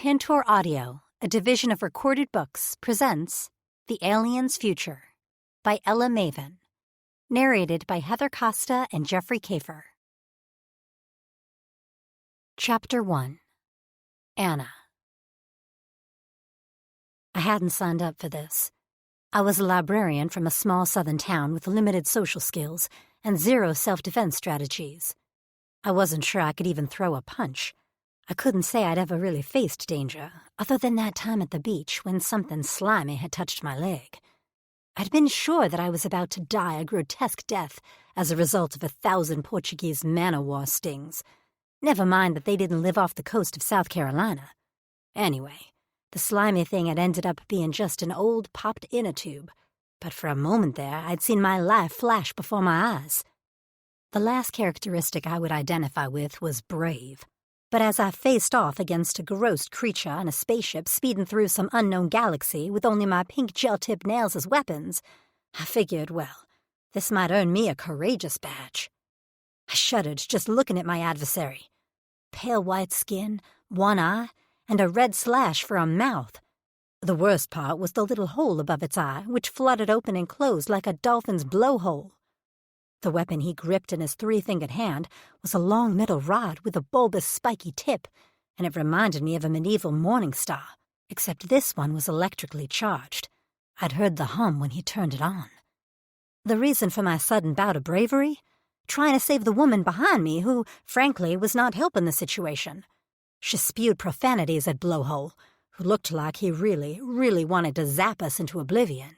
Tantor Audio, a division of Recorded Books, presents The Alien's Future by Ella Maven, narrated by Heather Costa and Jeffrey Kafer. Chapter 1. Anna. I hadn't signed up for this. I was a librarian from a small southern town with limited social skills and zero self-defense strategies. I wasn't sure I could even throw a punch. I couldn't say I'd ever really faced danger, other than that time at the beach when something slimy had touched my leg. I'd been sure that I was about to die a grotesque death as a result of 1,000 Portuguese man-o'-war stings. Never mind that they didn't live off the coast of South Carolina. Anyway, the slimy thing had ended up being just an old popped inner tube, but for a moment there I'd seen my life flash before my eyes. The last characteristic I would identify with was brave. But as I faced off against a gross creature in a spaceship speeding through some unknown galaxy with only my pink gel-tipped nails as weapons, I figured, well, this might earn me a courageous badge. I shuddered just looking at my adversary. Pale white skin, one eye, and a red slash for a mouth. The worst part was the little hole above its eye, which fluttered open and closed like a dolphin's blowhole. The weapon he gripped in his three-fingered hand was a long metal rod with a bulbous, spiky tip, and it reminded me of a medieval morning star, except this one was electrically charged. I'd heard the hum when he turned it on. The reason for my sudden bout of bravery? Trying to save the woman behind me who, frankly, was not helping the situation. She spewed profanities at Blowhole, who looked like he really, really wanted to zap us into oblivion.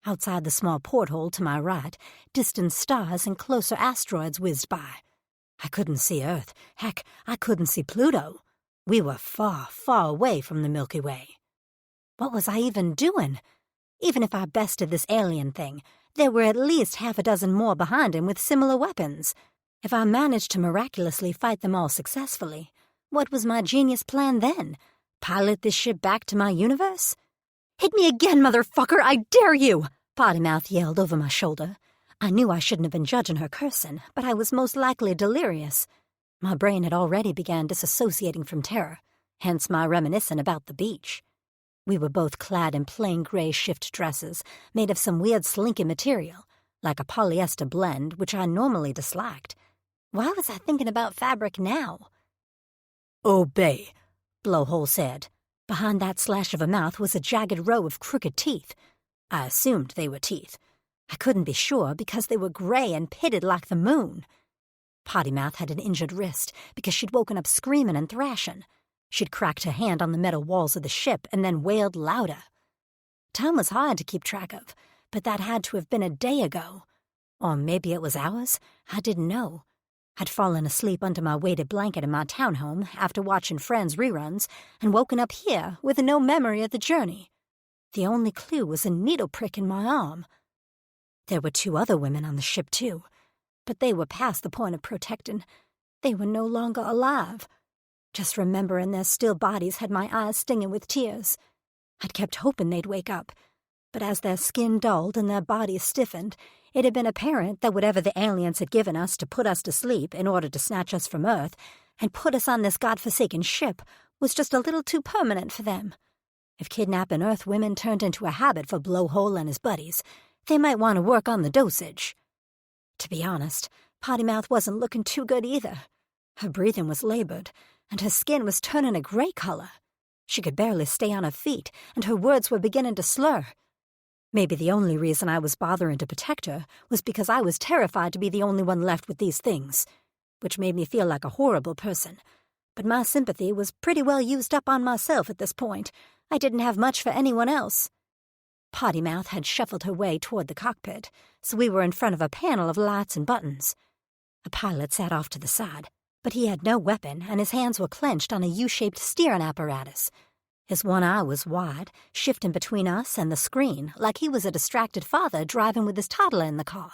Outside the small porthole to my right, distant stars and closer asteroids whizzed by. I couldn't see Earth. Heck, I couldn't see Pluto. We were far, far away from the Milky Way. What was I even doing? Even if I bested this alien thing, there were at least half a dozen more behind him with similar weapons. If I managed to miraculously fight them all successfully, what was my genius plan then? Pilot this ship back to my universe? "Hit me again, motherfucker, I dare you!" Pottymouth yelled over my shoulder. I knew I shouldn't have been judging her cursing, but I was most likely delirious. My brain had already begun disassociating from terror, hence my reminiscing about the beach. We were both clad in plain gray shift dresses, made of some weird slinky material, like a polyester blend, which I normally disliked. Why was I thinking about fabric now? "Obey," Blowhole said. Behind that slash of a mouth was a jagged row of crooked teeth. I assumed they were teeth. I couldn't be sure because they were gray and pitted like the moon. Pottymouth had an injured wrist because she'd woken up screaming and thrashing. She'd cracked her hand on the metal walls of the ship and then wailed louder. Time was hard to keep track of, but that had to have been a day ago. Or maybe it was hours. I didn't know. I'd fallen asleep under my weighted blanket in my townhome after watching Friends reruns and woken up here with no memory of the journey. The only clue was a needle prick in my arm. There were 2 other women on the ship, too, but they were past the point of protecting. They were no longer alive. Just remembering their still bodies had my eyes stinging with tears. I'd kept hoping they'd wake up, but as their skin dulled and their bodies stiffened, it had been apparent that whatever the aliens had given us to put us to sleep in order to snatch us from Earth and put us on this godforsaken ship was just a little too permanent for them. If kidnapping Earth women turned into a habit for Blowhole and his buddies, they might want to work on the dosage. To be honest, Pottymouth wasn't looking too good either. Her breathing was labored, and her skin was turning a gray color. She could barely stay on her feet, and her words were beginning to slur. Maybe the only reason I was bothering to protect her was because I was terrified to be the only one left with these things, which made me feel like a horrible person. But my sympathy was pretty well used up on myself at this point. I didn't have much for anyone else. Pottymouth had shuffled her way toward the cockpit, so we were in front of a panel of lights and buttons. A pilot sat off to the side, but he had no weapon and his hands were clenched on a U-shaped steering apparatus. His one eye was wide, shifting between us and the screen like he was a distracted father driving with his toddler in the car.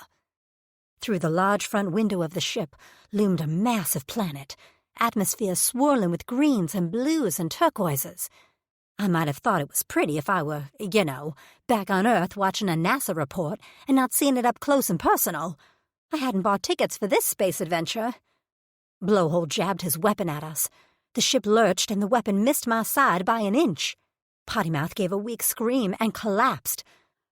Through the large front window of the ship loomed a massive planet, atmosphere swirling with greens and blues and turquoises. I might have thought it was pretty if I were, back on Earth watching a NASA report and not seeing it up close and personal. I hadn't bought tickets for this space adventure. Blowhole jabbed his weapon at us. The ship lurched and the weapon missed my side by an inch. Pottymouth gave a weak scream and collapsed.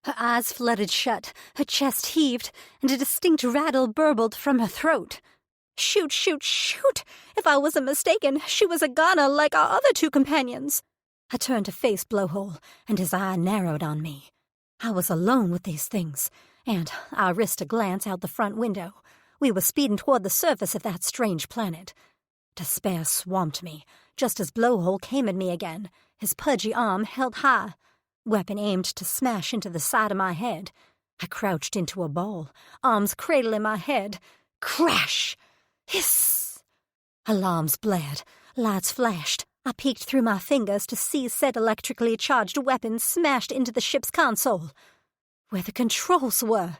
Her eyes fluttered shut, her chest heaved, and a distinct rattle burbled from her throat. Shoot, shoot, shoot! If I wasn't mistaken, she was a goner like our other two companions. I turned to face Blowhole, and his eye narrowed on me. I was alone with these things, and I risked a glance out the front window. We were speeding toward the surface of that strange planet. Despair swamped me, just as Blowhole came at me again, his pudgy arm held high, weapon aimed to smash into the side of my head. I crouched into a ball, arms cradling my head. Crash! Hiss! Alarms blared, lights flashed. I peeked through my fingers to see said electrically charged weapon smashed into the ship's console, where the controls were.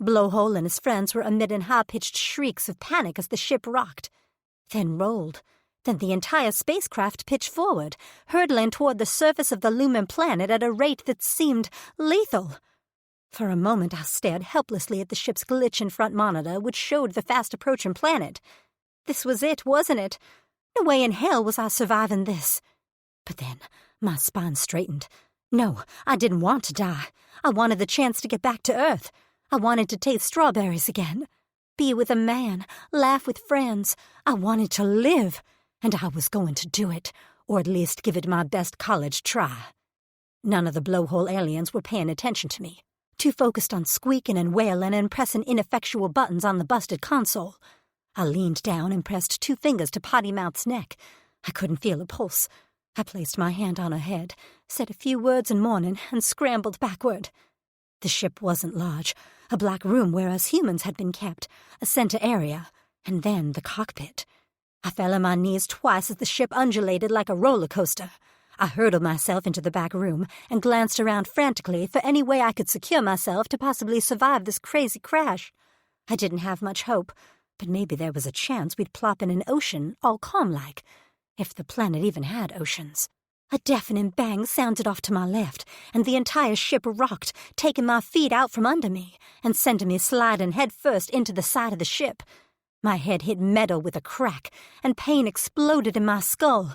Blowhole and his friends were emitting high-pitched shrieks of panic as the ship rocked, then rolled. Then the entire spacecraft pitched forward, hurtling toward the surface of the looming planet at a rate that seemed lethal. For a moment I stared helplessly at the ship's glitching front monitor, which showed the fast-approaching planet. This was it, wasn't it? No way in hell was I surviving this. But then my spine straightened. No, I didn't want to die. I wanted the chance to get back to Earth. I wanted to taste strawberries again, be with a man, laugh with friends. I wanted to live. And I was going to do it, or at least give it my best college try. None of the Blowhole aliens were paying attention to me, too focused on squeaking and wailing and pressing ineffectual buttons on the busted console. I leaned down and pressed 2 fingers to Pottymouth's neck. I couldn't feel a pulse. I placed my hand on her head, said a few words in mourning, and scrambled backward. The ship wasn't large, a black room where us humans had been kept, a center area, and then the cockpit. I fell on my knees twice as the ship undulated like a roller coaster. I hurled myself into the back room and glanced around frantically for any way I could secure myself to possibly survive this crazy crash. I didn't have much hope, but maybe there was a chance we'd plop in an ocean, all calm-like, if the planet even had oceans. A deafening bang sounded off to my left, and the entire ship rocked, taking my feet out from under me and sending me sliding headfirst into the side of the ship. My head hit metal with a crack, and pain exploded in my skull.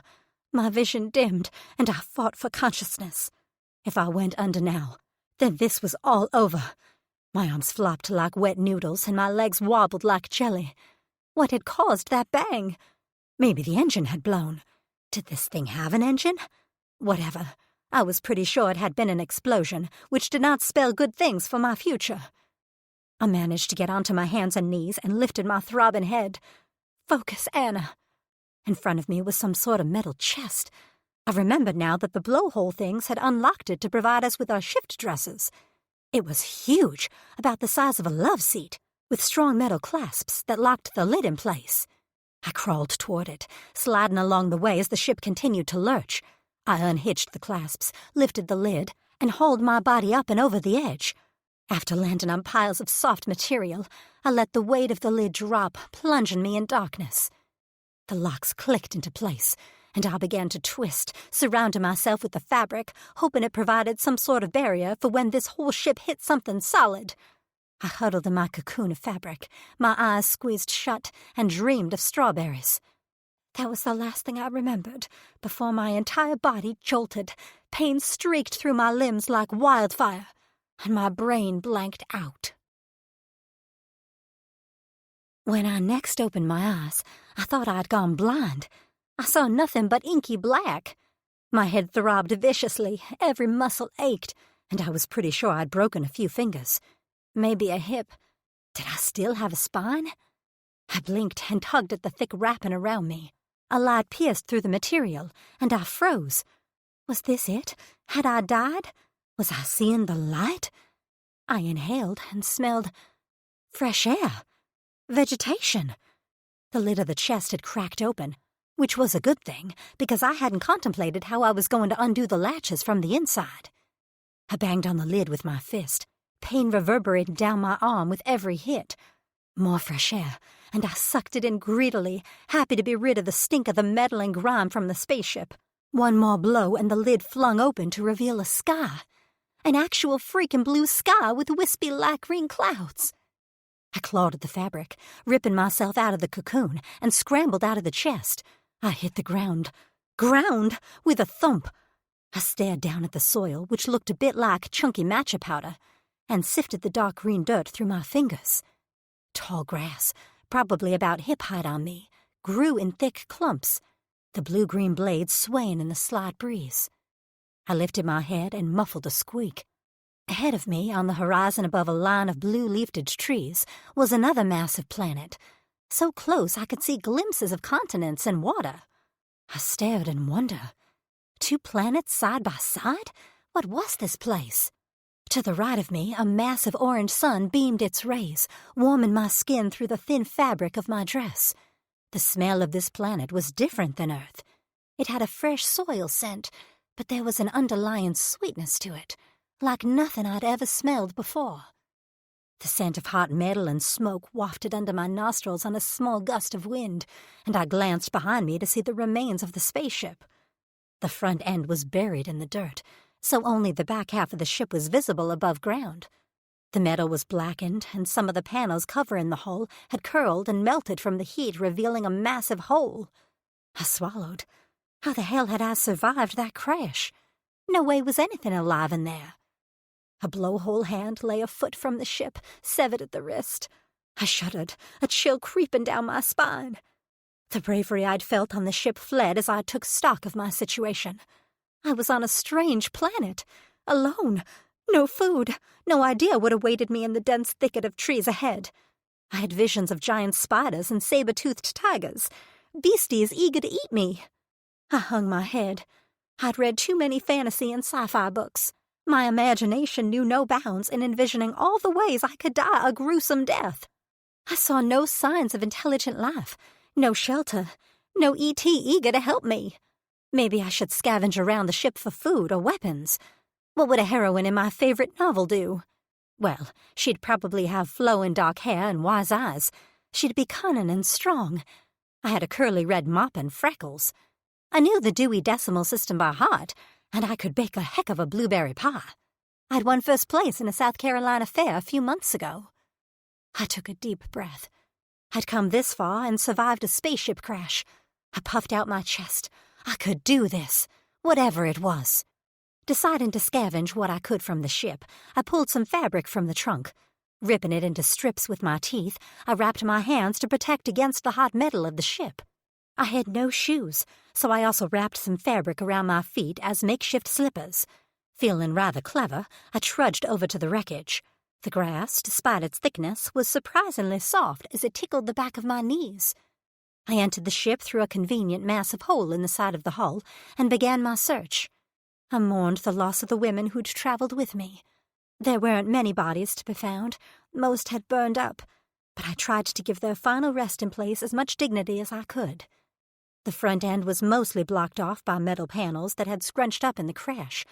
My vision dimmed, and I fought for consciousness. If I went under now, then this was all over. My arms flopped like wet noodles, and my legs wobbled like jelly. What had caused that bang? Maybe the engine had blown. Did this thing have an engine? Whatever. I was pretty sure it had been an explosion, which did not spell good things for my future. I managed to get onto my hands and knees and lifted my throbbing head. Focus, Anna. In front of me was some sort of metal chest. I remembered now that the Blowhole things had unlocked it to provide us with our shift dresses. It was huge, about the size of a love seat, with strong metal clasps that locked the lid in place. I crawled toward it, sliding along the way as the ship continued to lurch. I unhitched the clasps, lifted the lid, and hauled my body up and over the edge. After landing on piles of soft material, I let the weight of the lid drop, plunging me in darkness. The locks clicked into place, and I began to twist, surrounding myself with the fabric, hoping it provided some sort of barrier for when this whole ship hit something solid. I huddled in my cocoon of fabric, my eyes squeezed shut, and dreamed of strawberries. That was the last thing I remembered, before my entire body jolted, pain streaked through my limbs like wildfire, and my brain blanked out. When I next opened my eyes, I thought I'd gone blind. I saw nothing but inky black. My head throbbed viciously, every muscle ached, and I was pretty sure I'd broken a few fingers. Maybe a hip. Did I still have a spine? I blinked and tugged at the thick wrapping around me. A light pierced through the material, and I froze. Was this it? Had I died? Was I seeing the light? I inhaled and smelled fresh air. Vegetation. The lid of the chest had cracked open, which was a good thing, because I hadn't contemplated how I was going to undo the latches from the inside. I banged on the lid with my fist, pain reverberated down my arm with every hit. More fresh air, and I sucked it in greedily, happy to be rid of the stink of the metal and grime from the spaceship. One more blow, and the lid flung open to reveal a sky. An actual freaking blue sky with wispy light green clouds. I clawed at the fabric, ripping myself out of the cocoon, and scrambled out of the chest. I hit the ground. Ground! With a thump. I stared down at the soil, which looked a bit like chunky matcha powder, and sifted the dark green dirt through my fingers. Tall grass, probably about hip height on me, grew in thick clumps, the blue-green blades swaying in the slight breeze. I lifted my head and muffled a squeak. Ahead of me, on the horizon above a line of blue-leafed trees, was another massive planet, so close I could see glimpses of continents and water. I stared in wonder. 2 planets side by side? What was this place? To the right of me, a massive orange sun beamed its rays, warming my skin through the thin fabric of my dress. The smell of this planet was different than Earth. It had a fresh soil scent, but there was an underlying sweetness to it, like nothing I'd ever smelled before. The scent of hot metal and smoke wafted under my nostrils on a small gust of wind, and I glanced behind me to see the remains of the spaceship. The front end was buried in the dirt, so only the back half of the ship was visible above ground. The metal was blackened, and some of the panels covering the hull had curled and melted from the heat, revealing a massive hole. I swallowed. How the hell had I survived that crash? No way was anything alive in there. A blowhole hand lay a foot from the ship, severed at the wrist. I shuddered, a chill creeping down my spine. The bravery I'd felt on the ship fled as I took stock of my situation. I was on a strange planet, alone, no food, no idea what awaited me in the dense thicket of trees ahead. I had visions of giant spiders and saber-toothed tigers, beasties eager to eat me. I hung my head. I'd read too many fantasy and sci-fi books. My imagination knew no bounds in envisioning all the ways I could die a gruesome death. I saw no signs of intelligent life, no shelter, no E.T. eager to help me. Maybe I should scavenge around the ship for food or weapons. What would a heroine in my favorite novel do? Well, she'd probably have flowing dark hair and wise eyes. She'd be cunning and strong. I had a curly red mop and freckles. I knew the Dewey Decimal System by heart, and I could bake a heck of a blueberry pie. I'd won first place in a South Carolina fair a few months ago. I took a deep breath. I'd come this far and survived a spaceship crash. I puffed out my chest. I could do this, whatever it was. Deciding to scavenge what I could from the ship, I pulled some fabric from the trunk. Ripping it into strips with my teeth, I wrapped my hands to protect against the hot metal of the ship. I had no shoes, so I also wrapped some fabric around my feet as makeshift slippers. Feeling rather clever, I trudged over to the wreckage. The grass, despite its thickness, was surprisingly soft as it tickled the back of my knees. I entered the ship through a convenient massive hole in the side of the hull and began my search. I mourned the loss of the women who'd traveled with me. There weren't many bodies to be found. Most had burned up, but I tried to give their final resting place as much dignity as I could. The front end was mostly blocked off by metal panels that had scrunched up in the crash.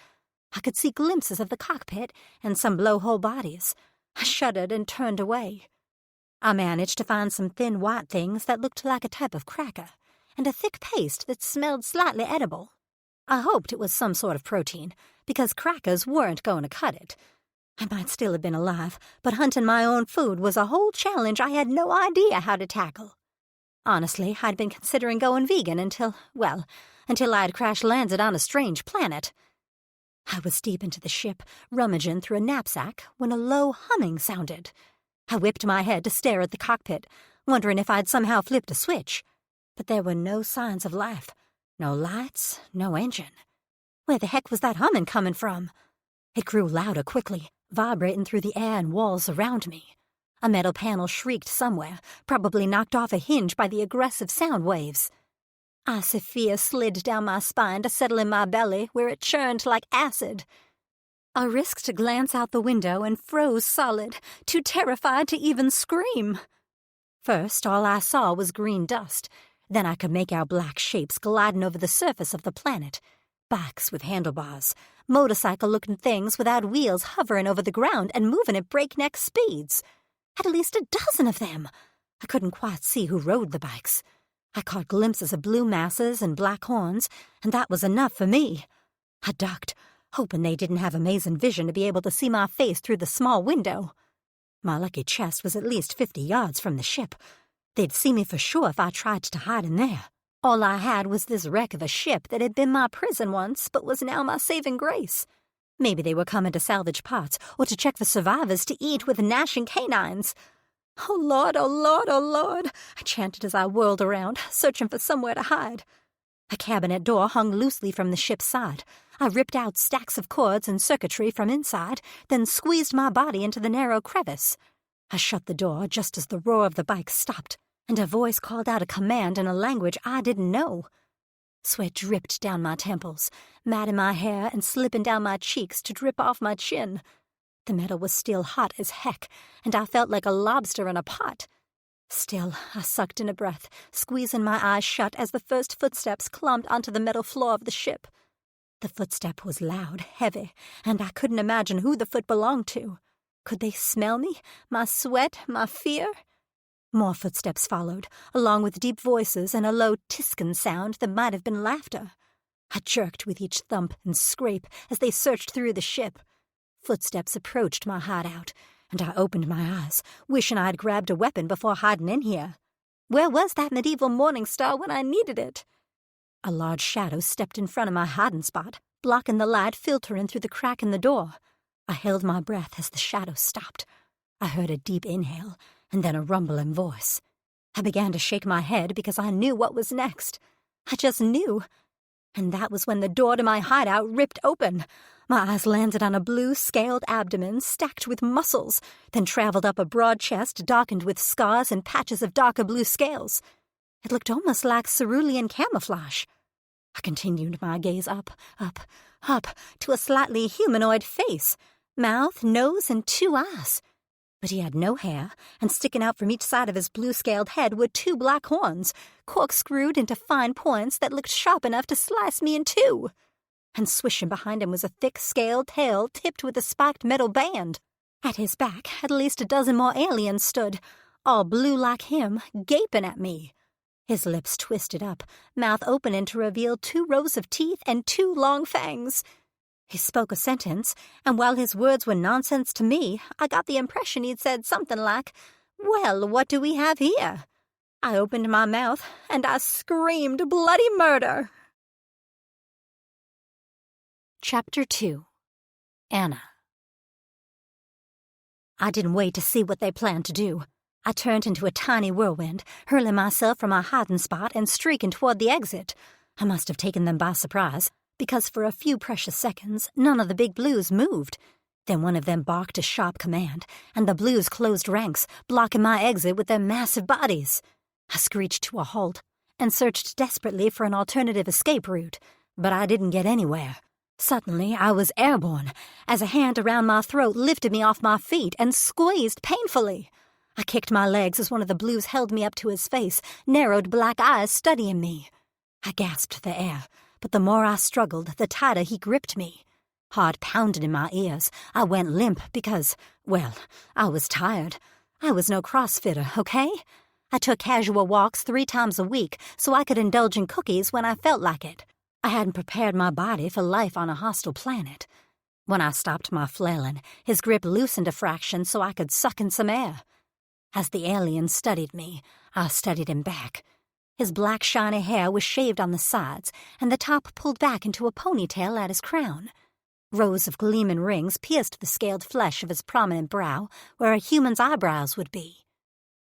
I could see glimpses of the cockpit and some blowhole bodies. I shuddered and turned away. I managed to find some thin white things that looked like a type of cracker, and a thick paste that smelled slightly edible. I hoped it was some sort of protein, because crackers weren't going to cut it. I might still have been alive, but hunting my own food was a whole challenge I had no idea how to tackle. Honestly, I'd been considering going vegan until I'd crash-landed on a strange planet. I was deep into the ship, rummaging through a knapsack, when a low humming sounded. I whipped my head to stare at the cockpit, wondering if I'd somehow flipped a switch. But there were no signs of life. No lights, no engine. Where the heck was that humming coming from? It grew louder quickly, vibrating through the air and walls around me. A metal panel shrieked somewhere, probably knocked off a hinge by the aggressive sound waves. Icy fear slid down my spine to settle in my belly, where it churned like acid. I risked a glance out the window and froze solid, too terrified to even scream. First, all I saw was green dust. Then I could make out black shapes gliding over the surface of the planet. Bikes with handlebars, motorcycle-looking things without wheels hovering over the ground and moving at breakneck speeds. At least a dozen of them. I couldn't quite see who rode the bikes. I caught glimpses of blue masses and black horns, and that was enough for me. I ducked, hoping they didn't have amazing vision to be able to see my face through the small window. My lucky chest was at least 50 yards from the ship. They'd see me for sure if I tried to hide in there. All I had was this wreck of a ship that had been my prison once, but was now my saving grace. Maybe they were coming to salvage parts, or to check for survivors to eat with gnashing canines. Oh, Lord, oh, Lord, oh, Lord, I chanted as I whirled around, searching for somewhere to hide. A cabinet door hung loosely from the ship's side. I ripped out stacks of cords and circuitry from inside, then squeezed my body into the narrow crevice. I shut the door just as the roar of the bike stopped, and a voice called out a command in a language I didn't know. Sweat dripped down my temples, matting my hair and slipping down my cheeks to drip off my chin. The metal was still hot as heck, and I felt like a lobster in a pot. Still, I sucked in a breath, squeezing my eyes shut as the first footsteps clumped onto the metal floor of the ship. The footstep was loud, heavy, and I couldn't imagine who the foot belonged to. Could they smell me? My sweat? My fear? More footsteps followed, along with deep voices and a low tiskin sound that might have been laughter. I jerked with each thump and scrape as they searched through the ship. Footsteps approached my hideout, and I opened my eyes, wishing I had grabbed a weapon before hiding in here. Where was that medieval morning star when I needed it? A large shadow stepped in front of my hiding spot, blocking the light filtering through the crack in the door. I held my breath as the shadow stopped. I heard a deep inhale, and then a rumbling voice. I began to shake my head because I knew what was next. I just knew. And that was when the door to my hideout ripped open. My eyes landed on a blue, scaled abdomen stacked with muscles, then traveled up a broad chest darkened with scars and patches of darker blue scales. It looked almost like cerulean camouflage. I continued my gaze up, to a slightly humanoid face, mouth, nose, and 2 eyes. But he had no hair, and sticking out from each side of his blue-scaled head were 2 black horns, corkscrewed into fine points that looked sharp enough to slice me in 2. And swishing behind him was a thick, scaled tail tipped with a spiked metal band. At his back, at least a dozen more aliens stood, all blue like him, gaping at me. His lips twisted up, mouth opening to reveal 2 rows of teeth and 2 long fangs. He spoke a sentence, and while his words were nonsense to me, I got the impression he'd said something like, "Well, what do we have here?" I opened my mouth, and I screamed bloody murder. Chapter 2. Anna. I didn't wait to see what they planned to do. I turned into a tiny whirlwind, hurling myself from my hiding spot and streaking toward the exit. I must have taken them by surprise, because for a few precious seconds, none of the big blues moved. Then one of them barked a sharp command, and the blues closed ranks, blocking my exit with their massive bodies. I screeched to a halt and searched desperately for an alternative escape route, but I didn't get anywhere. Suddenly, I was airborne, as a hand around my throat lifted me off my feet and squeezed painfully. I kicked my legs as one of the blues held me up to his face, narrowed black eyes studying me. I gasped for air, but the more I struggled, the tighter he gripped me. Heart pounded in my ears. I went limp because, well, I was tired. I was no CrossFitter, okay? I took casual walks 3 times a week so I could indulge in cookies when I felt like it. I hadn't prepared my body for life on a hostile planet. When I stopped my flailing, his grip loosened a fraction so I could suck in some air. As the alien studied me, I studied him back. His black shiny hair was shaved on the sides, and the top pulled back into a ponytail at his crown. Rows of gleaming rings pierced the scaled flesh of his prominent brow, where a human's eyebrows would be.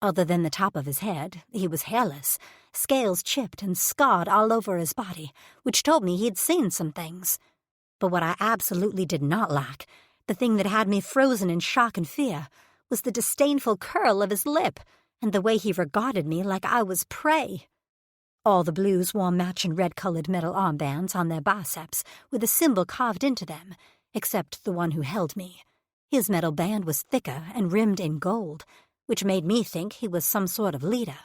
Other than the top of his head, he was hairless, scales chipped and scarred all over his body, which told me he'd seen some things. But what I absolutely did not like, the thing that had me frozen in shock and fear, was the disdainful curl of his lip and the way he regarded me like I was prey. All the blues wore matching red-colored metal armbands on their biceps with a symbol carved into them, except the one who held me. His metal band was thicker and rimmed in gold, which made me think he was some sort of leader.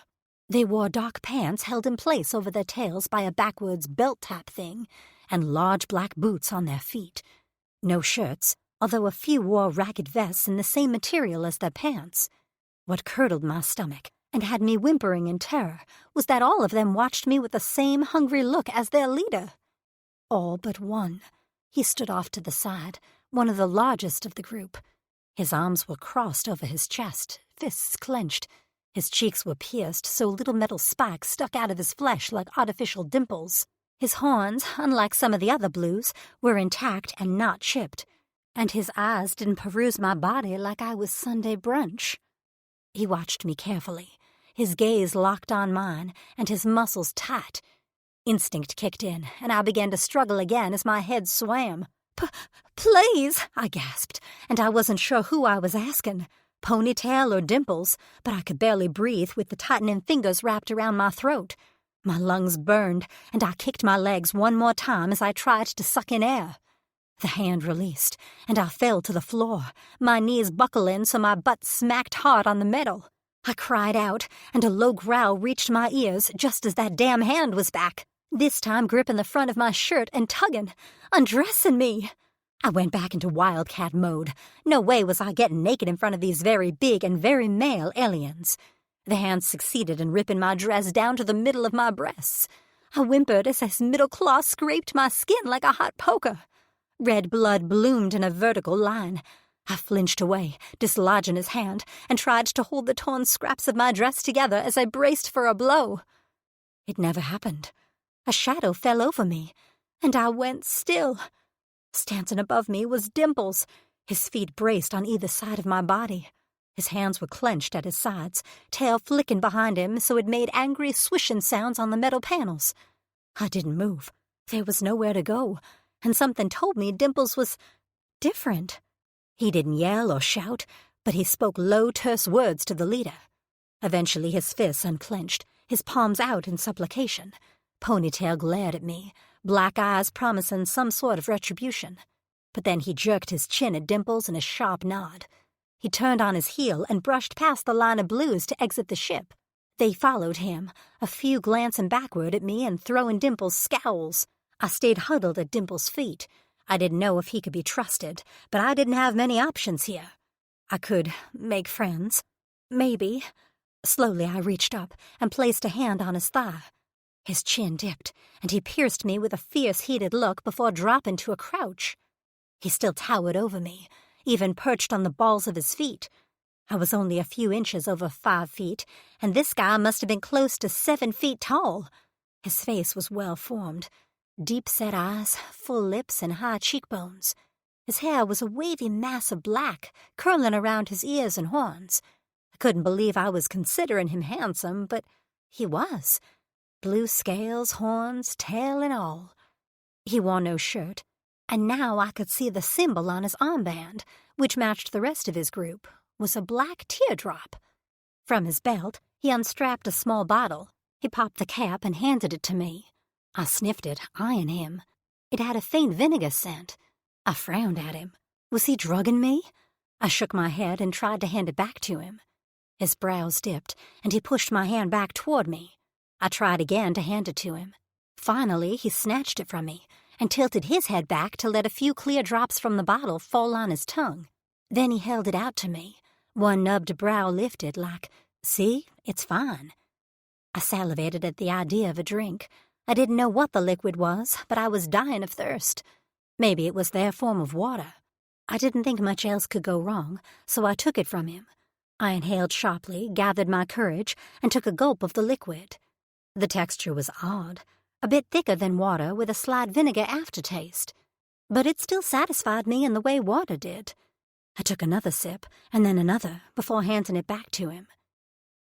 They wore dark pants held in place over their tails by a backwards belt-tap thing, and large black boots on their feet. No shirts, although a few wore ragged vests in the same material as their pants. What curdled my stomach and had me whimpering in terror was that all of them watched me with the same hungry look as their leader. All but one. He stood off to the side, one of the largest of the group. His arms were crossed over his chest, fists clenched. His cheeks were pierced so little metal spikes stuck out of his flesh like artificial dimples. His horns, unlike some of the other blues, were intact and not chipped, and his eyes didn't peruse my body like I was Sunday brunch. He watched me carefully, his gaze locked on mine and his muscles tight. Instinct kicked in, and I began to struggle again as my head swam. Please, I gasped, and I wasn't sure who I was asking, Ponytail or Dimples, but I could barely breathe with the tightening fingers wrapped around my throat. My lungs burned, and I kicked my legs one more time as I tried to suck in air. The hand released, and I fell to the floor, my knees buckling so my butt smacked hard on the metal. I cried out, and a low growl reached my ears just as that damn hand was back, this time gripping the front of my shirt and tugging, undressing me. I went back into wildcat mode. No way was I getting naked in front of these very big and very male aliens. The hand succeeded in ripping my dress down to the middle of my breasts. I whimpered as his middle claw scraped my skin like a hot poker. Red blood bloomed in a vertical line. I flinched away, dislodging his hand, and tried to hold the torn scraps of my dress together as I braced for a blow. It never happened. A shadow fell over me, and I went still. Standing above me was Dimples, his feet braced on either side of my body. His hands were clenched at his sides, tail flicking behind him so it made angry swishing sounds on the metal panels. I didn't move. There was nowhere to go, and something told me Dimples was different. He didn't yell or shout, but he spoke low, terse words to the leader. Eventually his fists unclenched, his palms out in supplication. Ponytail glared at me, black eyes promising some sort of retribution. But then he jerked his chin at Dimples in a sharp nod. He turned on his heel and brushed past the line of blues to exit the ship. They followed him, a few glancing backward at me and throwing Dimples scowls. I stayed huddled at Dimples' feet. I didn't know if he could be trusted, but I didn't have many options here. I could make friends. Maybe. Slowly I reached up and placed a hand on his thigh. His chin dipped, and he pierced me with a fierce, heated look before dropping to a crouch. He still towered over me, even perched on the balls of his feet. I was only a few inches over 5 feet, and this guy must have been close to 7 feet tall. His face was well-formed, deep-set eyes, full lips, and high cheekbones. His hair was a wavy mass of black, curling around his ears and horns. I couldn't believe I was considering him handsome, but he was. Blue scales, horns, tail, and all. He wore no shirt, and now I could see the symbol on his armband, which matched the rest of his group, was a black teardrop. From his belt, he unstrapped a small bottle. He popped the cap and handed it to me. I sniffed it, eyeing him. It had a faint vinegar scent. I frowned at him. Was he drugging me? I shook my head and tried to hand it back to him. His brows dipped, and he pushed my hand back toward me. I tried again to hand it to him. Finally, he snatched it from me and tilted his head back to let a few clear drops from the bottle fall on his tongue. Then he held it out to me, one nubbed brow lifted like, "See, it's fine." I salivated at the idea of a drink. I didn't know what the liquid was, but I was dying of thirst. Maybe it was their form of water. I didn't think much else could go wrong, so I took it from him. I inhaled sharply, gathered my courage, and took a gulp of the liquid. The texture was odd, a bit thicker than water with a slight vinegar aftertaste. But it still satisfied me in the way water did. I took another sip, and then another, before handing it back to him.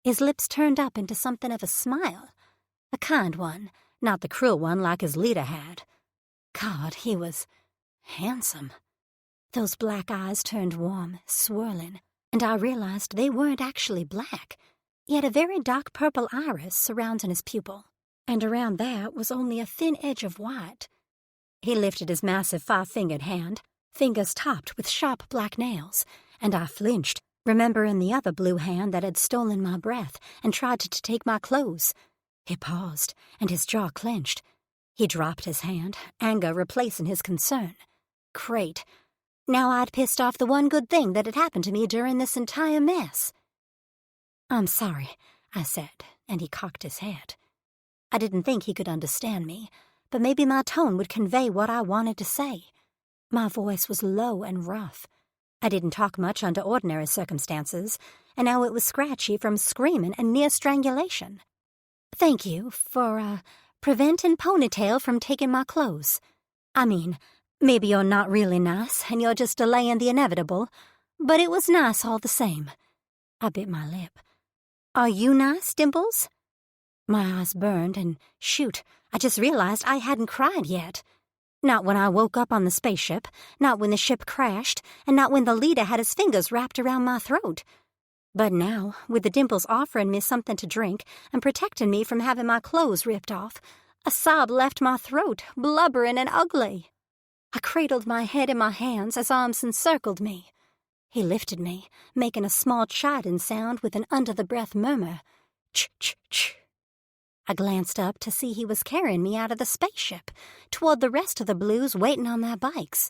His lips turned up into something of a smile. A kind one, not the cruel one like his leader had. God, he was handsome. Those black eyes turned warm, swirling, and I realized they weren't actually black. He had a very dark purple iris surrounding his pupil, and around that was only a thin edge of white. He lifted his massive 5-fingered hand, fingers topped with sharp black nails, and I flinched, remembering the other blue hand that had stolen my breath and tried to take my clothes. He paused, and his jaw clenched. He dropped his hand, anger replacing his concern. Great. Now I'd pissed off the one good thing that had happened to me during this entire mess. "I'm sorry," I said, and he cocked his head. I didn't think he could understand me, but maybe my tone would convey what I wanted to say. My voice was low and rough. I didn't talk much under ordinary circumstances, and now it was scratchy from screaming and near strangulation. "Thank you for, preventing Ponytail from taking my clothes. I mean, maybe you're not really nice and you're just delaying the inevitable, but it was nice all the same." I bit my lip. "Are you nice, Dimples?" My eyes burned, and shoot, I just realized I hadn't cried yet. Not when I woke up on the spaceship, not when the ship crashed, and not when the leader had his fingers wrapped around my throat. But now, with the Dimples offering me something to drink and protecting me from having my clothes ripped off, a sob left my throat, blubbering and ugly. I cradled my head in my hands as arms encircled me. He lifted me, making a small chiding sound with an under-the-breath murmur. Ch-ch-ch. I glanced up to see he was carrying me out of the spaceship, toward the rest of the Blues waiting on their bikes.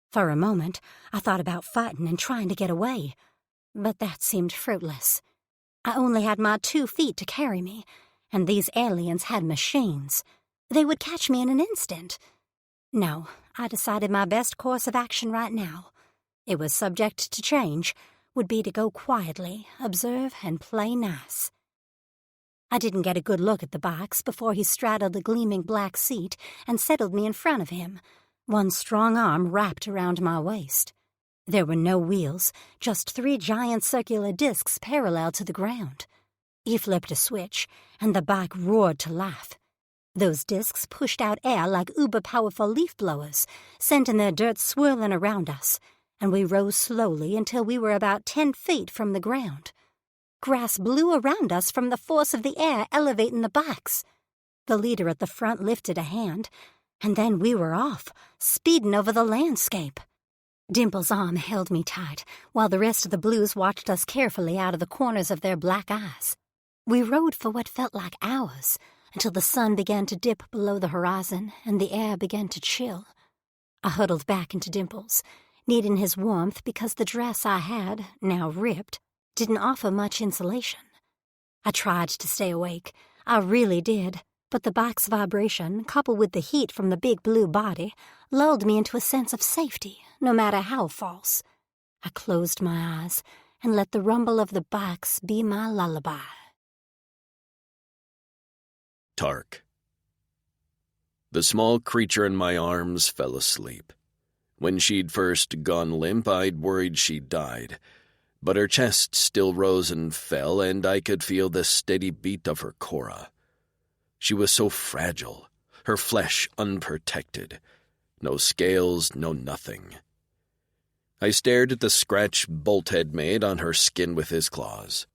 For a moment, I thought about fighting and trying to get away, but that seemed fruitless. I only had my 2 feet to carry me, and these aliens had machines. They would catch me in an instant. No, I decided my best course of action right now, it was subject to change, would be to go quietly, observe, and play nice. I didn't get a good look at the box before he straddled the gleaming black seat and settled me in front of him, one strong arm wrapped around my waist. There were no wheels, just 3 giant circular discs parallel to the ground. He flipped a switch, and the bike roared to life. Those discs pushed out air like uber-powerful leaf blowers, sending their dirt swirling around us, and we rose slowly until we were about 10 feet from the ground. Grass blew around us from the force of the air elevating the box. The leader at the front lifted a hand, and then we were off, speeding over the landscape. Dimple's arm held me tight, while the rest of the Blues watched us carefully out of the corners of their black eyes. We rode for what felt like hours, until the sun began to dip below the horizon and the air began to chill. I huddled back into Dimples, needing his warmth because the dress I had, now ripped, didn't offer much insulation. I tried to stay awake. I really did, but the bike's vibration, coupled with the heat from the big blue body, lulled me into a sense of safety, no matter how false. I closed my eyes and let the rumble of the bikes be my lullaby. Tark. The small creature in my arms fell asleep. When she'd first gone limp, I'd worried she'd died, but her chest still rose and fell, and I could feel the steady beat of her cora. She was so fragile, her flesh unprotected. No scales, no nothing. I stared at the scratch Bolt had made on her skin with his claws.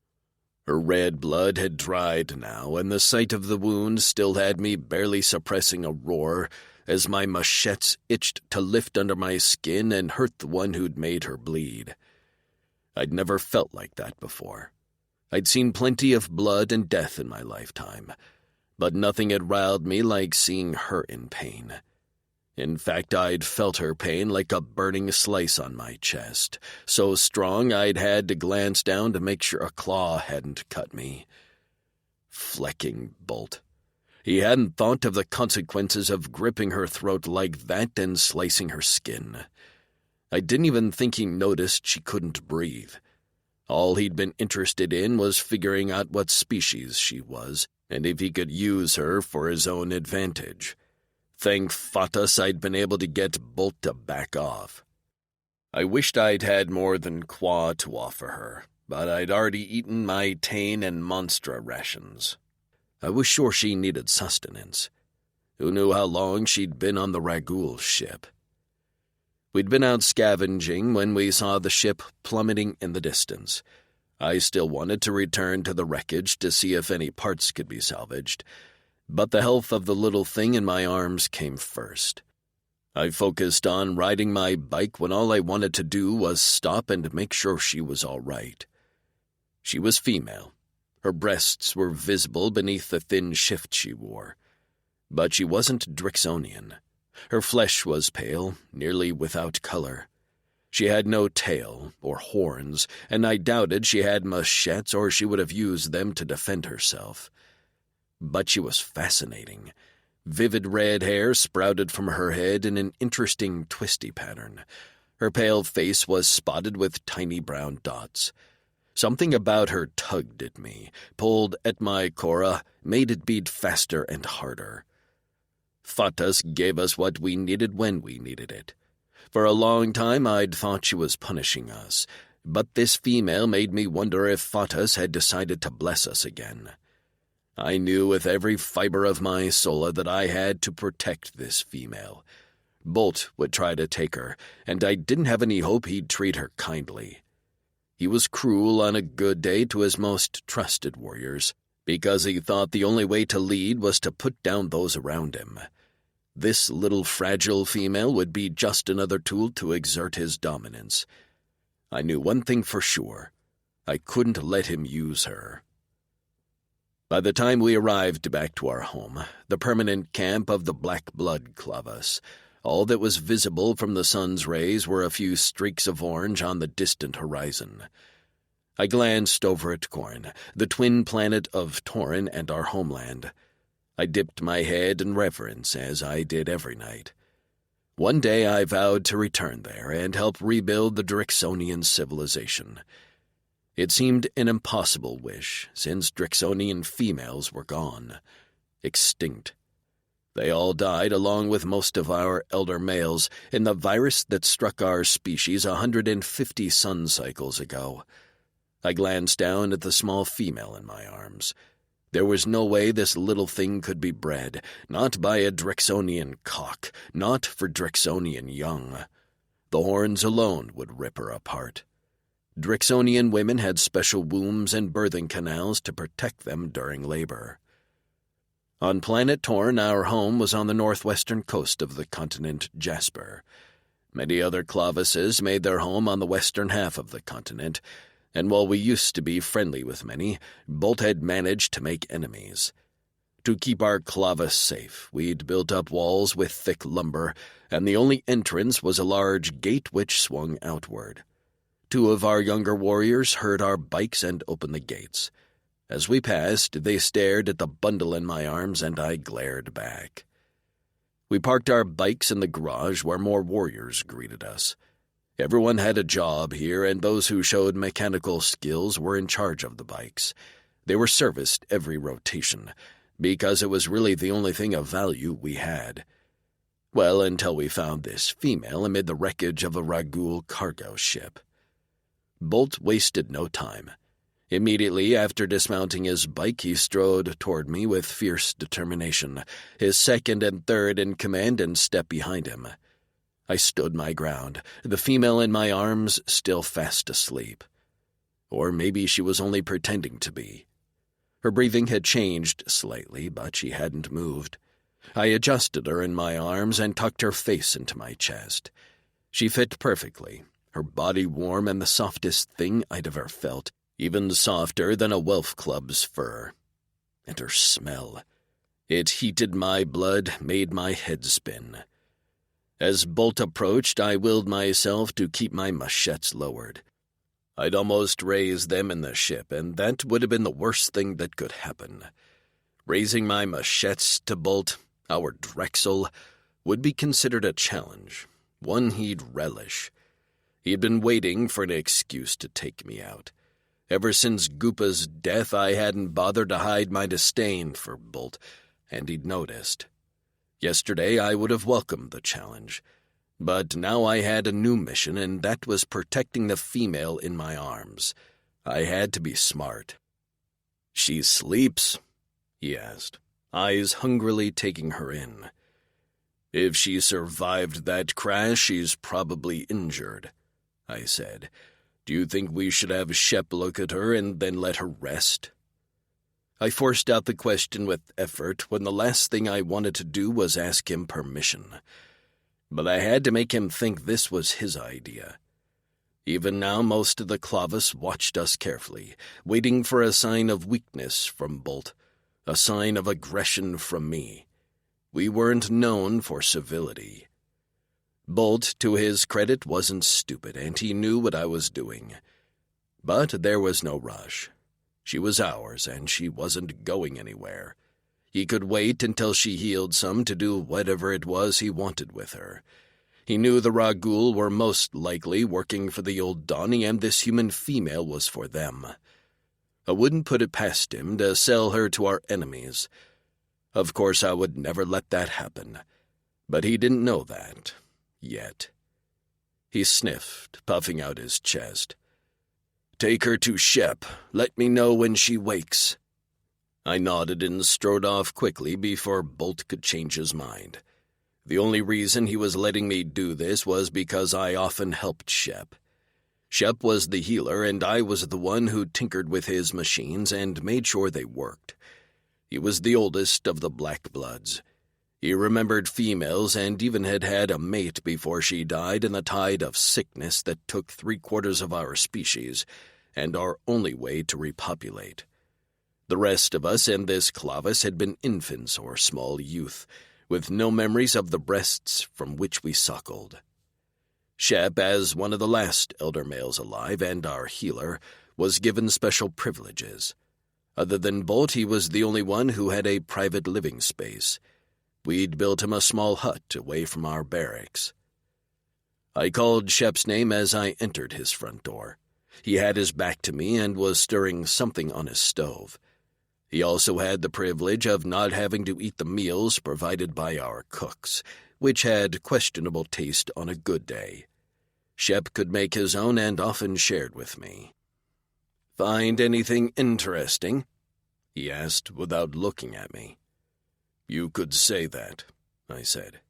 Her red blood had dried now, and the sight of the wound still had me barely suppressing a roar as my machetes itched to lift under my skin and hurt the one who'd made her bleed. I'd never felt like that before. I'd seen plenty of blood and death in my lifetime, but nothing had riled me like seeing her in pain. In fact, I'd felt her pain like a burning slice on my chest, so strong I'd had to glance down to make sure a claw hadn't cut me. Flecking Bolt. He hadn't thought of the consequences of gripping her throat like that and slicing her skin. I didn't even think he noticed she couldn't breathe. All he'd been interested in was figuring out what species she was, and if he could use her for his own advantage. Thank Fatus I'd been able to get Bolt to back off. I wished I'd had more than Qua to offer her, but I'd already eaten my Tane and Monstra rations. I was sure she needed sustenance. Who knew how long she'd been on the Ragul ship? We'd been out scavenging when we saw the ship plummeting in the distance. I still wanted to return to the wreckage to see if any parts could be salvaged, but the health of the little thing in my arms came first. I focused on riding my bike when all I wanted to do was stop and make sure she was all right. She was female. Her breasts were visible beneath the thin shift she wore. But she wasn't Drixonian. Her flesh was pale, nearly without color. She had no tail or horns, and I doubted she had machetes or she would have used them to defend herself. But she was fascinating. Vivid red hair sprouted from her head in an interesting twisty pattern. Her pale face was spotted with tiny brown dots. Something about her tugged at me, pulled at my cora, made it beat faster and harder. Fatas gave us what we needed when we needed it. For a long time I'd thought she was punishing us, but this female made me wonder if Fatas had decided to bless us again. I knew with every fiber of my soul that I had to protect this female. Bolt would try to take her, and I didn't have any hope he'd treat her kindly. He was cruel on a good day to his most trusted warriors, because he thought the only way to lead was to put down those around him. This little fragile female would be just another tool to exert his dominance. I knew one thing for sure. I couldn't let him use her. By the time we arrived back to our home, the permanent camp of the Black Blood Clavas, all that was visible from the sun's rays were a few streaks of orange on the distant horizon. I glanced over at Korn, the twin planet of Torin and our homeland. I dipped my head in reverence, as I did every night. One day I vowed to return there and help rebuild the Drixonian civilization. It seemed an impossible wish, since Drixonian females were gone, extinct. They all died, along with most of our elder males, in the virus that struck our species 150 sun cycles ago. I glanced down at the small female in my arms. There was no way this little thing could be bred, not by a Drixonian cock, not for Drixonian young. The horns alone would rip her apart. Drixonian women had special wombs and birthing canals to protect them during labor. On planet Torn, our home was on the northwestern coast of the continent Jasper. Many other Clavises made their home on the western half of the continent, and while we used to be friendly with many, Bolt had managed to make enemies. To keep our Clavis safe, we'd built up walls with thick lumber, and the only entrance was a large gate which swung outward. 2 of our younger warriors heard our bikes and opened the gates. As we passed, they stared at the bundle in my arms, and I glared back. We parked our bikes in the garage where more warriors greeted us. Everyone had a job here, and those who showed mechanical skills were in charge of the bikes. They were serviced every rotation, because it was really the only thing of value we had. Well, until we found this female amid the wreckage of a Ragul cargo ship. Bolt wasted no time. Immediately after dismounting his bike, he strode toward me with fierce determination, his second and third in command and step behind him. I stood my ground, the female in my arms still fast asleep. Or maybe she was only pretending to be. Her breathing had changed slightly, but she hadn't moved. I adjusted her in my arms and tucked her face into my chest. She fit perfectly, her body warm and the softest thing I'd ever felt, even softer than a wolf club's fur. And her smell. It heated my blood, made my head spin. As Bolt approached, I willed myself to keep my machettes lowered. I'd almost raised them in the ship, and that would have been the worst thing that could happen. Raising my machettes to Bolt, our Drexel, would be considered a challenge, one he'd relish. He'd been waiting for an excuse to take me out. Ever since Goopa's death, I hadn't bothered to hide my disdain for Bolt, and he'd noticed. Yesterday, I would have welcomed the challenge, but now I had a new mission, and that was protecting the female in my arms. I had to be smart. "She sleeps?" he asked, eyes hungrily taking her in. "If she survived that crash, she's probably injured," I said. "Do you think we should have Shep look at her and then let her rest?" I forced out the question with effort when the last thing I wanted to do was ask him permission. But I had to make him think this was his idea. Even now, most of the Clavis watched us carefully, waiting for a sign of weakness from Bolt, a sign of aggression from me. We weren't known for civility. Bolt, to his credit, wasn't stupid, and he knew what I was doing. But there was no rush. She was ours, and she wasn't going anywhere. He could wait until she healed some to do whatever it was he wanted with her. He knew the Ragul were most likely working for the Old Donny, and this human female was for them. I wouldn't put it past him to sell her to our enemies. Of course, I would never let that happen. But he didn't know that. Yet. He sniffed, puffing out his chest. "Take her to Shep. Let me know when she wakes." I nodded and strode off quickly before Bolt could change his mind. The only reason he was letting me do this was because I often helped Shep. Shep was the healer, and I was the one who tinkered with his machines and made sure they worked. He was the oldest of the Black Bloods. He remembered females and even had had a mate before she died in the tide of sickness that took 3/4 of our species, and our only way to repopulate. The rest of us in this Clavis had been infants or small youth, with no memories of the breasts from which we suckled. Shep, as one of the last elder males alive and our healer, was given special privileges. Other than Bolt, he was the only one who had a private living space. We'd built him a small hut away from our barracks. I called Shep's name as I entered his front door. He had his back to me and was stirring something on his stove. He also had the privilege of not having to eat the meals provided by our cooks, which had questionable taste on a good day. Shep could make his own and often shared with me. "Find anything interesting?" he asked without looking at me. "You could say that," I said.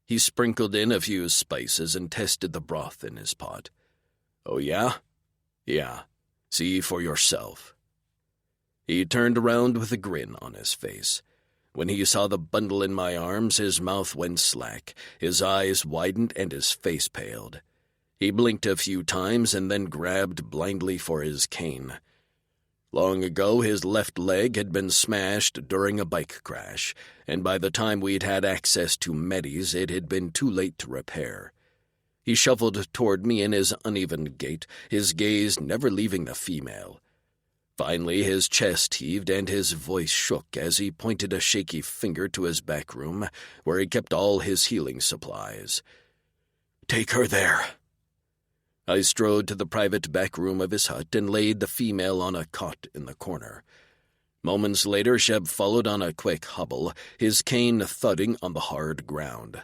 He sprinkled in a few spices and tested the broth in his pot. "Oh, yeah? Yeah. See for yourself." He turned around with a grin on his face. When he saw the bundle in my arms, his mouth went slack, his eyes widened, and his face paled. He blinked a few times and then grabbed blindly for his cane. Long ago, his left leg had been smashed during a bike crash, and by the time we'd had access to medis, it had been too late to repair. He shuffled toward me in his uneven gait, his gaze never leaving the female. Finally, his chest heaved and his voice shook as he pointed a shaky finger to his back room, where he kept all his healing supplies. "Take her there." I strode to the private back room of his hut and laid the female on a cot in the corner. Moments later, Shep followed on a quick hobble, his cane thudding on the hard ground.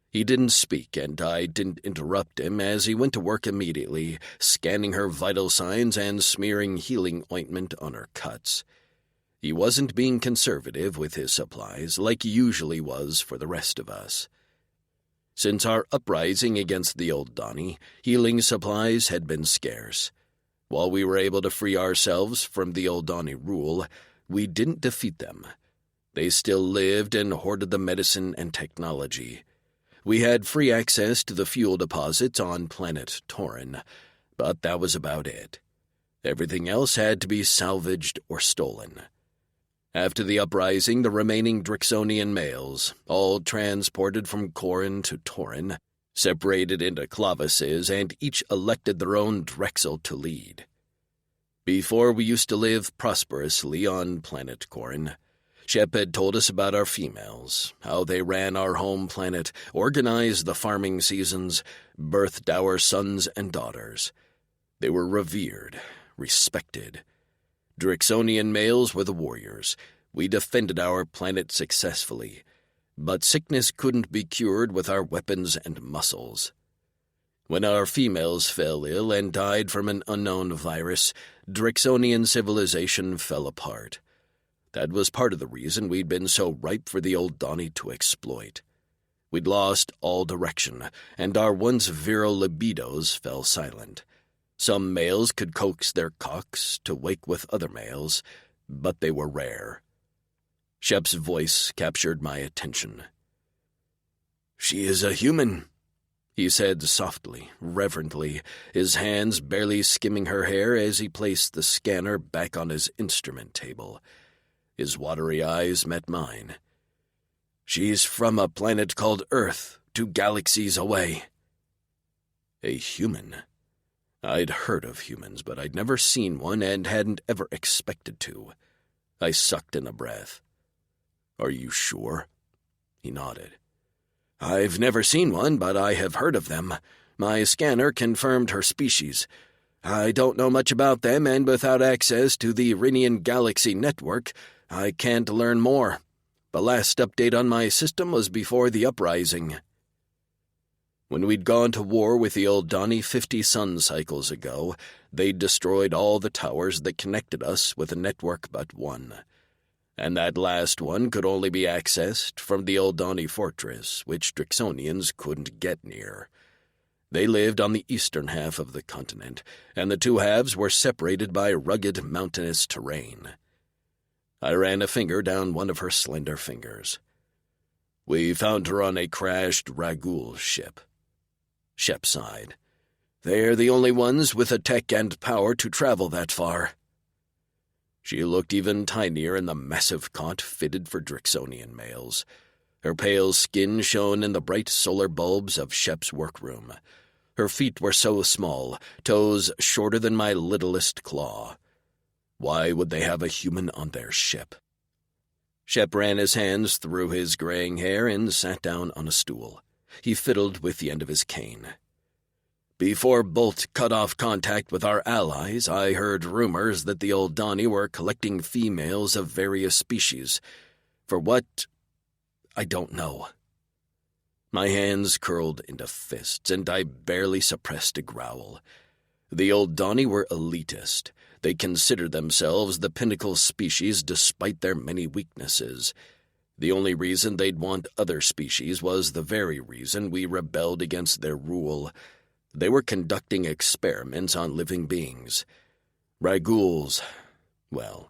He didn't speak, and I didn't interrupt him as he went to work immediately, scanning her vital signs and smearing healing ointment on her cuts. He wasn't being conservative with his supplies, like he usually was for the rest of us. Since our uprising against the Old Donny, healing supplies had been scarce. While we were able to free ourselves from the Old Donny rule, we didn't defeat them. They still lived and hoarded the medicine and technology. We had free access to the fuel deposits on planet Torin, but that was about it. Everything else had to be salvaged or stolen. After the uprising, the remaining Drixonian males, all transported from Corin to Torin, separated into clavises and each elected their own Drexel to lead. Before, we used to live prosperously on planet Corin. Shep had told us about our females, how they ran our home planet, organized the farming seasons, birthed our sons and daughters. They were revered, respected. Drixonian males were the warriors. We defended our planet successfully, but sickness couldn't be cured with our weapons and muscles. When our females fell ill and died from an unknown virus, Drixonian civilization fell apart. That was part of the reason we'd been so ripe for the Old Donny to exploit. We'd lost all direction, and our once virile libidos fell silent. Some males could coax their cocks to wake with other males, but they were rare. Shep's voice captured my attention. "She is a human," he said softly, reverently, his hands barely skimming her hair as he placed the scanner back on his instrument table. His watery eyes met mine. "She's from a planet called Earth, 2 galaxies away." A human. I'd heard of humans, but I'd never seen one and hadn't ever expected to. I sucked in a breath. "Are you sure?" He nodded. "I've never seen one, but I have heard of them. My scanner confirmed her species. I don't know much about them, and without access to the Irinian Galaxy network, I can't learn more. The last update on my system was before the uprising." When we'd gone to war with the Old Donny 50 sun cycles ago, they'd destroyed all the towers that connected us with a network but one. And that last one could only be accessed from the Old Donny fortress, which Drixonians couldn't get near. They lived on the eastern half of the continent, and the two halves were separated by rugged mountainous terrain. I ran a finger down one of her slender fingers. "We found her on a crashed Ragul ship." Shep sighed. "They're the only ones with the tech and power to travel that far." She looked even tinier in the massive cot fitted for Drixonian males. Her pale skin shone in the bright solar bulbs of Shep's workroom. Her feet were so small, toes shorter than my littlest claw. Why would they have a human on their ship? Shep ran his hands through his graying hair and sat down on a stool. He fiddled with the end of his cane. "Before Bolt cut off contact with our allies, I heard rumors that the Old Donny were collecting females of various species. For what? I don't know." My hands curled into fists, and I barely suppressed a growl. The Old Donny were elitist. They considered themselves the pinnacle species despite their many weaknesses. The only reason they'd want other species was the very reason we rebelled against their rule. They were conducting experiments on living beings. Raguls, well,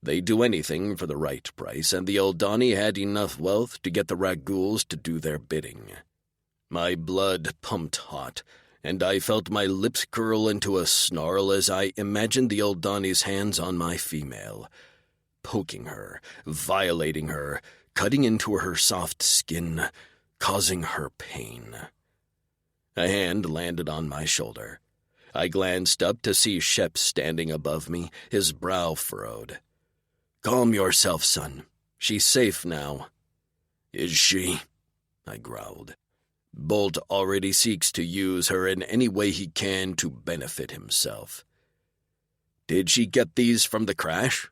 they'd do anything for the right price, and the Old Donny had enough wealth to get the Raguls to do their bidding. My blood pumped hot, and I felt my lips curl into a snarl as I imagined the Old Donny's hands on my female, poking her, violating her, cutting into her soft skin, causing her pain. A hand landed on my shoulder. I glanced up to see Shep standing above me, his brow furrowed. "Calm yourself, son. She's safe now." "Is she?" I growled. "Bolt already seeks to use her in any way he can to benefit himself." "Did she get these from the crash?"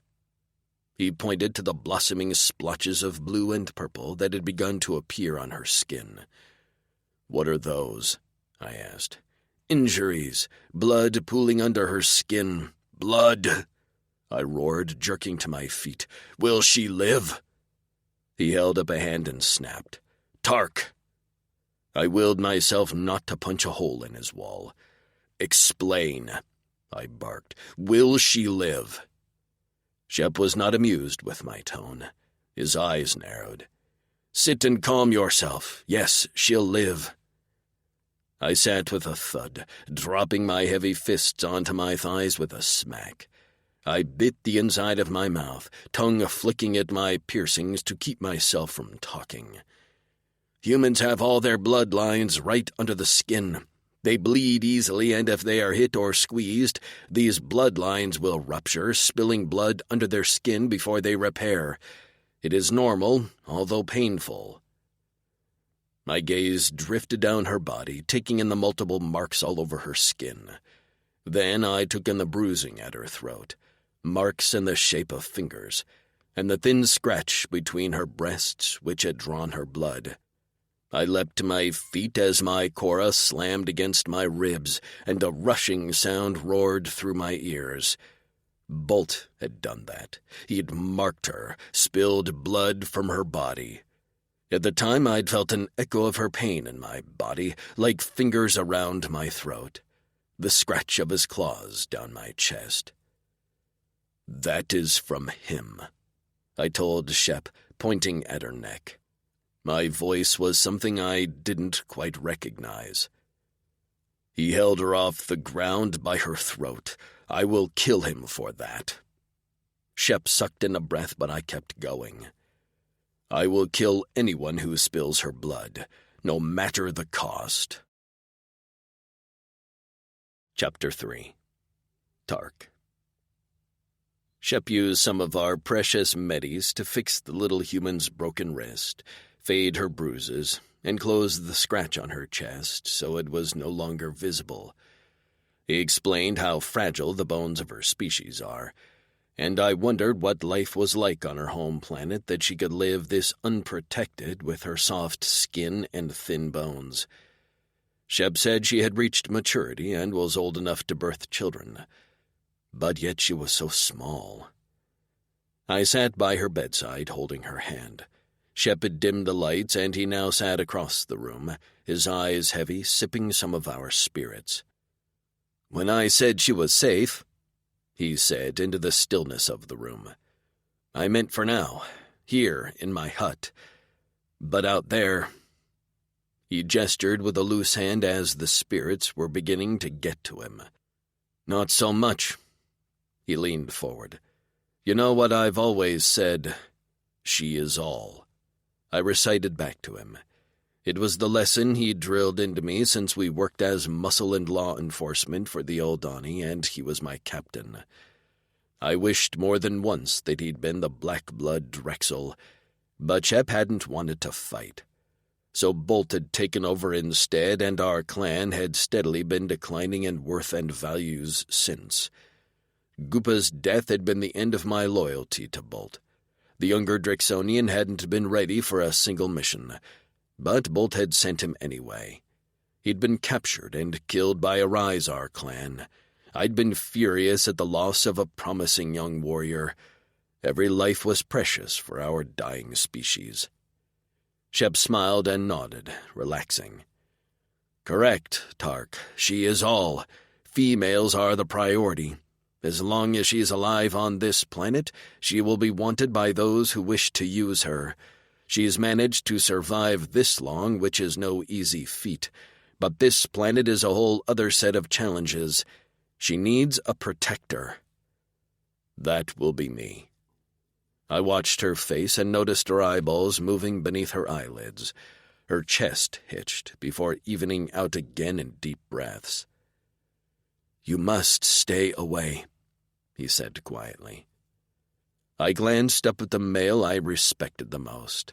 He pointed to the blossoming splotches of blue and purple that had begun to appear on her skin. "What are those?" I asked. "Injuries. Blood pooling under her skin. Blood!" I roared, jerking to my feet. "Will she live?" He held up a hand and snapped. "Tark!" I willed myself not to punch a hole in his wall. "Explain," I barked. "Will she live?" Shep was not amused with my tone. His eyes narrowed. "Sit and calm yourself. Yes, she'll live." I sat with a thud, dropping my heavy fists onto my thighs with a smack. I bit the inside of my mouth, tongue flicking at my piercings to keep myself from talking. "Humans have all their bloodlines right under the skin. They bleed easily, and if they are hit or squeezed, these bloodlines will rupture, spilling blood under their skin before they repair. It is normal, although painful." My gaze drifted down her body, taking in the multiple marks all over her skin. Then I took in the bruising at her throat, marks in the shape of fingers, and the thin scratch between her breasts which had drawn her blood. I leapt to my feet as my Cora slammed against my ribs, and a rushing sound roared through my ears. Bolt had done that. He had marked her, spilled blood from her body. At the time, I'd felt an echo of her pain in my body, like fingers around my throat, the scratch of his claws down my chest. "That is from him," I told Shep, pointing at her neck. My voice was something I didn't quite recognize. "He held her off the ground by her throat. I will kill him for that." Shep sucked in a breath, but I kept going. "I will kill anyone who spills her blood, no matter the cost." Chapter 3. Tark. Shep used some of our precious medis to fix the little human's broken wrist, fade her bruises, and closed the scratch on her chest so it was no longer visible. He explained how fragile the bones of her species are, and I wondered what life was like on her home planet that she could live this unprotected with her soft skin and thin bones. Shep said she had reached maturity and was old enough to birth children, but yet she was so small. I sat by her bedside, holding her hand. Shep had dimmed the lights, and he now sat across the room, his eyes heavy, sipping some of our spirits. "When I said she was safe," he said into the stillness of the room, "I meant for now, here in my hut. But out there—" He gestured with a loose hand as the spirits were beginning to get to him. "Not so much." He leaned forward. "You know what I've always said? She is all." I recited back to him. It was the lesson he'd drilled into me since we worked as muscle and law enforcement for the Oldani, and he was my captain. I wished more than once that he'd been the black blood Drexel, but Shep hadn't wanted to fight. So Bolt had taken over instead, and our clan had steadily been declining in worth and values since. Goopa's death had been the end of my loyalty to Bolt. The younger Drexonian hadn't been ready for a single mission, but Bolt had sent him anyway. He'd been captured and killed by a Rysar clan. I'd been furious at the loss of a promising young warrior. Every life was precious for our dying species. Shep smiled and nodded, relaxing. "Correct, Tark. She is all. Females are the priority. As long as she's alive on this planet, she will be wanted by those who wish to use her. She's managed to survive this long, which is no easy feat. But this planet is a whole other set of challenges. She needs a protector. That will be me." I watched her face and noticed her eyeballs moving beneath her eyelids. Her chest hitched before evening out again in deep breaths. "You must stay away," he said quietly. I glanced up at the male I respected the most.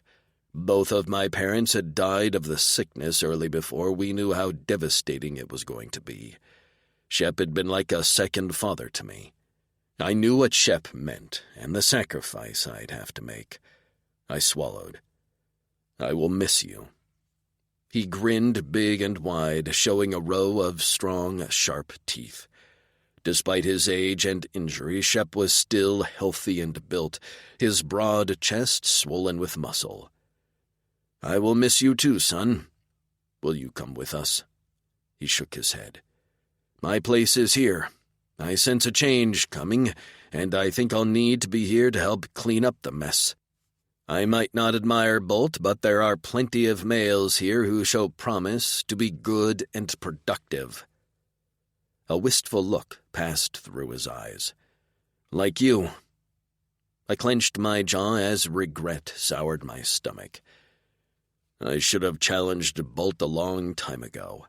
Both of my parents had died of the sickness early before we knew how devastating it was going to be. Shep had been like a second father to me. I knew what Shep meant and the sacrifice I'd have to make. I swallowed. "I will miss you." He grinned big and wide, showing a row of strong, sharp teeth. Despite his age and injury, Shep was still healthy and built, his broad chest swollen with muscle. "I will miss you too, son. Will you come with us?" He shook his head. "My place is here. I sense a change coming, and I think I'll need to be here to help clean up the mess. I might not admire Bolt, but there are plenty of males here who show promise to be good and productive." A wistful look passed through his eyes. "Like you." I clenched my jaw as regret soured my stomach. I should have challenged Bolt a long time ago.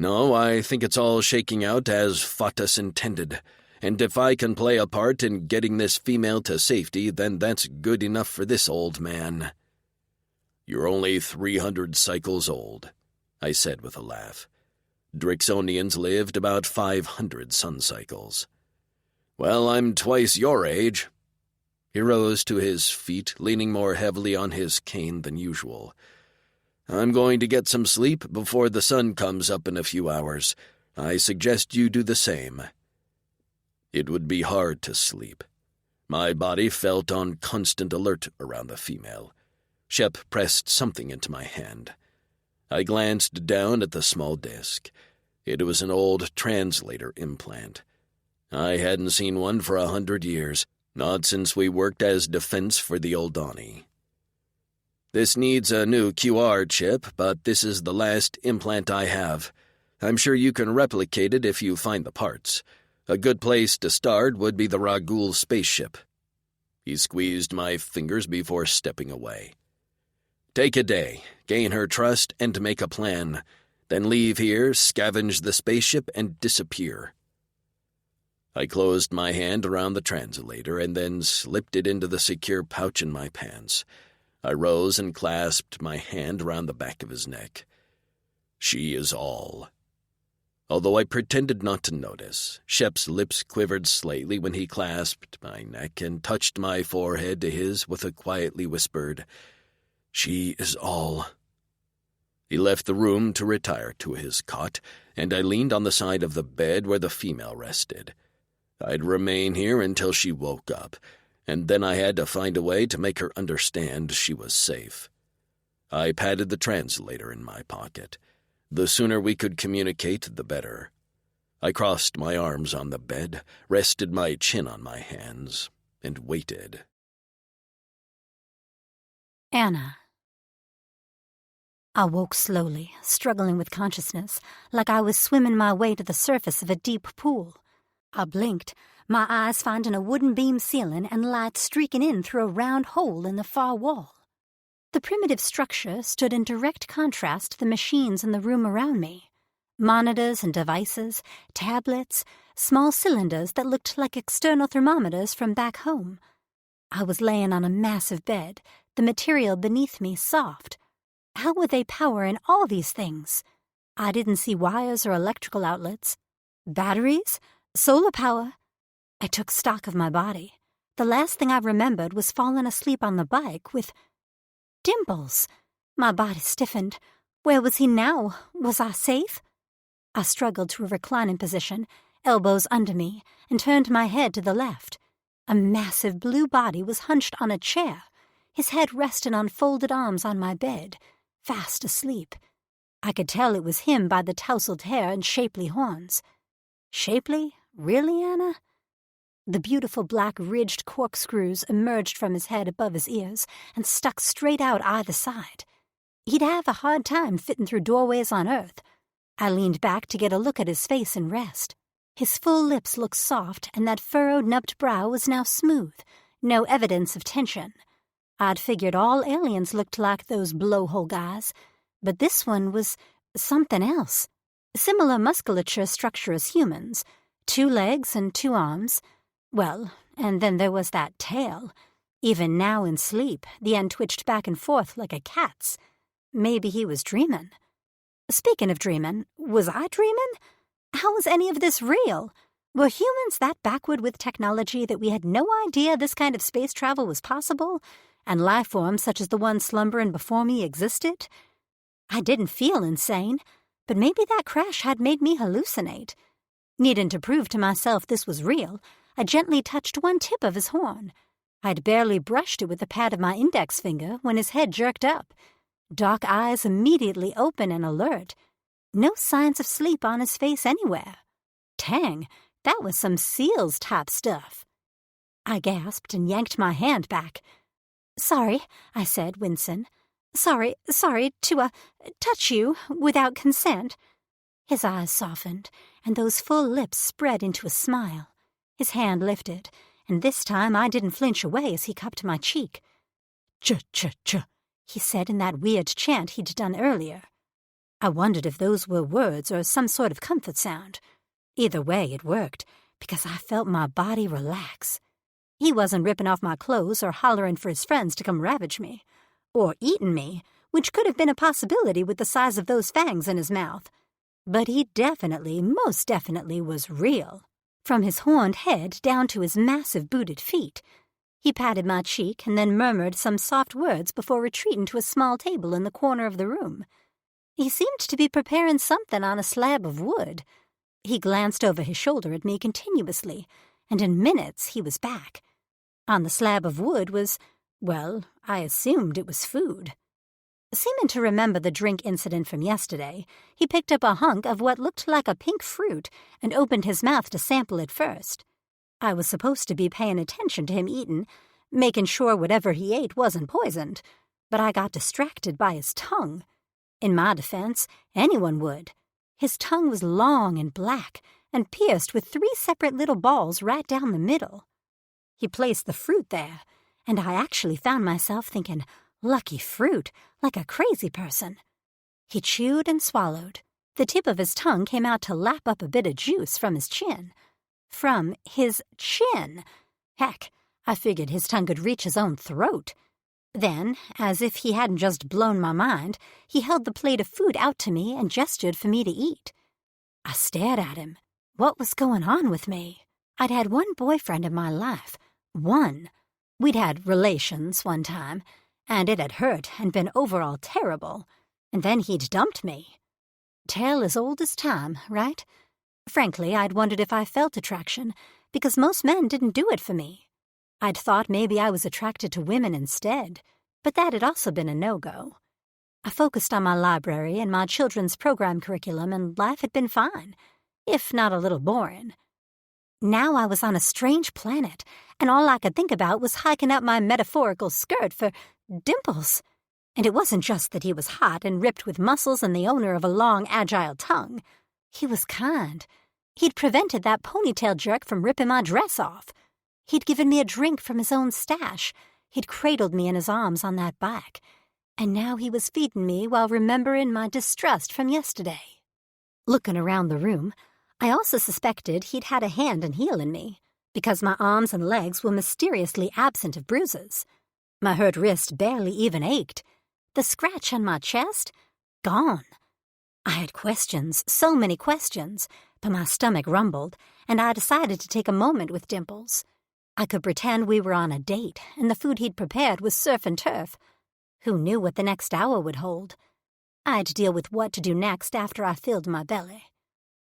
"No, I think it's all shaking out as Fatus intended, and if I can play a part in getting this female to safety, then that's good enough for this old man." "You're only 300 cycles old," I said with a laugh. Drixonians lived about 500 sun cycles. "Well, I'm twice your age." He rose to his feet, leaning more heavily on his cane than usual. "I'm going to get some sleep before the sun comes up in a few hours. I suggest you do the same." It would be hard to sleep. My body felt on constant alert around the female. Shep pressed something into my hand. I glanced down at the small disc. It was an old translator implant. I hadn't seen one for 100 years, not since we worked as defense for the Oldani. "This needs a new QR chip, but this is the last implant I have. I'm sure you can replicate it if you find the parts. A good place to start would be the Ragul spaceship." He squeezed my fingers before stepping away. "Take a day, gain her trust, and make a plan. Then leave here, scavenge the spaceship, and disappear." I closed my hand around the translator and then slipped it into the secure pouch in my pants. I rose and clasped my hand around the back of his neck. She is all. Although I pretended not to notice, Shep's lips quivered slightly when he clasped my neck and touched my forehead to his with a quietly whispered, "She is all." He left the room to retire to his cot, and I leaned on the side of the bed where the female rested. I'd remain here until she woke up, and then I had to find a way to make her understand she was safe. I patted the translator in my pocket. The sooner we could communicate, the better. I crossed my arms on the bed, rested my chin on my hands, and waited. Anna. I woke slowly, struggling with consciousness, like I was swimming my way to the surface of a deep pool. I blinked, my eyes finding a wooden beam ceiling and light streaking in through a round hole in the far wall. The primitive structure stood in direct contrast to the machines in the room around me. Monitors and devices, tablets, small cylinders that looked like external thermometers from back home. I was laying on a massive bed, the material beneath me soft. How would they power in all these things? I didn't see wires or electrical outlets. Batteries? Solar power? I took stock of my body. The last thing I remembered was falling asleep on the bike with Dimples. My body stiffened. Where was he now? Was I safe? I struggled to a reclining position, elbows under me, and turned my head to the left. A massive blue body was hunched on a chair, his head resting on folded arms on my bed, fast asleep. I could tell it was him by the tousled hair and shapely horns. Shapely? Really, Anna? The beautiful black ridged corkscrews emerged from his head above his ears and stuck straight out either side. He'd have a hard time fitting through doorways on Earth. I leaned back to get a look at his face and rest. His full lips looked soft, and that furrowed, nubbed brow was now smooth, no evidence of tension. I'd figured all aliens looked like those blowhole guys, but this one was something else. Similar musculature structure as humans, 2 legs and 2 arms. Well, and then there was that tail. Even now in sleep, the end twitched back and forth like a cat's. Maybe he was dreaming. Speaking of dreaming, was I dreaming? How was any of this real? Were humans that backward with technology that we had no idea this kind of space travel was possible, and life forms such as the one slumbering before me existed? I didn't feel insane, but maybe that crash had made me hallucinate. Needing to prove to myself this was real, I gently touched one tip of his horn. I'd barely brushed it with the pad of my index finger when his head jerked up. Dark eyes immediately open and alert. No signs of sleep on his face anywhere. Tang, that was some SEALs-type stuff. I gasped and yanked my hand back. "Sorry," I said, wincing. Sorry to touch you without consent." His eyes softened, and those full lips spread into a smile. His hand lifted, and this time I didn't flinch away as he cupped my cheek. "Ch-ch-ch," he said in that weird chant he'd done earlier. I wondered if those were words or some sort of comfort sound. Either way, it worked, because I felt my body relax. He wasn't ripping off my clothes or hollering for his friends to come ravage me. Or eating me, which could have been a possibility with the size of those fangs in his mouth. But he definitely, most definitely was real. From his horned head down to his massive booted feet. He patted my cheek and then murmured some soft words before retreating to a small table in the corner of the room. He seemed to be preparing something on a slab of wood. He glanced over his shoulder at me continuously, and in minutes he was back. On the slab of wood was, well, I assumed it was food. Seeming to remember the drink incident from yesterday, he picked up a hunk of what looked like a pink fruit and opened his mouth to sample it first. I was supposed to be paying attention to him eating, making sure whatever he ate wasn't poisoned, but I got distracted by his tongue. In my defense, anyone would. His tongue was long and black and pierced with 3 separate little balls right down the middle. He placed the fruit there, and I actually found myself thinking, lucky fruit, like a crazy person. He chewed and swallowed. The tip of his tongue came out to lap up a bit of juice from his chin. From his chin. Heck, I figured his tongue could reach his own throat. Then, as if he hadn't just blown my mind, he held the plate of food out to me and gestured for me to eat. I stared at him. What was going on with me? I'd had one boyfriend in my life. One. We'd had relations one time, and it had hurt and been overall terrible. And then he'd dumped me. Tale as old as time, right? Frankly, I'd wondered if I felt attraction, because most men didn't do it for me. I'd thought maybe I was attracted to women instead, but that had also been a no-go. I focused on my library and my children's program curriculum, and life had been fine, if not a little boring. Now I was on a strange planet, and all I could think about was hiking up my metaphorical skirt for Dimples. And it wasn't just that he was hot and ripped with muscles and the owner of a long, agile tongue. He was kind. He'd prevented that ponytail jerk from ripping my dress off. He'd given me a drink from his own stash. He'd cradled me in his arms on that bike. And now he was feeding me while remembering my distrust from yesterday. Looking around the room, I also suspected he'd had a hand in healing me, because my arms and legs were mysteriously absent of bruises. My hurt wrist barely even ached. The scratch on my chest? Gone. I had questions, so many questions, but my stomach rumbled, and I decided to take a moment with Dimples. I could pretend we were on a date, and the food he'd prepared was surf and turf. Who knew what the next hour would hold? I'd deal with what to do next after I filled my belly.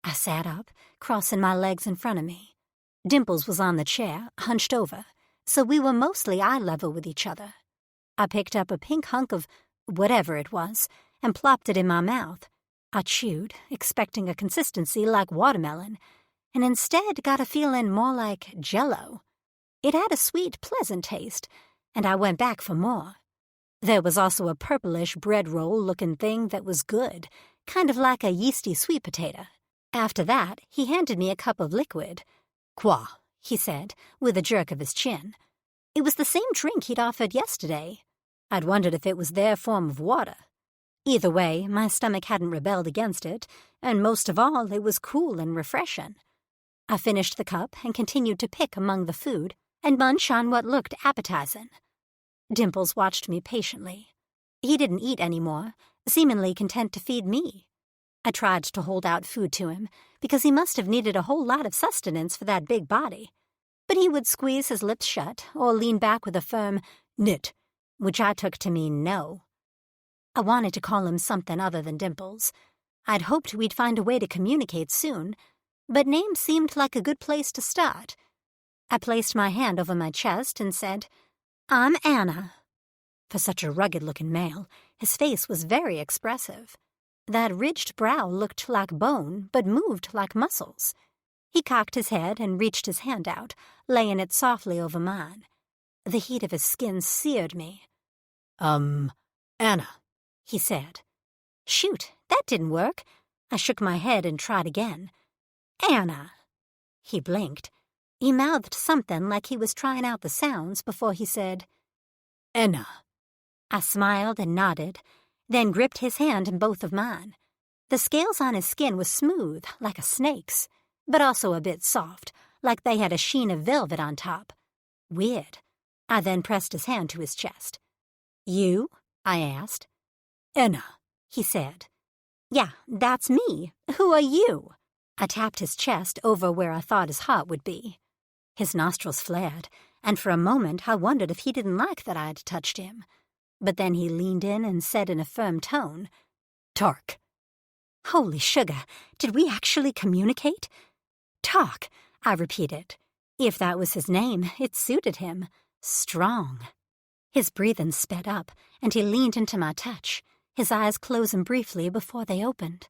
I sat up, crossing my legs in front of me. Dimples was on the chair, hunched over, so we were mostly eye level with each other. I picked up a pink hunk of whatever it was and plopped it in my mouth. I chewed, expecting a consistency like watermelon, and instead got a feeling more like Jell-O. It had a sweet, pleasant taste, and I went back for more. There was also a purplish bread roll-looking thing that was good, kind of like a yeasty sweet potato. After that, he handed me a cup of liquid. "Qua," he said, with a jerk of his chin. It was the same drink he'd offered yesterday. I'd wondered if it was their form of water. Either way, my stomach hadn't rebelled against it, and most of all, it was cool and refreshing. I finished the cup and continued to pick among the food and munch on what looked appetizing. Dimples watched me patiently. He didn't eat any more, seemingly content to feed me. I tried to hold out food to him, because he must have needed a whole lot of sustenance for that big body. But he would squeeze his lips shut or lean back with a firm "nit," which I took to mean no. I wanted to call him something other than Dimples. I'd hoped we'd find a way to communicate soon, but name seemed like a good place to start. I placed my hand over my chest and said, "I'm Anna." For such a rugged-looking male, his face was very expressive. That ridged brow looked like bone, but moved like muscles. He cocked his head and reached his hand out, laying it softly over mine. The heat of his skin seared me. Anna," he said. Shoot, that didn't work. I shook my head and tried again. "Anna." He blinked. He mouthed something like he was trying out the sounds before he said, "Anna." I smiled and nodded, then gripped his hand in both of mine. The scales on his skin were smooth, like a snake's, but also a bit soft, like they had a sheen of velvet on top. Weird. I then pressed his hand to his chest. "You?" I asked. "Anna," he said. "Yeah, that's me. Who are you?" I tapped his chest over where I thought his heart would be. His nostrils flared, and for a moment I wondered if he didn't like that I'd touched him. But then he leaned in and said in a firm tone, "Tark." Holy sugar, did we actually communicate? "Talk," I repeated. If that was his name, it suited him. Strong. His breathing sped up, and he leaned into my touch, his eyes closing briefly before they opened.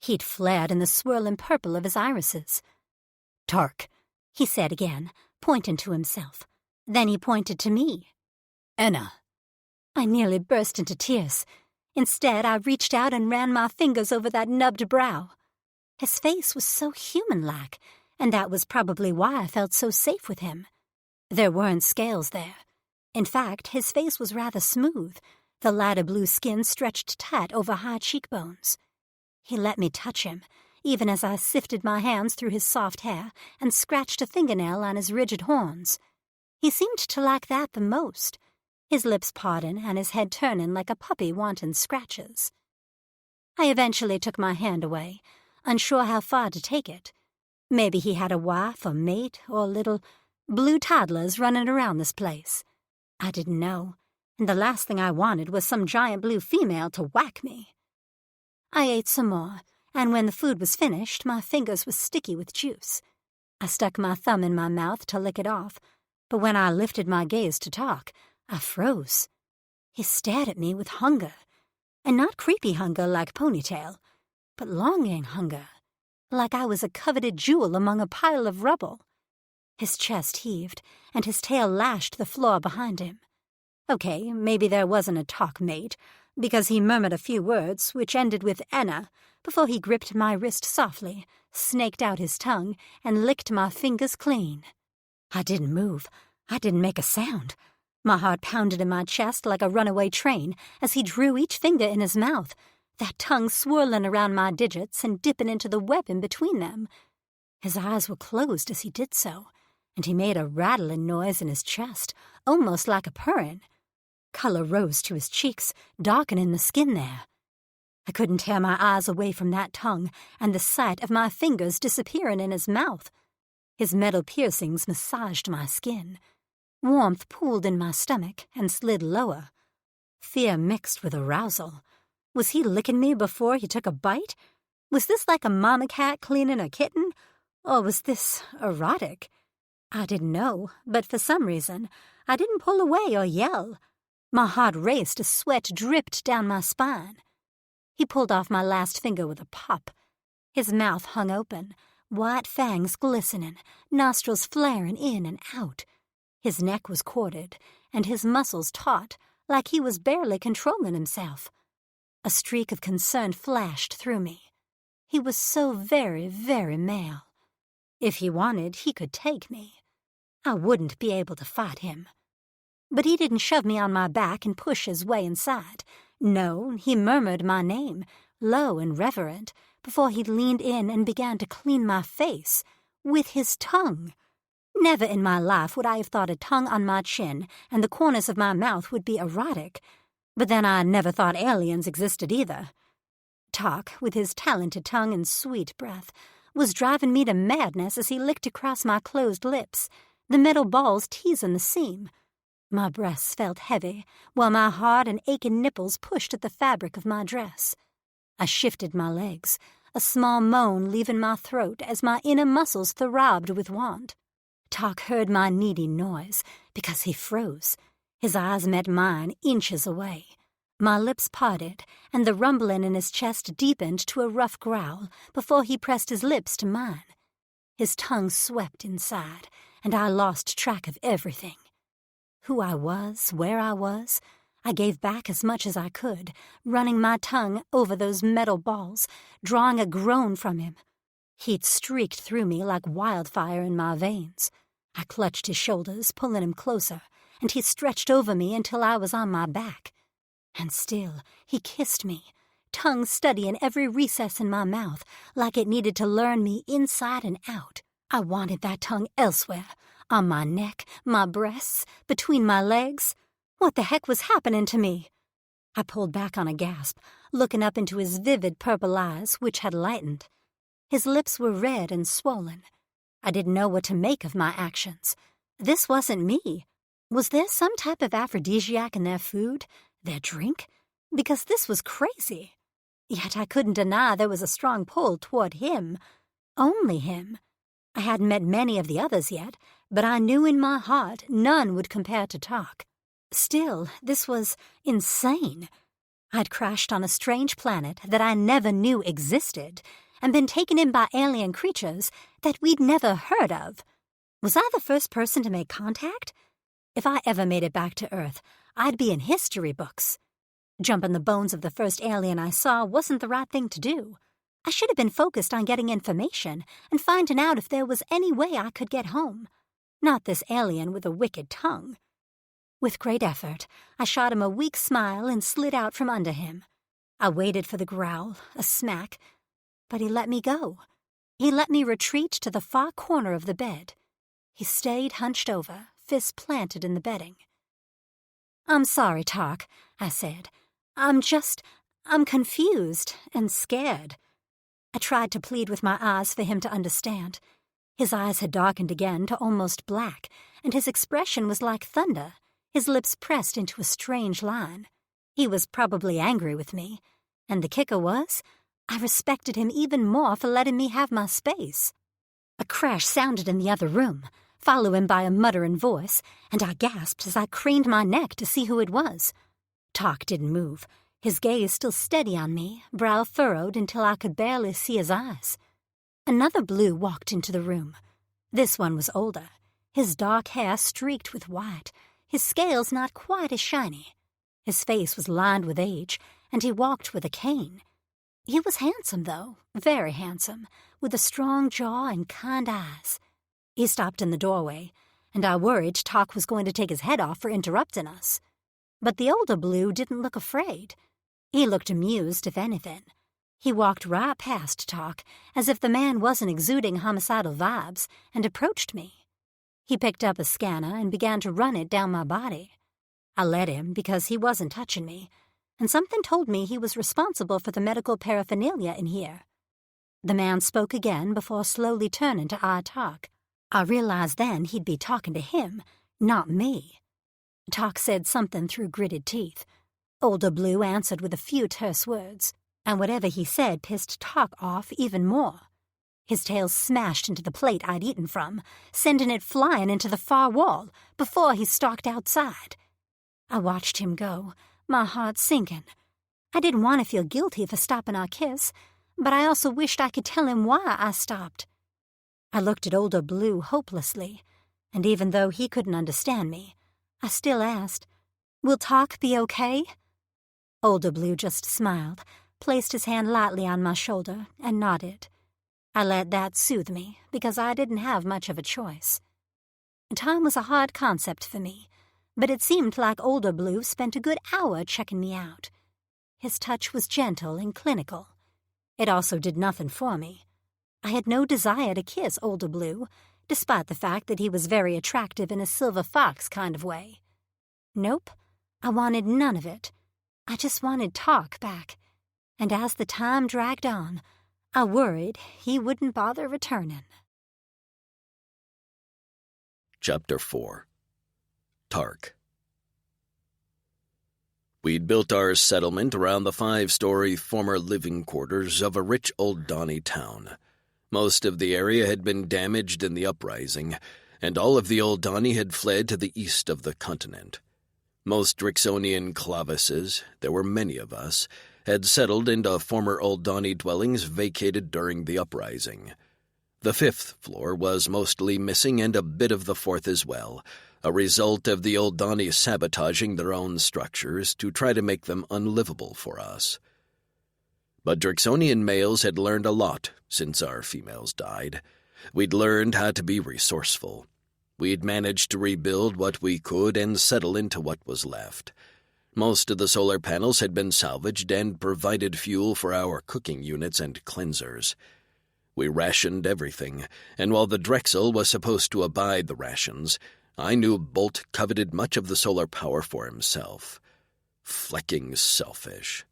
He'd flared in the swirling purple of his irises. "Tark," he said again, pointing to himself. Then he pointed to me. "Anna." I nearly burst into tears. Instead, I reached out and ran my fingers over that nubbed brow. His face was so human-like, and that was probably why I felt so safe with him. There weren't scales there. In fact, his face was rather smooth, the lighter blue skin stretched tight over high cheekbones. He let me touch him, even as I sifted my hands through his soft hair and scratched a fingernail on his rigid horns. He seemed to like that the most. his lips parting and his head turning like a puppy wanting scratches. I eventually took my hand away, unsure how far to take it. Maybe he had a wife or mate or little blue toddlers running around this place. I didn't know, and the last thing I wanted was some giant blue female to whack me. I ate some more, and when the food was finished, my fingers were sticky with juice. I stuck my thumb in my mouth to lick it off, but when I lifted my gaze to talk, I froze. He stared at me with hunger, and not creepy hunger like Ponytail, but longing hunger, like I was a coveted jewel among a pile of rubble. His chest heaved, and his tail lashed the floor behind him. Okay, maybe there wasn't a talk mate, because he murmured a few words, which ended with Anna, before he gripped my wrist softly, snaked out his tongue, and licked my fingers clean. I didn't move. I didn't make a sound. My heart pounded in my chest like a runaway train as he drew each finger in his mouth, that tongue swirling around my digits and dipping into the web in between them. His eyes were closed as he did so, and he made a rattling noise in his chest, almost like a purring. Color rose to his cheeks, darkening the skin there. I couldn't tear my eyes away from that tongue and the sight of my fingers disappearing in his mouth. His metal piercings massaged my skin. Warmth pooled in my stomach and slid lower. Fear mixed with arousal. Was he licking me before he took a bite? Was this like a mama cat cleaning a kitten? Or was this erotic? I didn't know, but for some reason, I didn't pull away or yell. My heart raced as sweat dripped down my spine. He pulled off my last finger with a pop. His mouth hung open, white fangs glistening, nostrils flaring in and out. His neck was corded, and his muscles taut, like he was barely controlling himself. A streak of concern flashed through me. He was so very, very male. If he wanted, he could take me. I wouldn't be able to fight him. But he didn't shove me on my back and push his way inside. No, he murmured my name, low and reverent, before he leaned in and began to clean my face with his tongue. Never in my life would I have thought a tongue on my chin and the corners of my mouth would be erotic, but then I never thought aliens existed either. Talk, with his talented tongue and sweet breath, was driving me to madness as he licked across my closed lips, the metal balls teasing the seam. My breasts felt heavy, while my hard and aching nipples pushed at the fabric of my dress. I shifted my legs, a small moan leaving my throat as my inner muscles throbbed with want. Talk heard my needy noise because he froze. His eyes met mine inches away. My lips parted, and the rumbling in his chest deepened to a rough growl before he pressed his lips to mine. His tongue swept inside, and I lost track of everything. Who I was, where I was, I gave back as much as I could, running my tongue over those metal balls, drawing a groan from him. Heat streaked through me like wildfire in my veins. I clutched his shoulders, pulling him closer, and he stretched over me until I was on my back. And still, he kissed me, tongue studying every recess in my mouth, like it needed to learn me inside and out. I wanted that tongue elsewhere, on my neck, my breasts, between my legs. What the heck was happening to me? I pulled back on a gasp, looking up into his vivid purple eyes, which had lightened. His lips were red and swollen. I didn't know what to make of my actions. This wasn't me. Was there some type of aphrodisiac in their food, their drink? Because this was crazy. Yet I couldn't deny there was a strong pull toward him. Only him. I hadn't met many of the others yet, but I knew in my heart none would compare to Talk. Still, this was insane. I'd crashed on a strange planet that I never knew existed, and been taken in by alien creatures that we'd never heard of. Was I the first person to make contact? If I ever made it back to Earth, I'd be in history books. Jumping the bones of the first alien I saw wasn't the right thing to do. I should have been focused on getting information and finding out if there was any way I could get home. Not this alien with a wicked tongue. With great effort, I shot him a weak smile and slid out from under him. I waited for the growl, a smack, but he let me go. He let me retreat to the far corner of the bed. He stayed hunched over, fists planted in the bedding. "I'm sorry, Tark," I said. I'm confused and scared." I tried to plead with my eyes for him to understand. His eyes had darkened again to almost black, and his expression was like thunder, his lips pressed into a strange line. He was probably angry with me, and the kicker was, I respected him even more for letting me have my space. A crash sounded in the other room, followed by a muttering voice, and I gasped as I craned my neck to see who it was. Tark didn't move, his gaze still steady on me, brow furrowed until I could barely see his eyes. Another blue walked into the room. This one was older, his dark hair streaked with white, his scales not quite as shiny. His face was lined with age, and he walked with a cane. He was handsome, though, very handsome, with a strong jaw and kind eyes. He stopped in the doorway, and I worried Tark was going to take his head off for interrupting us. But the older blue didn't look afraid. He looked amused, if anything. He walked right past Tark, as if the man wasn't exuding homicidal vibes, and approached me. He picked up a scanner and began to run it down my body. I let him because he wasn't touching me, and something told me he was responsible for the medical paraphernalia in here. The man spoke again before slowly turning to eye Tark. I realized then he'd be talking to him, not me. Tark said something through gritted teeth. Older Blue answered with a few terse words, and whatever he said pissed Tark off even more. His tail smashed into the plate I'd eaten from, sending it flying into the far wall before he stalked outside. I watched him go, my heart sinking. I didn't want to feel guilty for stopping our kiss, but I also wished I could tell him why I stopped. I looked at Older Blue hopelessly, and even though he couldn't understand me, I still asked, "Will Tark be okay?" Older Blue just smiled, placed his hand lightly on my shoulder, and nodded. I let that soothe me, because I didn't have much of a choice. Time was a hard concept for me, but it seemed like Older Blue spent a good hour checking me out. His touch was gentle and clinical. It also did nothing for me. I had no desire to kiss Older Blue, despite the fact that he was very attractive in a silver fox kind of way. Nope, I wanted none of it. I just wanted Tark back, and as the time dragged on, I worried he wouldn't bother returning. Chapter 4. Tark. We'd built our settlement around the 5-story former living quarters of a rich Old Donny town. Most of the area had been damaged in the uprising, and all of the Old Donny had fled to the east of the continent. Most Drixonian Clavises, there were many of us, had settled into former Old Donny dwellings vacated during the uprising. The 5th floor was mostly missing and a bit of the 4th as well, a result of the Old Donny sabotaging their own structures to try to make them unlivable for us. But Drixonian males had learned a lot since our females died. We'd learned how to be resourceful. We'd managed to rebuild what we could and settle into what was left. Most of the solar panels had been salvaged and provided fuel for our cooking units and cleansers. We rationed everything, and while the Drexel was supposed to abide the rations, I knew Bolt coveted much of the solar power for himself. Flecking selfish.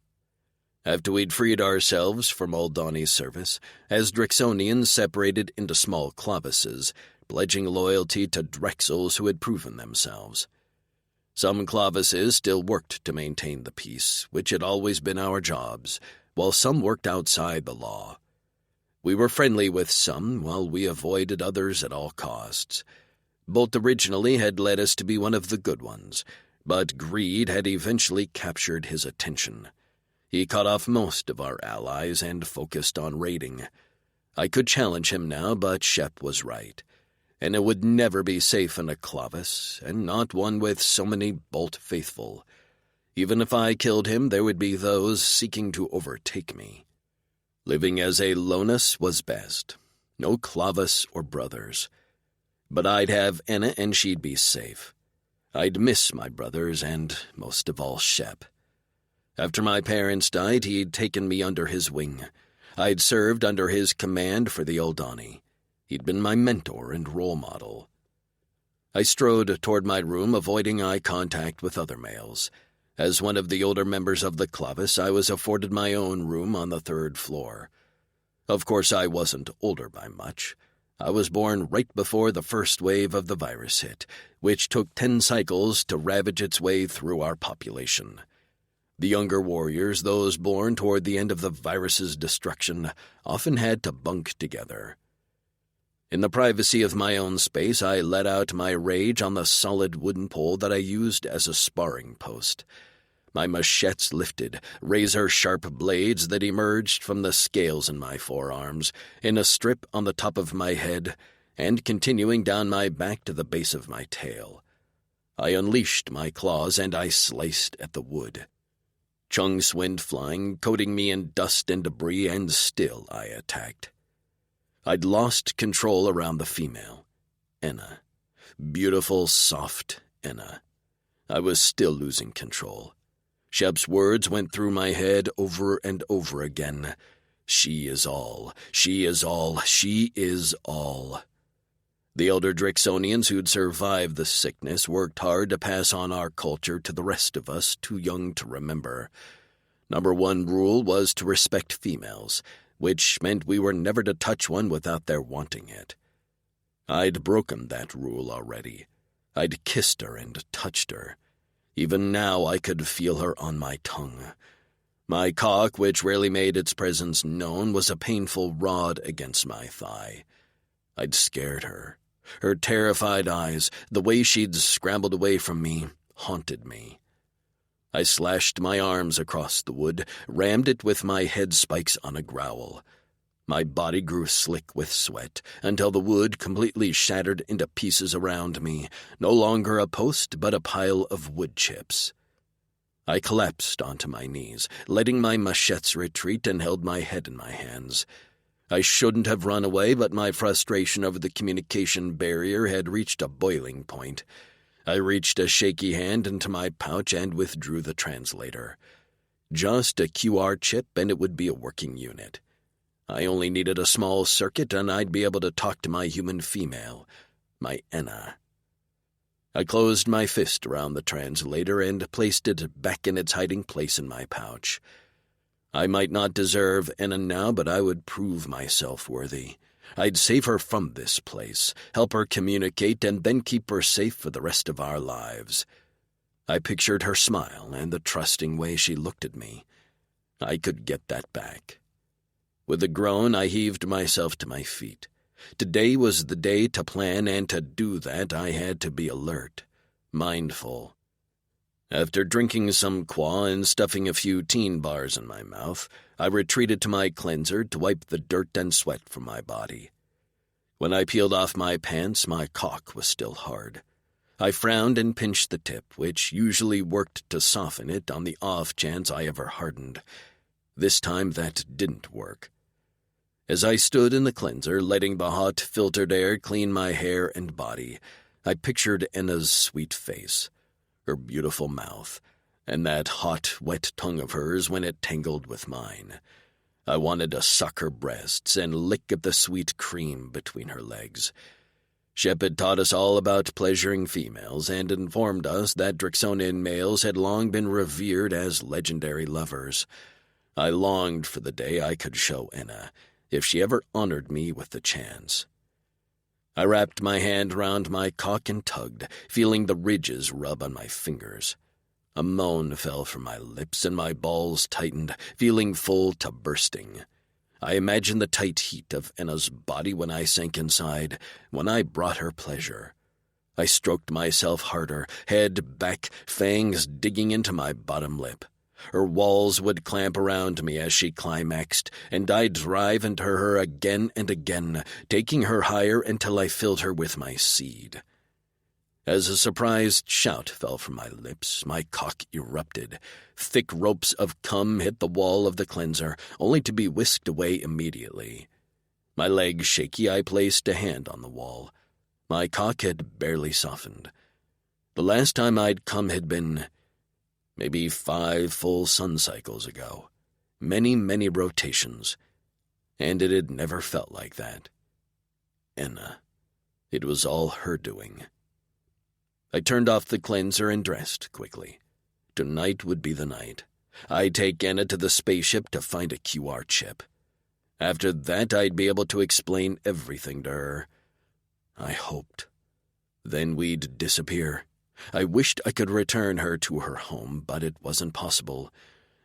After we'd freed ourselves from Old Donny's service, as Drixonians separated into small clavises, pledging loyalty to Drexels who had proven themselves. Some clavises still worked to maintain the peace, which had always been our jobs, while some worked outside the law. We were friendly with some, while we avoided others at all costs. Bolt originally had led us to be one of the good ones, but greed had eventually captured his attention. He cut off most of our allies and focused on raiding. I could challenge him now, but Shep was right. And it would never be safe in a clavis, and not one with so many Bolt faithful. Even if I killed him, there would be those seeking to overtake me. Living as a lonus was best. No clavis or brothers. But I'd have Enna and she'd be safe. I'd miss my brothers and, most of all, Shep. After my parents died, he'd taken me under his wing. I'd served under his command for the Old Donny. He'd been my mentor and role model. I strode toward my room, avoiding eye contact with other males. As one of the older members of the Clavis, I was afforded my own room on the 3rd floor. Of course, I wasn't older by much. I was born right before the first wave of the virus hit, which took 10 cycles to ravage its way through our population. The younger warriors, those born toward the end of the virus's destruction, often had to bunk together. In the privacy of my own space, I let out my rage on the solid wooden pole that I used as a sparring post. My machetes lifted, razor-sharp blades that emerged from the scales in my forearms, in a strip on the top of my head, and continuing down my back to the base of my tail. I unleashed my claws, and I sliced at the wood. Chunks went flying, coating me in dust and debris, and still I attacked. I'd lost control around the female, Enna. Beautiful, soft Enna. I was still losing control. Shep's words went through my head over and over again. She is all. She is all. She is all. The elder Drixonians who'd survived the sickness worked hard to pass on our culture to the rest of us too young to remember. Number 1 rule was to respect females, which meant we were never to touch one without their wanting it. I'd broken that rule already. I'd kissed her and touched her. Even now I could feel her on my tongue. My cock, which rarely made its presence known, was a painful rod against my thigh. I'd scared her. Her terrified eyes, the way she'd scrambled away from me, haunted me. I slashed my arms across the wood, rammed it with my head spikes on a growl. My body grew slick with sweat, until the wood completely shattered into pieces around me, no longer a post but a pile of wood chips. I collapsed onto my knees, letting my machetes retreat, and held my head in my hands. I shouldn't have run away, but my frustration over the communication barrier had reached a boiling point. I reached a shaky hand into my pouch and withdrew the translator. Just a QR chip and it would be a working unit. I only needed a small circuit and I'd be able to talk to my human female, my Enna. I closed my fist around the translator and placed it back in its hiding place in my pouch. I might not deserve Enna now, but I would prove myself worthy. I'd save her from this place, help her communicate, and then keep her safe for the rest of our lives. I pictured her smile and the trusting way she looked at me. I could get that back. With a groan, I heaved myself to my feet. Today was the day to plan, and to do that I had to be alert, mindful. After drinking some qua and stuffing a few teen bars in my mouth, I retreated to my cleanser to wipe the dirt and sweat from my body. When I peeled off my pants, my cock was still hard. I frowned and pinched the tip, which usually worked to soften it on the off chance I ever hardened. This time that didn't work. As I stood in the cleanser, letting the hot, filtered air clean my hair and body, I pictured Enna's sweet face, her beautiful mouth, and that hot, wet tongue of hers when it tangled with mine. I wanted to suck her breasts and lick at the sweet cream between her legs. Shep had taught us all about pleasuring females and informed us that Drixonian males had long been revered as legendary lovers. I longed for the day I could show Enna, if she ever honored me with the chance. I wrapped my hand round my cock and tugged, feeling the ridges rub on my fingers. A moan fell from my lips and my balls tightened, feeling full to bursting. I imagined the tight heat of Enna's body when I sank inside, when I brought her pleasure. I stroked myself harder, head back, fangs digging into my bottom lip. Her walls would clamp around me as she climaxed, and I'd drive into her again and again, taking her higher until I filled her with my seed. As a surprised shout fell from my lips, my cock erupted. Thick ropes of cum hit the wall of the cleanser, only to be whisked away immediately. My legs shaky, I placed a hand on the wall. My cock had barely softened. The last time I'd come had been maybe 5 full sun cycles ago. Many rotations. And it had never felt like that. Enna. It was all her doing. I turned off the cleanser and dressed quickly. Tonight would be the night. I'd take Anna to the spaceship to find a QR chip. After that, I'd be able to explain everything to her. I hoped. Then we'd disappear. I wished I could return her to her home, but it wasn't possible.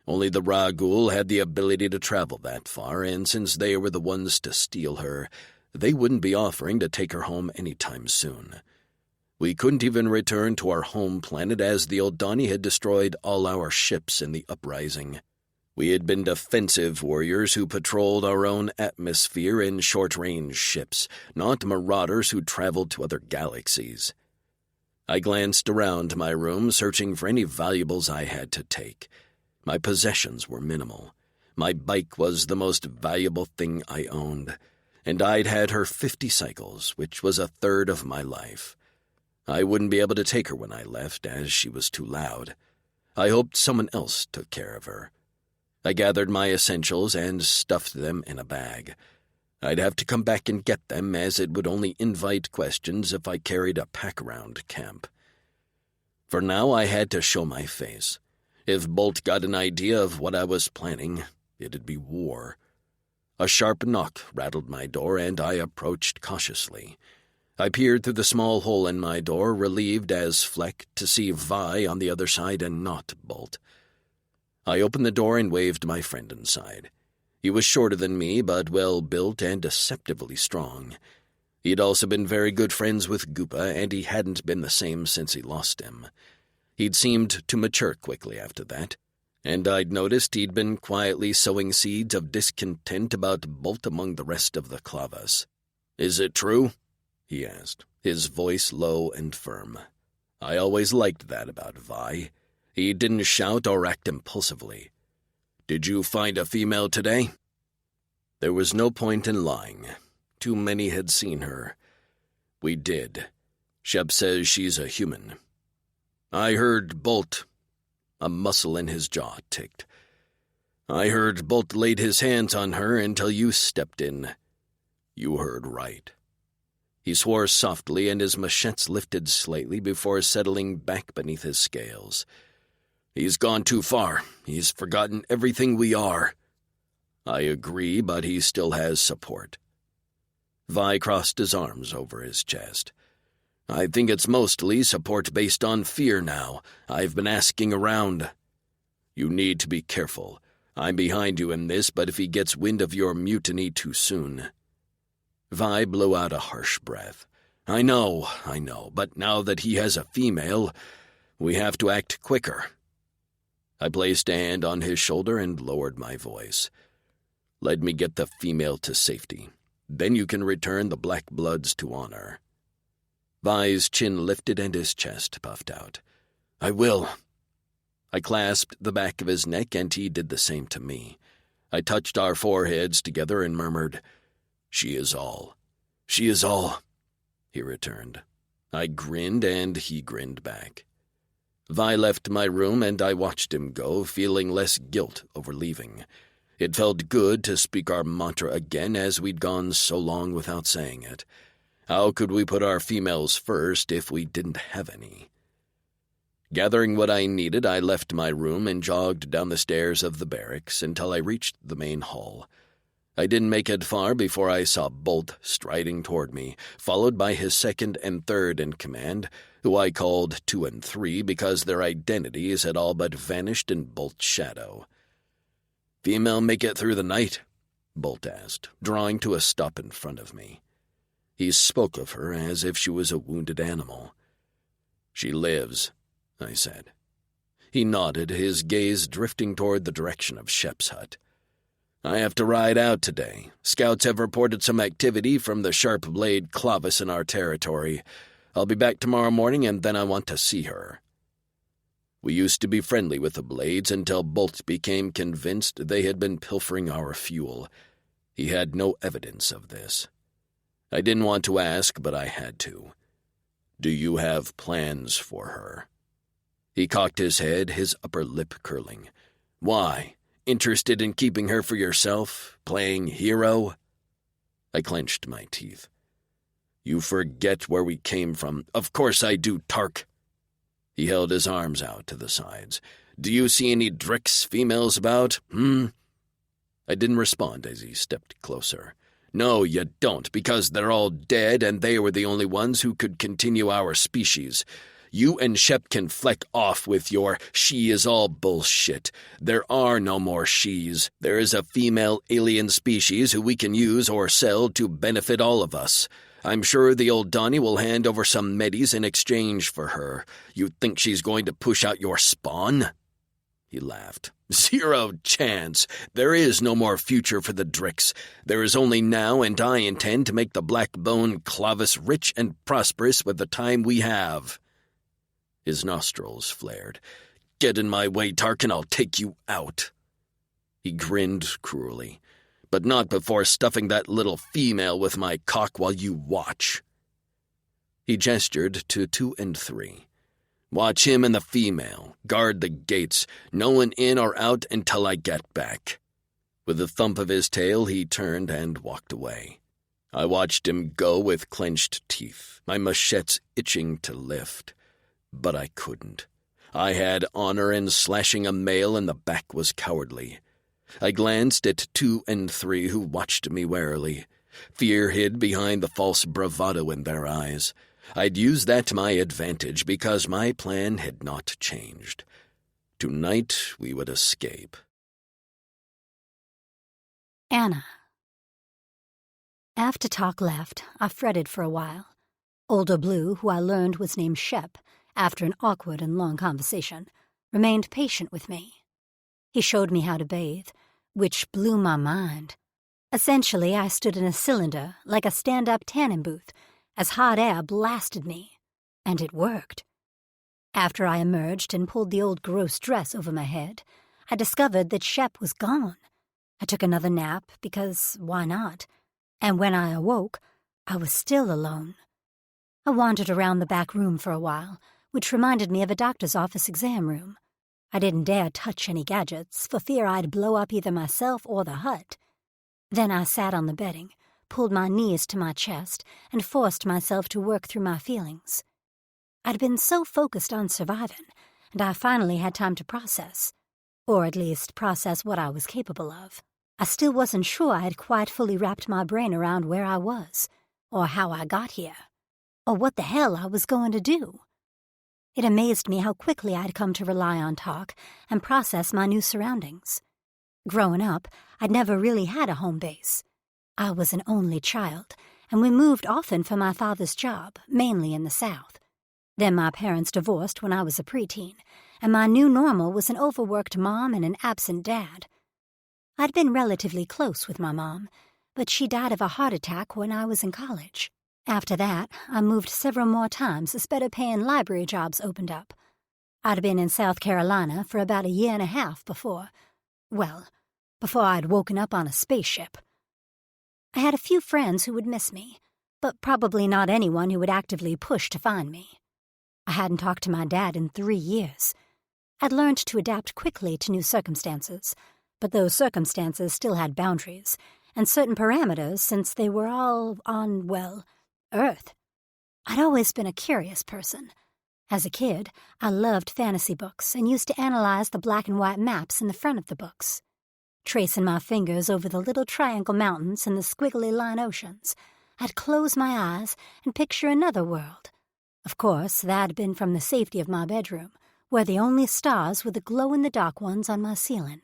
Only the Ragul had the ability to travel that far, and since they were the ones to steal her, they wouldn't be offering to take her home anytime soon. We couldn't even return to our home planet as the Oldani had destroyed all our ships in the uprising. We had been defensive warriors who patrolled our own atmosphere in short-range ships, not marauders who traveled to other galaxies. I glanced around my room, searching for any valuables I had to take. My possessions were minimal. My bike was the most valuable thing I owned, and I'd had her 50 cycles, which was a third of my life. I wouldn't be able to take her when I left, as she was too loud. I hoped someone else took care of her. I gathered my essentials and stuffed them in a bag. I'd have to come back and get them, as it would only invite questions if I carried a pack around camp. For now, I had to show my face. If Bolt got an idea of what I was planning, it'd be war. A sharp knock rattled my door, and I approached cautiously. I peered through the small hole in my door, relieved as Fleck to see Vi on the other side and not Bolt. I opened the door and waved my friend inside. He was shorter than me, but well-built and deceptively strong. He'd also been very good friends with Goopa, and he hadn't been the same since he lost him. He'd seemed to mature quickly after that, and I'd noticed he'd been quietly sowing seeds of discontent about Bolt among the rest of the Clavas. "Is it true?" he asked, his voice low and firm. I always liked that about Vi. He didn't shout or act impulsively. "Did you find a female today?" There was no point in lying. Too many had seen her. "We did. Shep says she's a human." "I heard Bolt." A muscle in his jaw ticked. "I heard Bolt laid his hands on her until you stepped in." "You heard right." He swore softly, and his machetes lifted slightly before settling back beneath his scales. "He's gone too far. He's forgotten everything we are." "I agree, but he still has support." Vi crossed his arms over his chest. "I think it's mostly support based on fear now. I've been asking around." "You need to be careful. I'm behind you in this, but if he gets wind of your mutiny too soon." Vi blew out a harsh breath. I know, but now that he has a female, we have to act quicker." I placed a hand on his shoulder and lowered my voice. "Let me get the female to safety. Then you can return the Black Bloods to honor." Vi's chin lifted and his chest puffed out. "I will." I clasped the back of his neck, and he did the same to me. I touched our foreheads together and murmured, "She is all. She is all," he returned. I grinned, and he grinned back. Vi left my room, and I watched him go, feeling less guilt over leaving. It felt good to speak our mantra again, as we'd gone so long without saying it. How could we put our females first if we didn't have any? Gathering what I needed, I left my room and jogged down the stairs of the barracks until I reached the main hall. I didn't make it far before I saw Bolt striding toward me, followed by his second and third in command, who I called 2 and 3 because their identities had all but vanished in Bolt's shadow. "Female make it through the night?" Bolt asked, drawing to a stop in front of me. He spoke of her as if she was a wounded animal. "She lives," I said. He nodded, his gaze drifting toward the direction of Shep's hut. "I have to ride out today. Scouts have reported some activity from the sharp-blade Clavis in our territory. I'll be back tomorrow morning, and then I want to see her." We used to be friendly with the Blades until Bolt became convinced they had been pilfering our fuel. He had no evidence of this. I didn't want to ask, but I had to. "Do you have plans for her?" He cocked his head, his upper lip curling. "Why? Interested in keeping her for yourself? Playing hero?" I clenched my teeth. "You forget where we came from." "Of course I do, Tark," He held his arms out to the sides. "Do you see any Drix females about, I didn't respond as he stepped closer. "No, you don't, because they're all dead and they were the only ones who could continue our species. You and Shep can fleck off with your she is all bullshit. There are no more she's. There is a female alien species who we can use or sell to benefit all of us. I'm sure the old Donnie will hand over some medis in exchange for her. You think she's going to push out your spawn?" He laughed. "Zero chance. There is no more future for the Drix. There is only now, and I intend to make the Blackbone Clavis rich and prosperous with the time we have." His nostrils flared. "Get in my way, Tark, and I'll take you out." He grinned cruelly. "But not before stuffing that little female with my cock while you watch." He gestured to 2 and 3. "Watch him and the female. Guard the gates. No one in or out until I get back." With a thump of his tail, he turned and walked away. I watched him go with clenched teeth, my machetes itching to lift. But I couldn't. I had honor, and slashing a male in the back was cowardly. I glanced at 2 and 3, who watched me warily. Fear hid behind the false bravado in their eyes. I'd use that to my advantage because my plan had not changed. Tonight we would escape. Anna. After Talk left, I fretted for a while. Older Blue, who I learned was named Shep, after an awkward and long conversation, remained patient with me. He showed me how to bathe, which blew my mind. Essentially, I stood in a cylinder, like a stand-up tanning booth, as hot air blasted me, and it worked. After I emerged and pulled the old gross dress over my head, I discovered that Shep was gone. I took another nap, because why not? And when I awoke, I was still alone. I wandered around the back room for a while, which reminded me of a doctor's office exam room. I didn't dare touch any gadgets, for fear I'd blow up either myself or the hut. Then I sat on the bedding, pulled my knees to my chest, and forced myself to work through my feelings. I'd been so focused on surviving, and I finally had time to process, or at least process what I was capable of. I still wasn't sure I had quite fully wrapped my brain around where I was, or how I got here, or what the hell I was going to do. It amazed me how quickly I'd come to rely on Talk and process my new surroundings. Growing up, I'd never really had a home base. I was an only child, and we moved often for my father's job, mainly in the South. Then my parents divorced when I was a preteen, and my new normal was an overworked mom and an absent dad. I'd been relatively close with my mom, but she died of a heart attack when I was in college. After that, I moved several more times as better-paying library jobs opened up. I'd been in South Carolina for about a year and a half before I'd woken up on a spaceship. I had a few friends who would miss me, but probably not anyone who would actively push to find me. I hadn't talked to my dad in 3 years. I'd learned to adapt quickly to new circumstances, but those circumstances still had boundaries and certain parameters since they were all on, Earth. I'd always been a curious person. As a kid, I loved fantasy books and used to analyze the black and white maps in the front of the books. Tracing my fingers over the little triangle mountains and the squiggly line oceans, I'd close my eyes and picture another world. Of course, that'd been from the safety of my bedroom, where the only stars were the glow-in-the-dark ones on my ceiling.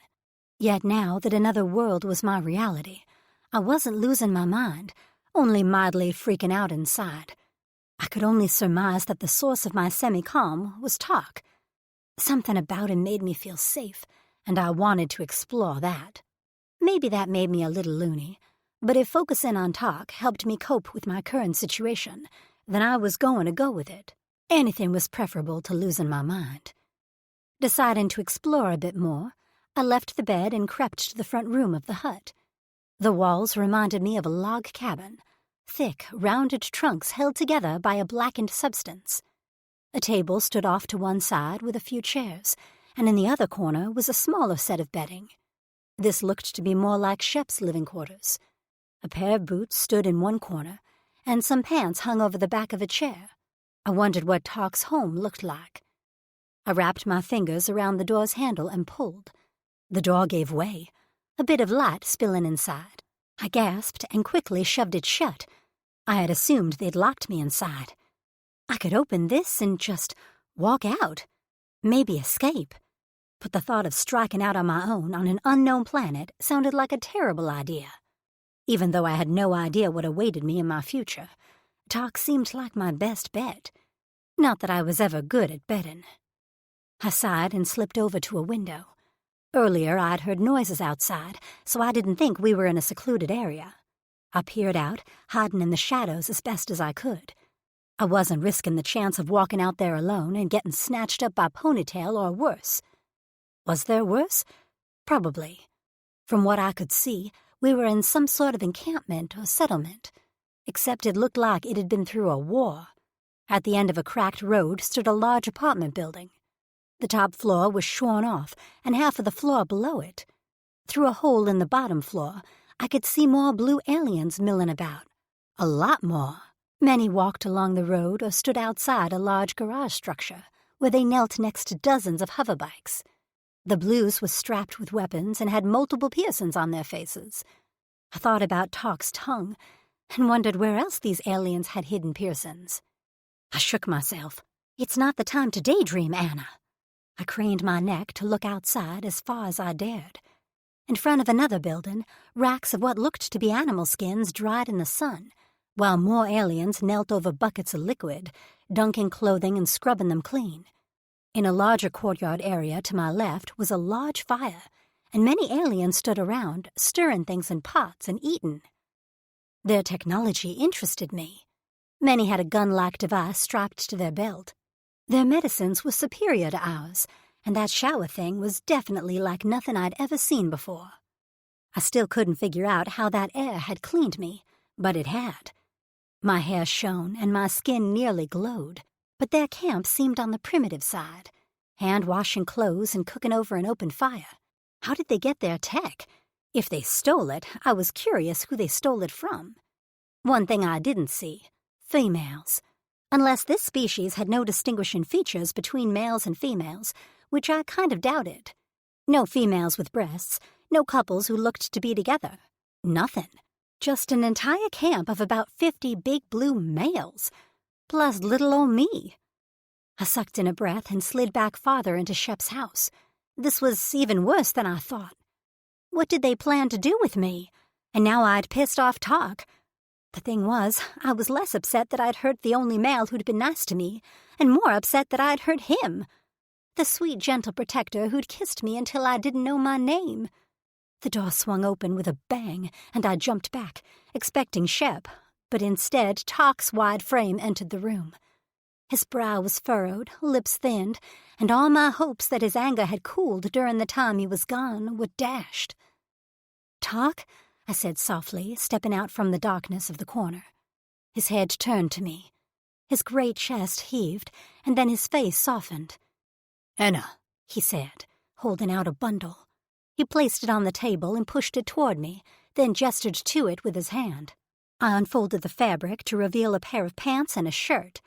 Yet now that another world was my reality, I wasn't losing my mind, only mildly freaking out inside. I could only surmise that the source of my semi-calm was Talk. Something about him made me feel safe, and I wanted to explore that. Maybe that made me a little loony, but if focusing on Talk helped me cope with my current situation, then I was going to go with it. Anything was preferable to losing my mind. Deciding to explore a bit more, I left the bed and crept to the front room of the hut. The walls reminded me of a log cabin, thick, rounded trunks held together by a blackened substance. A table stood off to one side with a few chairs, and in the other corner was a smaller set of bedding. This looked to be more like Shep's living quarters. A pair of boots stood in one corner, and some pants hung over the back of a chair. I wondered what Talk's home looked like. I wrapped my fingers around the door's handle and pulled. The door gave way, a bit of light spilling inside. I gasped and quickly shoved it shut. I had assumed they'd locked me inside. I could open this and just walk out, maybe escape. But the thought of striking out on my own on an unknown planet sounded like a terrible idea. Even though I had no idea what awaited me in my future, talk seemed like my best bet. Not that I was ever good at betting. I sighed and slipped over to a window. Earlier I'd heard noises outside, so I didn't think we were in a secluded area. I peered out, hiding in the shadows as best as I could. I wasn't risking the chance of walking out there alone and getting snatched up by Ponytail or worse. Was there worse? Probably. From what I could see, we were in some sort of encampment or settlement, except it looked like it had been through a war. At the end of a cracked road stood a large apartment building. The top floor was shorn off, and half of the floor below it. Through a hole in the bottom floor, I could see more blue aliens milling about. A lot more. Many walked along the road or stood outside a large garage structure, where they knelt next to dozens of hoverbikes. The blues were strapped with weapons and had multiple piercings on their faces. I thought about Talk's tongue and wondered where else these aliens had hidden piercings. I shook myself. It's not the time to daydream, Anna. I craned my neck to look outside as far as I dared. In front of another building, racks of what looked to be animal skins dried in the sun, while more aliens knelt over buckets of liquid, dunking clothing and scrubbing them clean. In a larger courtyard area to my left was a large fire, and many aliens stood around, stirring things in pots and eating. Their technology interested me. Many had a gun-like device strapped to their belt. Their medicines were superior to ours, and that shower thing was definitely like nothing I'd ever seen before. I still couldn't figure out how that air had cleaned me, but it had. My hair shone and my skin nearly glowed, but their camp seemed on the primitive side, hand-washing clothes and cooking over an open fire. How did they get their tech? If they stole it, I was curious who they stole it from. One thing I didn't see: females. Unless this species had no distinguishing features between males and females, which I kind of doubted. No females with breasts, no couples who looked to be together. Nothing. Just an entire camp of about 50 big blue males, plus little old me. I sucked in a breath and slid back farther into Shep's house. This was even worse than I thought. What did they plan to do with me? And now I'd pissed off Talk. The thing was, I was less upset that I'd hurt the only male who'd been nice to me, and more upset that I'd hurt him. The sweet, gentle protector who'd kissed me until I didn't know my name. The door swung open with a bang, and I jumped back, expecting Shep, but instead Talk's wide frame entered the room. His brow was furrowed, lips thinned, and all my hopes that his anger had cooled during the time he was gone were dashed. "Talk?" I said softly, stepping out from the darkness of the corner. His head turned to me. His great chest heaved, and then his face softened. "Anna," he said, holding out a bundle. He placed it on the table and pushed it toward me, then gestured to it with his hand. I unfolded the fabric to reveal a pair of pants and a shirt.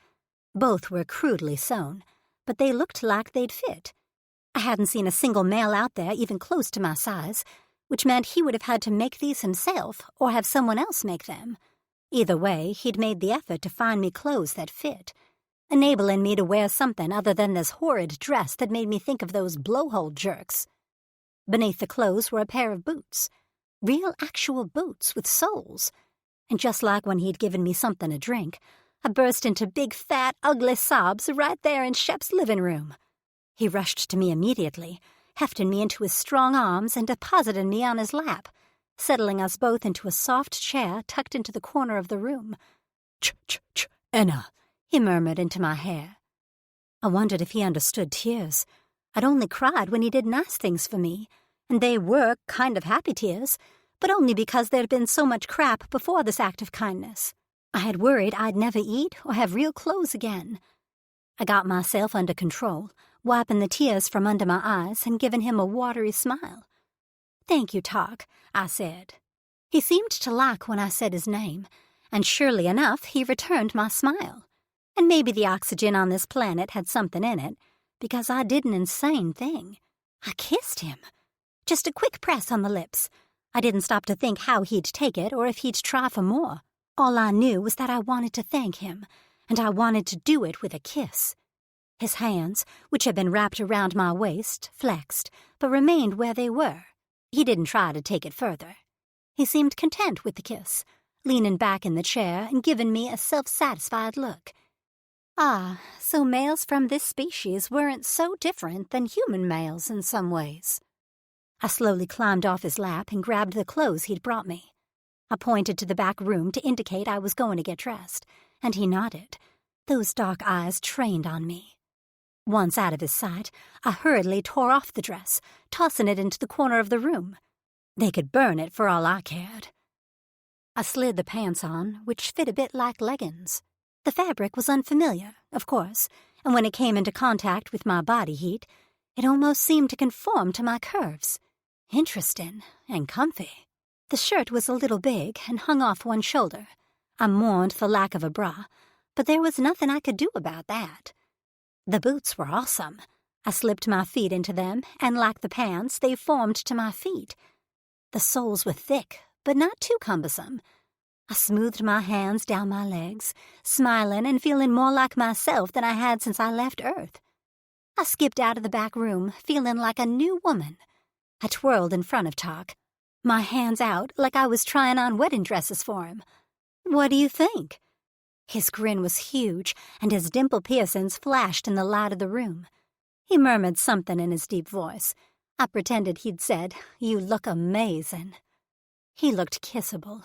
Both were crudely sewn, but they looked like they'd fit. I hadn't seen a single male out there even close to my size, which meant he would have had to make these himself or have someone else make them. Either way, he'd made the effort to find me clothes that fit, enabling me to wear something other than this horrid dress that made me think of those blowhole jerks. Beneath the clothes were a pair of boots, real actual boots with soles, and just like when he'd given me something to drink, I burst into big, fat, ugly sobs right there in Shep's living room. He rushed to me immediately, hefting me into his strong arms and depositing me on his lap, settling us both into a soft chair tucked into the corner of the room. "Ch-ch-ch, Anna," he murmured into my hair. I wondered if he understood tears. I'd only cried when he did nice things for me, and they were kind of happy tears, but only because there'd been so much crap before this act of kindness. I had worried I'd never eat or have real clothes again. I got myself under control, wiping the tears from under my eyes and giving him a watery smile. "Thank you, Talk," I said. He seemed to like when I said his name, and surely enough he returned my smile. And maybe the oxygen on this planet had something in it, because I did an insane thing. I kissed him. Just a quick press on the lips. I didn't stop to think how he'd take it or if he'd try for more. All I knew was that I wanted to thank him, and I wanted to do it with a kiss. His hands, which had been wrapped around my waist, flexed, but remained where they were. He didn't try to take it further. He seemed content with the kiss, leaning back in the chair and giving me a self-satisfied look. Ah, so males from this species weren't so different than human males in some ways. I slowly climbed off his lap and grabbed the clothes he'd brought me. I pointed to the back room to indicate I was going to get dressed, and he nodded, those dark eyes trained on me. Once out of his sight, I hurriedly tore off the dress, tossing it into the corner of the room. They could burn it for all I cared. I slid the pants on, which fit a bit like leggings. The fabric was unfamiliar, of course, and when it came into contact with my body heat, it almost seemed to conform to my curves. Interesting and comfy. The shirt was a little big and hung off one shoulder. I mourned the lack of a bra, but there was nothing I could do about that. The boots were awesome. I slipped my feet into them, and like the pants, they formed to my feet. The soles were thick, but not too cumbersome. I smoothed my hands down my legs, smiling and feeling more like myself than I had since I left Earth. I skipped out of the back room, feeling like a new woman. I twirled in front of Talk, my hands out like I was trying on wedding dresses for him. What do you think? His grin was huge, and his dimple piercings flashed in the light of the room. He murmured something in his deep voice. I pretended he'd said, "You look amazing." He looked kissable,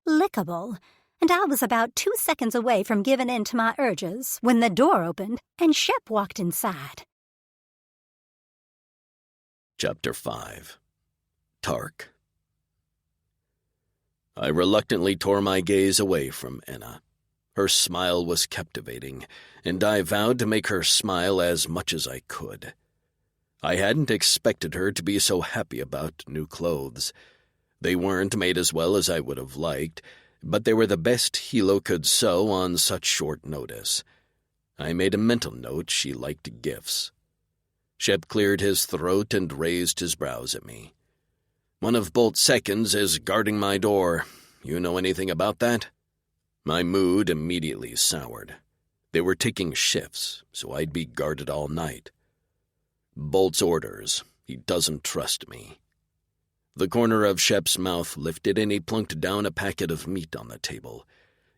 lickable, and I was about 2 seconds away from giving in to my urges when the door opened and Shep walked inside. Chapter 5. Tark. I reluctantly tore my gaze away from Enna. Her smile was captivating, and I vowed to make her smile as much as I could. I hadn't expected her to be so happy about new clothes. They weren't made as well as I would have liked, but they were the best Hilo could sew on such short notice. I made a mental note she liked gifts. Shep cleared his throat and raised his brows at me. "One of Bolt's seconds is guarding my door. You know anything about that?" My mood immediately soured. They were taking shifts, so I'd be guarded all night. "Bolt's orders. He doesn't trust me." The corner of Shep's mouth lifted and he plunked down a packet of meat on the table.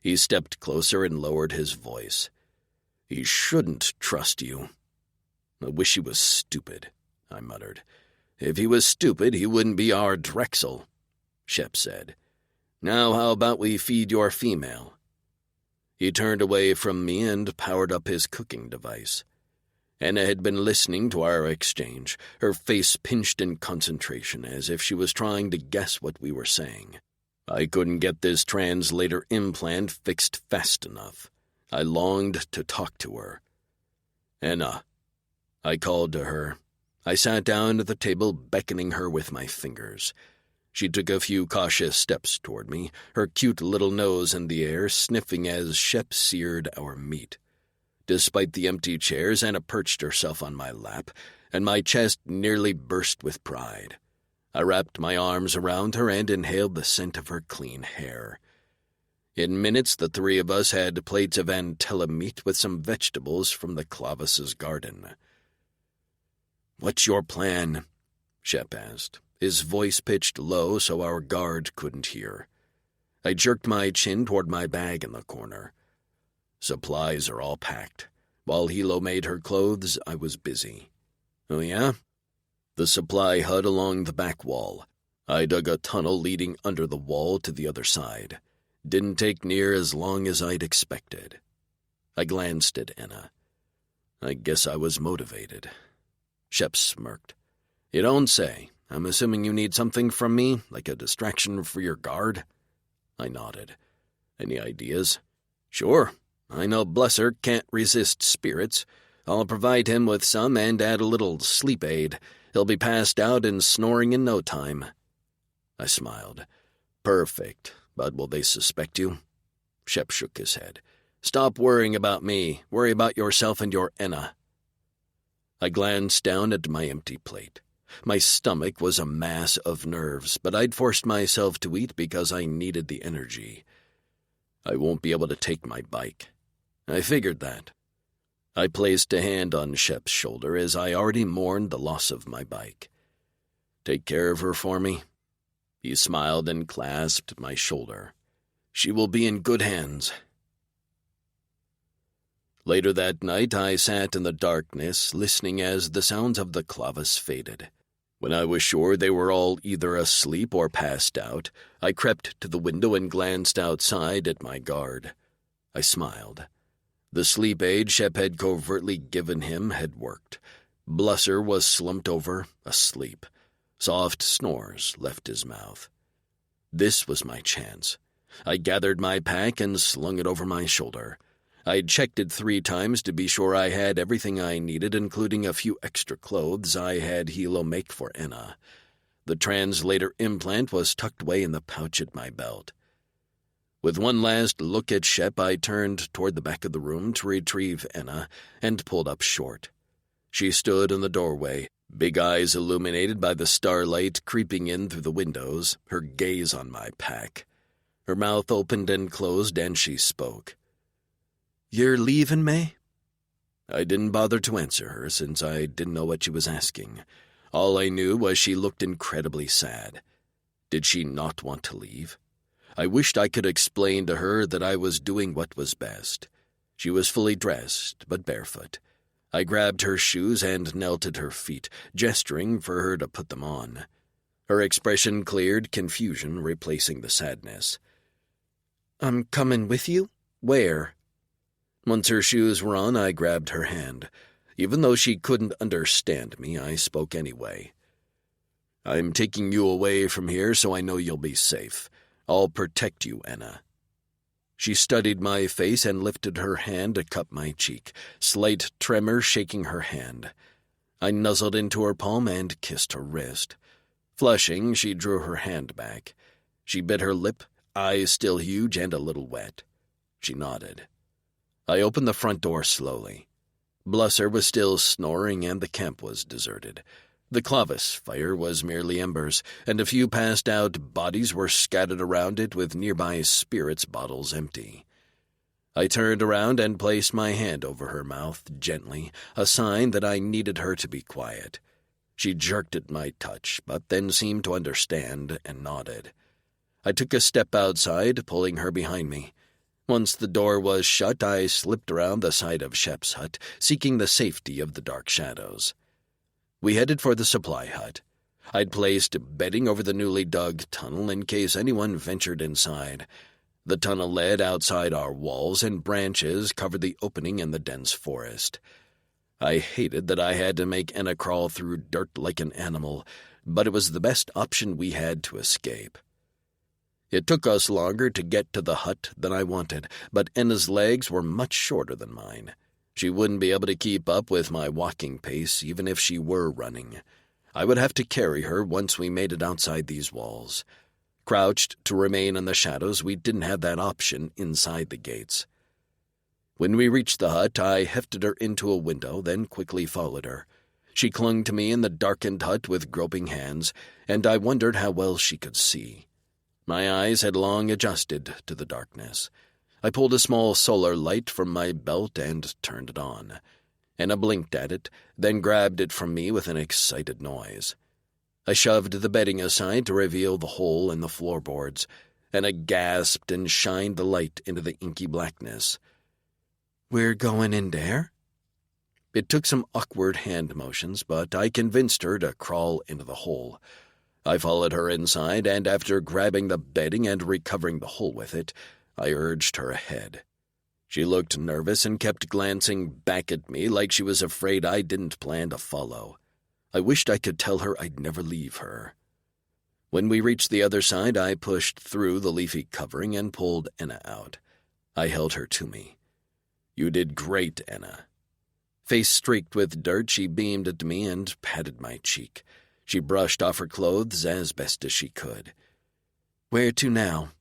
He stepped closer and lowered his voice. "He shouldn't trust you." "I wish he was stupid," I muttered. "If he was stupid, he wouldn't be our Drexel," Shep said. "Now how about we feed your female?" He turned away from me and powered up his cooking device. Enna had been listening to our exchange, her face pinched in concentration as if she was trying to guess what we were saying. I couldn't get this translator implant fixed fast enough. I longed to talk to her. "Enna," I called to her. I sat down at the table, beckoning her with my fingers. She took a few cautious steps toward me, her cute little nose in the air, sniffing as Shep seared our meat. Despite the empty chairs, Anna perched herself on my lap, and my chest nearly burst with pride. I wrapped my arms around her and inhaled the scent of her clean hair. In minutes, the three of us had plates of antella meat with some vegetables from the Clavis' garden. "What's your plan?" Shep asked, his voice pitched low so our guard couldn't hear. I jerked my chin toward my bag in the corner. "Supplies are all packed. While Hilo made her clothes, I was busy." "Oh, yeah?" "The supply hut along the back wall. I dug a tunnel leading under the wall to the other side. Didn't take near as long as I'd expected." I glanced at Enna. I guess I was motivated. Shep smirked. "You don't say. I'm assuming you need something from me, like a distraction for your guard?" I nodded. "Any ideas?" "Sure. I know Blesser can't resist spirits. I'll provide him with some and add a little sleep aid. He'll be passed out and snoring in no time." I smiled. "Perfect. But will they suspect you?" Shep shook his head. "Stop worrying about me. Worry about yourself and your Enna." I glanced down at my empty plate. My stomach was a mass of nerves, but I'd forced myself to eat because I needed the energy. I won't be able to take my bike. I figured that. I placed a hand on Shep's shoulder as I already mourned the loss of my bike. "Take care of her for me." He smiled and clasped my shoulder. "She will be in good hands." Later that night, I sat in the darkness, listening as the sounds of the clavis faded. When I was sure they were all either asleep or passed out, I crept to the window and glanced outside at my guard. I smiled. The sleep aid Shep had covertly given him had worked. Blusser was slumped over, asleep. Soft snores left his mouth. This was my chance. I gathered my pack and slung it over my shoulder. I'd checked it 3 times to be sure I had everything I needed, including a few extra clothes I had Hilo make for Enna. The translator implant was tucked away in the pouch at my belt. With one last look at Shep, I turned toward the back of the room to retrieve Enna and pulled up short. She stood in the doorway, big eyes illuminated by the starlight creeping in through the windows, her gaze on my pack. Her mouth opened and closed, and she spoke. "You're leaving, May?" I didn't bother to answer her, since I didn't know what she was asking. All I knew was she looked incredibly sad. Did she not want to leave? I wished I could explain to her that I was doing what was best. She was fully dressed, but barefoot. I grabbed her shoes and knelt at her feet, gesturing for her to put them on. Her expression cleared, confusion replacing the sadness. "I'm coming with you? Where?" Once her shoes were on, I grabbed her hand. Even though she couldn't understand me, I spoke anyway. "I'm taking you away from here so I know you'll be safe. I'll protect you, Enna." She studied my face and lifted her hand to cup my cheek, slight tremor shaking her hand. I nuzzled into her palm and kissed her wrist. Flushing, she drew her hand back. She bit her lip, eyes still huge and a little wet. She nodded. I opened the front door slowly. Blusser was still snoring and the camp was deserted. The clavis fire was merely embers, and a few passed-out bodies were scattered around it with nearby spirits bottles empty. I turned around and placed my hand over her mouth gently, a sign that I needed her to be quiet. She jerked at my touch, but then seemed to understand and nodded. I took a step outside, pulling her behind me. Once the door was shut, I slipped around the side of Shep's hut, seeking the safety of the dark shadows. We headed for the supply hut. I'd placed bedding over the newly dug tunnel in case anyone ventured inside. The tunnel led outside our walls, and branches covered the opening in the dense forest. I hated that I had to make Enna crawl through dirt like an animal, but it was the best option we had to escape. It took us longer to get to the hut than I wanted, but Enna's legs were much shorter than mine. She wouldn't be able to keep up with my walking pace, even if she were running. I would have to carry her once we made it outside these walls. Crouched to remain in the shadows, we didn't have that option inside the gates. When we reached the hut, I hefted her into a window, then quickly followed her. She clung to me in the darkened hut with groping hands, and I wondered how well she could see. My eyes had long adjusted to the darkness. I pulled a small solar light from my belt and turned it on. Enna blinked at it, then grabbed it from me with an excited noise. I shoved the bedding aside to reveal the hole in the floorboards. Enna gasped and shined the light into the inky blackness. "We're going in there?" It took some awkward hand motions, but I convinced her to crawl into the hole. I followed her inside, and after grabbing the bedding and recovering the hole with it, I urged her ahead. She looked nervous and kept glancing back at me like she was afraid I didn't plan to follow. I wished I could tell her I'd never leave her. When we reached the other side, I pushed through the leafy covering and pulled Enna out. I held her to me. "You did great, Enna." Face streaked with dirt, she beamed at me and patted my cheek. She brushed off her clothes as best as she could. "Where to now?"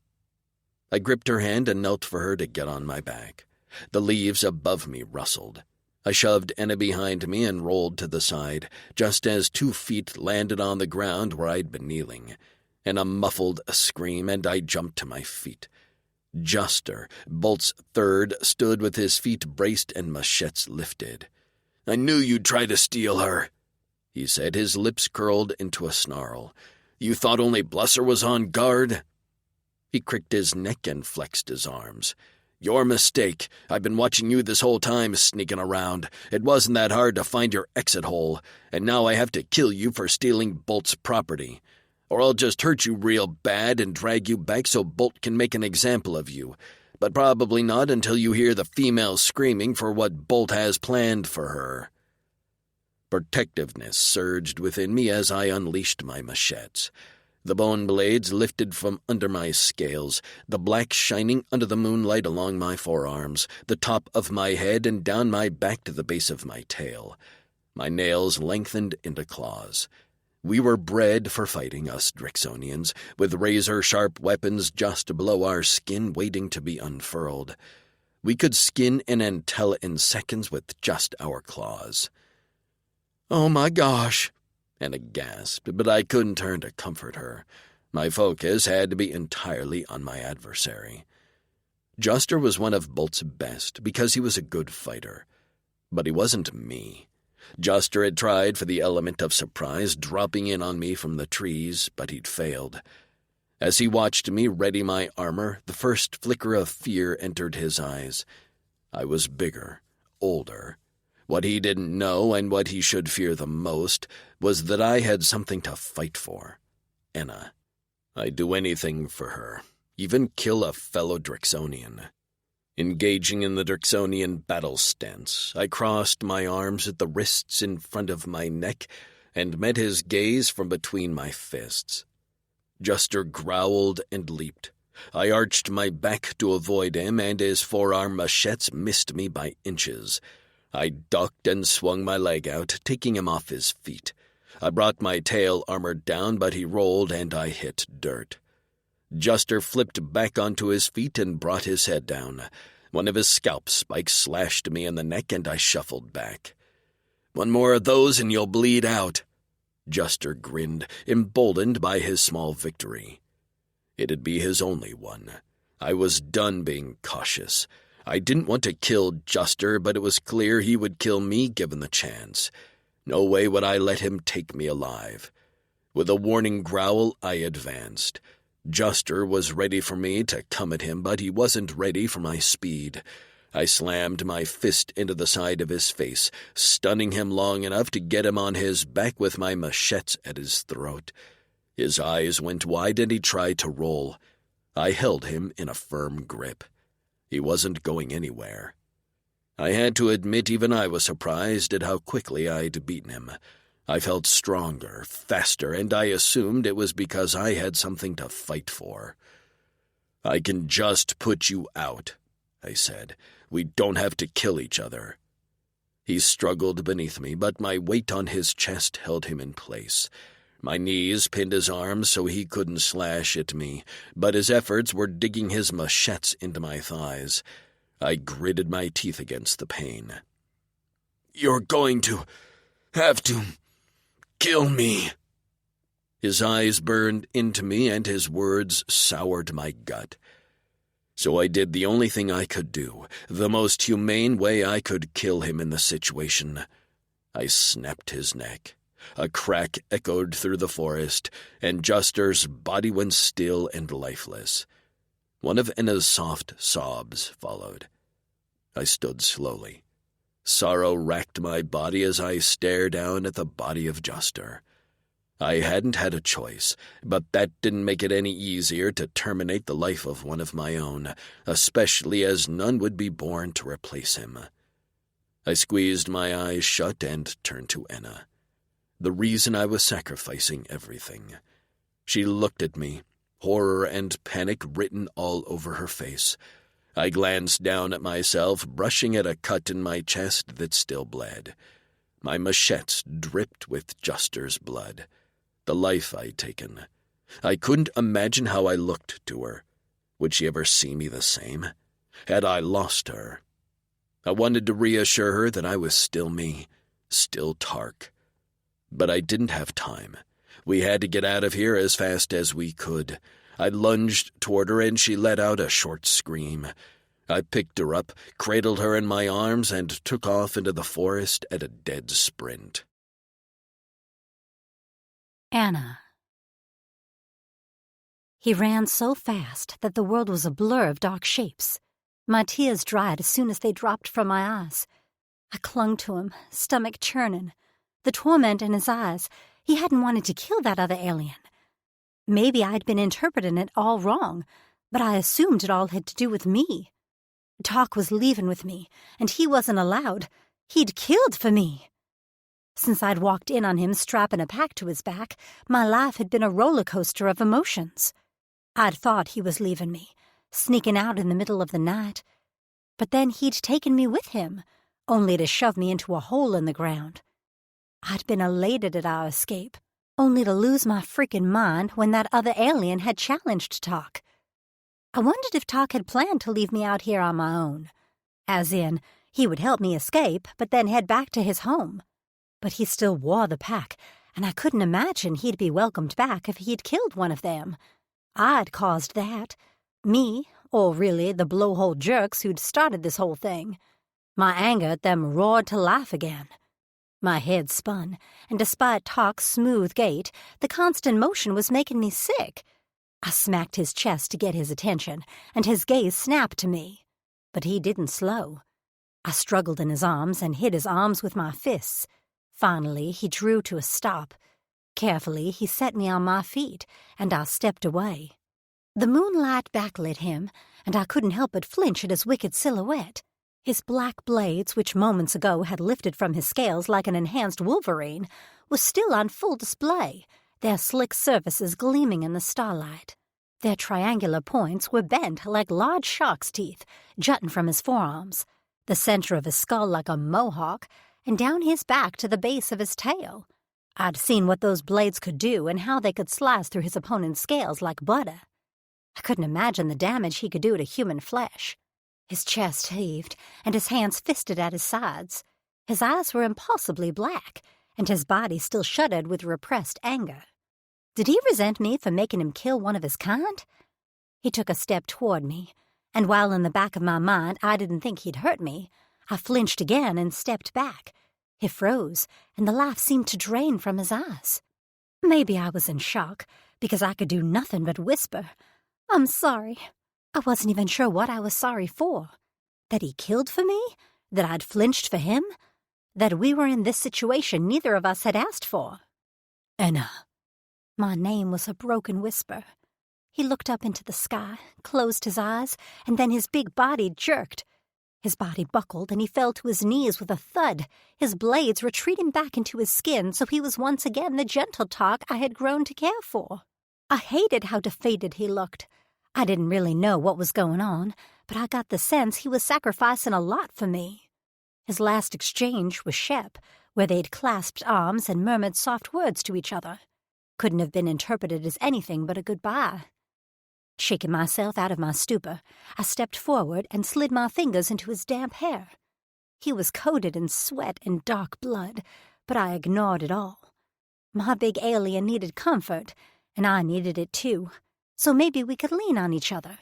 I gripped her hand and knelt for her to get on my back. The leaves above me rustled. I shoved Enna behind me and rolled to the side, just as 2 feet landed on the ground where I'd been kneeling. Enna muffled a scream, and I jumped to my feet. Juster, Bolt's third, stood with his feet braced and machetes lifted. "I knew you'd try to steal her," he said, his lips curled into a snarl. "You thought only Blusser was on guard?" He cricked his neck and flexed his arms. "Your mistake. I've been watching you this whole time, sneaking around. It wasn't that hard to find your exit hole, and now I have to kill you for stealing Bolt's property. Or I'll just hurt you real bad and drag you back so Bolt can make an example of you. But probably not until you hear the female screaming for what Bolt has planned for her." Protectiveness surged within me as I unleashed my machetes. The bone blades lifted from under my scales, the black shining under the moonlight along my forearms, the top of my head and down my back to the base of my tail. My nails lengthened into claws. We were bred for fighting, us Drixonians, with razor-sharp weapons just below our skin waiting to be unfurled. We could skin an antella in seconds with just our claws. "Oh my gosh," Anna gasped, but I couldn't turn to comfort her. My focus had to be entirely on my adversary. Juster was one of Bolt's best because he was a good fighter. But he wasn't me. Juster had tried for the element of surprise, dropping in on me from the trees, but he'd failed. As he watched me ready my armor, the first flicker of fear entered his eyes. I was bigger, older. What he didn't know, and what he should fear the most, was that I had something to fight for. Enna. I'd do anything for her, even kill a fellow Drixonian. Engaging in the Drixonian battle stance, I crossed my arms at the wrists in front of my neck and met his gaze from between my fists. Juster growled and leaped. I arched my back to avoid him, and his forearm machetes missed me by inches. I ducked and swung my leg out, taking him off his feet. I brought my tail armor down, but he rolled and I hit dirt. Juster flipped back onto his feet and brought his head down. One of his scalp spikes slashed me in the neck and I shuffled back. "One more of those and you'll bleed out." Juster grinned, emboldened by his small victory. It'd be his only one. I was done being cautious. I didn't want to kill Juster, but it was clear he would kill me given the chance. No way would I let him take me alive. With a warning growl, I advanced. Juster was ready for me to come at him, but he wasn't ready for my speed. I slammed my fist into the side of his face, stunning him long enough to get him on his back with my machetes at his throat. His eyes went wide and he tried to roll. I held him in a firm grip. He wasn't going anywhere. I had to admit even I was surprised at how quickly I'd beaten him. I felt stronger, faster, and I assumed it was because I had something to fight for. "I can just put you out," I said. "We don't have to kill each other." He struggled beneath me, but my weight on his chest held him in place. My knees pinned his arms so he couldn't slash at me, but his efforts were digging his machetes into my thighs. I gritted my teeth against the pain. "You're going to have to kill me." His eyes burned into me and his words soured my gut. So I did the only thing I could do, the most humane way I could kill him in the situation. I snapped his neck. A crack echoed through the forest, and Juster's body went still and lifeless. One of Enna's soft sobs followed. I stood slowly. Sorrow racked my body as I stared down at the body of Juster. I hadn't had a choice, but that didn't make it any easier to terminate the life of one of my own, especially as none would be born to replace him. I squeezed my eyes shut and turned to Enna. The reason I was sacrificing everything. She looked at me, horror and panic written all over her face. I glanced down at myself, brushing at a cut in my chest that still bled. My machetes dripped with Juster's blood. The life I'd taken. I couldn't imagine how I looked to her. Would she ever see me the same? Had I lost her? I wanted to reassure her that I was still me, still Tark. But I didn't have time. We had to get out of here as fast as we could. I lunged toward her and she let out a short scream. I picked her up, cradled her in my arms, and took off into the forest at a dead sprint. Anna. He ran so fast that the world was a blur of dark shapes. My tears dried as soon as they dropped from my eyes. I clung to him, stomach churning. The torment in his eyes. He hadn't wanted to kill that other alien. Maybe I'd been interpreting it all wrong, but I assumed it all had to do with me. Talk was leaving with me, and he wasn't allowed. He'd killed for me. Since I'd walked in on him strapping a pack to his back, my life had been a roller coaster of emotions. I'd thought he was leaving me, sneaking out in the middle of the night. But then he'd taken me with him, only to shove me into a hole in the ground. I'd been elated at our escape, only to lose my freaking mind when that other alien had challenged Talk. I wondered if Talk had planned to leave me out here on my own. As in, he would help me escape, but then head back to his home. But he still wore the pack, and I couldn't imagine he'd be welcomed back if he'd killed one of them. I'd caused that. Me, or really the blowhole jerks who'd started this whole thing. My anger at them roared to life again. My head spun, and despite Talk's smooth gait, the constant motion was making me sick. I smacked his chest to get his attention, and his gaze snapped to me. But he didn't slow. I struggled in his arms and hit his arms with my fists. Finally, he drew to a stop. Carefully, he set me on my feet, and I stepped away. The moonlight backlit him, and I couldn't help but flinch at his wicked silhouette. His black blades, which moments ago had lifted from his scales like an enhanced wolverine, were still on full display, their slick surfaces gleaming in the starlight. Their triangular points were bent like large shark's teeth, jutting from his forearms, the center of his skull like a mohawk, and down his back to the base of his tail. I'd seen what those blades could do and how they could slice through his opponent's scales like butter. I couldn't imagine the damage he could do to human flesh. His chest heaved, and his hands fisted at his sides. His eyes were impossibly black, and his body still shuddered with repressed anger. Did he resent me for making him kill one of his kind? He took a step toward me, and while in the back of my mind I didn't think he'd hurt me, I flinched again and stepped back. He froze, and the life seemed to drain from his eyes. Maybe I was in shock, because I could do nothing but whisper, "I'm sorry." I wasn't even sure what I was sorry for. That he killed for me? That I'd flinched for him? That we were in this situation neither of us had asked for? Anna. My name was a broken whisper. He looked up into the sky, closed his eyes, and then his big body jerked. His body buckled, and he fell to his knees with a thud, his blades retreating back into his skin so he was once again the gentle Talk I had grown to care for. I hated how defeated he looked. I didn't really know what was going on, but I got the sense he was sacrificing a lot for me. His last exchange was Shep, where they'd clasped arms and murmured soft words to each other. Couldn't have been interpreted as anything but a goodbye. Shaking myself out of my stupor, I stepped forward and slid my fingers into his damp hair. He was coated in sweat and dark blood, but I ignored it all. My big alien needed comfort, and I needed it too, so maybe we could lean on each other.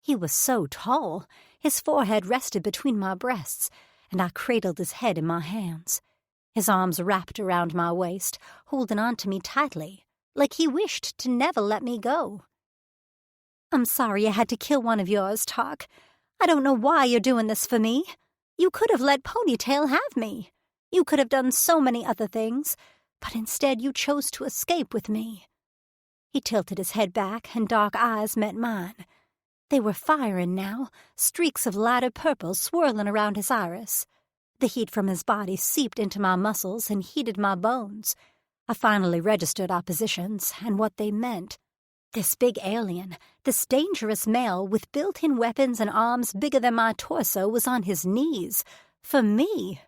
He was so tall, his forehead rested between my breasts, and I cradled his head in my hands. His arms wrapped around my waist, holding on to me tightly, like he wished to never let me go. "I'm sorry I had to kill one of yours, Talk. I don't know why you're doing this for me. You could have let Ponytail have me. You could have done so many other things, but instead you chose to escape with me." He tilted his head back, and dark eyes met mine. They were firing now, streaks of lighter purple swirling around his iris. The heat from his body seeped into my muscles and heated my bones. I finally registered our positions and what they meant. This big alien, this dangerous male with built-in weapons and arms bigger than my torso was on his knees, for me.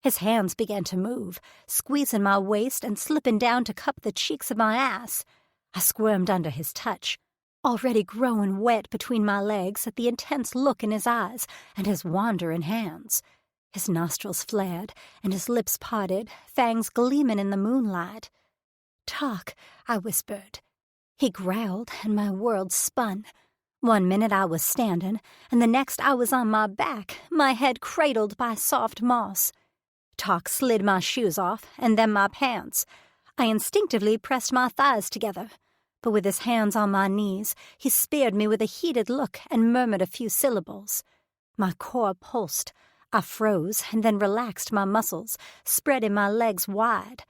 His hands began to move, squeezing my waist and slipping down to cup the cheeks of my ass. I squirmed under his touch. already growing wet between my legs at the intense look in his eyes and his wandering hands. His nostrils flared, and his lips parted, fangs gleaming in the moonlight. "Talk," I whispered. He growled, and my world spun. One minute I was standing, and the next I was on my back, my head cradled by soft moss. Talk slid my shoes off, and then my pants. I instinctively pressed my thighs together, but with his hands on my knees, he spared me with a heated look and murmured a few syllables. My core pulsed. I froze and then relaxed my muscles, spreading my legs wide.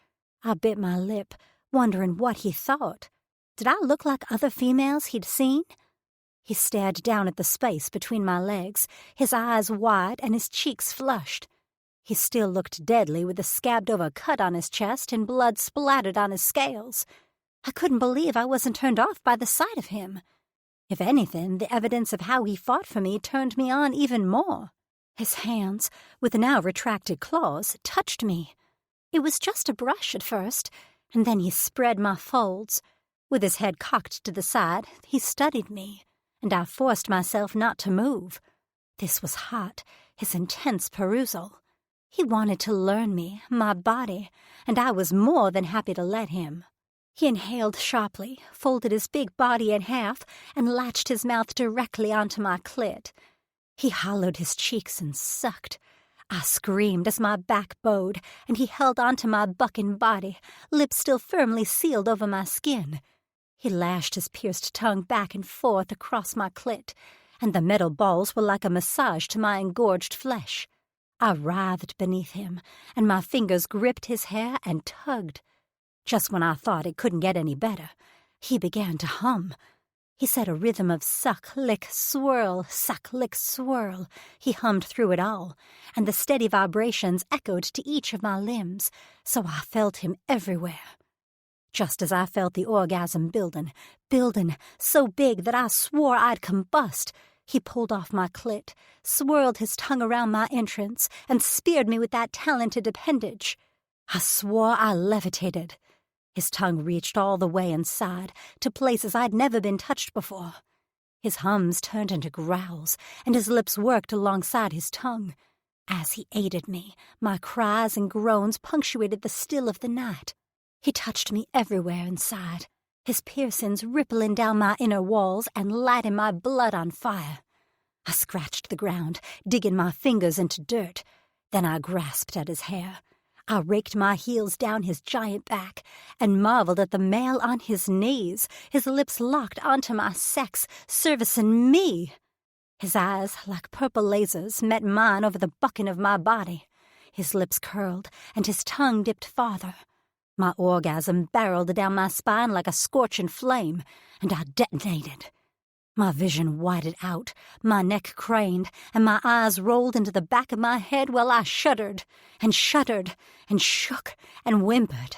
I bit my lip, wondering what he thought. Did I look like other females he'd seen? He stared down at the space between my legs, his eyes wide and his cheeks flushed. He still looked deadly with a scabbed-over cut on his chest and blood splattered on his scales. I couldn't believe I wasn't turned off by the sight of him. If anything, the evidence of how he fought for me turned me on even more. His hands, with now retracted claws, touched me. It was just a brush at first, and then he spread my folds. With his head cocked to the side, he studied me, and I forced myself not to move. This was hot, his intense perusal. He wanted to learn me, my body, and I was more than happy to let him. He inhaled sharply, folded his big body in half, and latched his mouth directly onto my clit. He hollowed his cheeks and sucked. I screamed as my back bowed, and he held onto my bucking body, lips still firmly sealed over my skin. He lashed his pierced tongue back and forth across my clit, and the metal balls were like a massage to my engorged flesh. I writhed beneath him, and my fingers gripped his hair and tugged. Just when I thought it couldn't get any better, he began to hum. He set a rhythm of suck, lick, swirl, suck, lick, swirl. He hummed through it all, and the steady vibrations echoed to each of my limbs, so I felt him everywhere. Just as I felt the orgasm building, so big that I swore I'd combust, he pulled off my clit, swirled his tongue around my entrance, and speared me with that talented appendage. I swore I levitated. His tongue reached all the way inside, to places I'd never been touched before. His hums turned into growls, and his lips worked alongside his tongue. As he aided me, my cries and groans punctuated the still of the night. He touched me everywhere inside, his piercings rippling down my inner walls and lighting my blood on fire. I scratched the ground, digging my fingers into dirt. Then I grasped at his hair. I raked my heels down his giant back and marveled at the male on his knees, his lips locked onto my sex, servicing me. His eyes, like purple lasers, met mine over the bucking of my body. His lips curled, and his tongue dipped farther. My orgasm barreled down my spine like a scorching flame, and I detonated. My vision widened out, my neck craned, and my eyes rolled into the back of my head while I shuddered, and shook, and whimpered.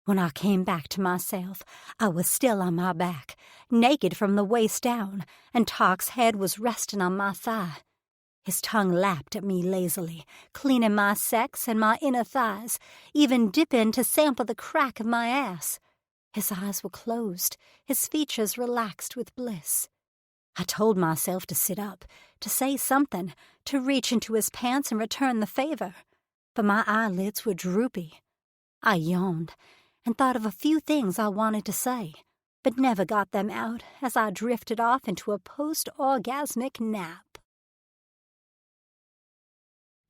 When I came back to myself, I was still on my back, naked from the waist down, and Talk's head was resting on my thigh. His tongue lapped at me lazily, cleaning my sex and my inner thighs, even dipping to sample the crack of my ass. His eyes were closed, his features relaxed with bliss. I told myself to sit up, to say something, to reach into his pants and return the favor, but my eyelids were droopy. I yawned and thought of a few things I wanted to say, but never got them out as I drifted off into a post-orgasmic nap.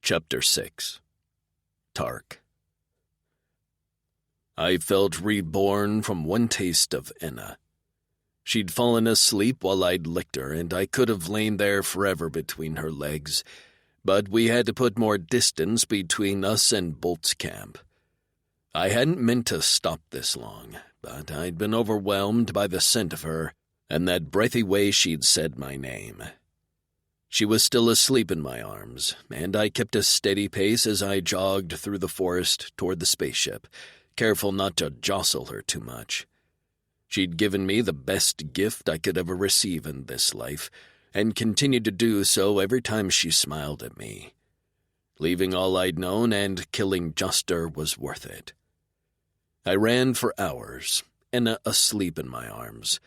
Chapter 6. Tark. I felt reborn from one taste of Enna. She'd fallen asleep while I'd licked her, and I could have lain there forever between her legs, but we had to put more distance between us and Bolt's camp. I hadn't meant to stop this long, but I'd been overwhelmed by the scent of her and that breathy way she'd said my name. She was still asleep in my arms, and I kept a steady pace as I jogged through the forest toward the spaceship, careful not to jostle her too much. She'd given me the best gift I could ever receive in this life, and continued to do so every time she smiled at me. Leaving all I'd known and killing Juster was worth it. I ran for hours, Enna asleep in my arms.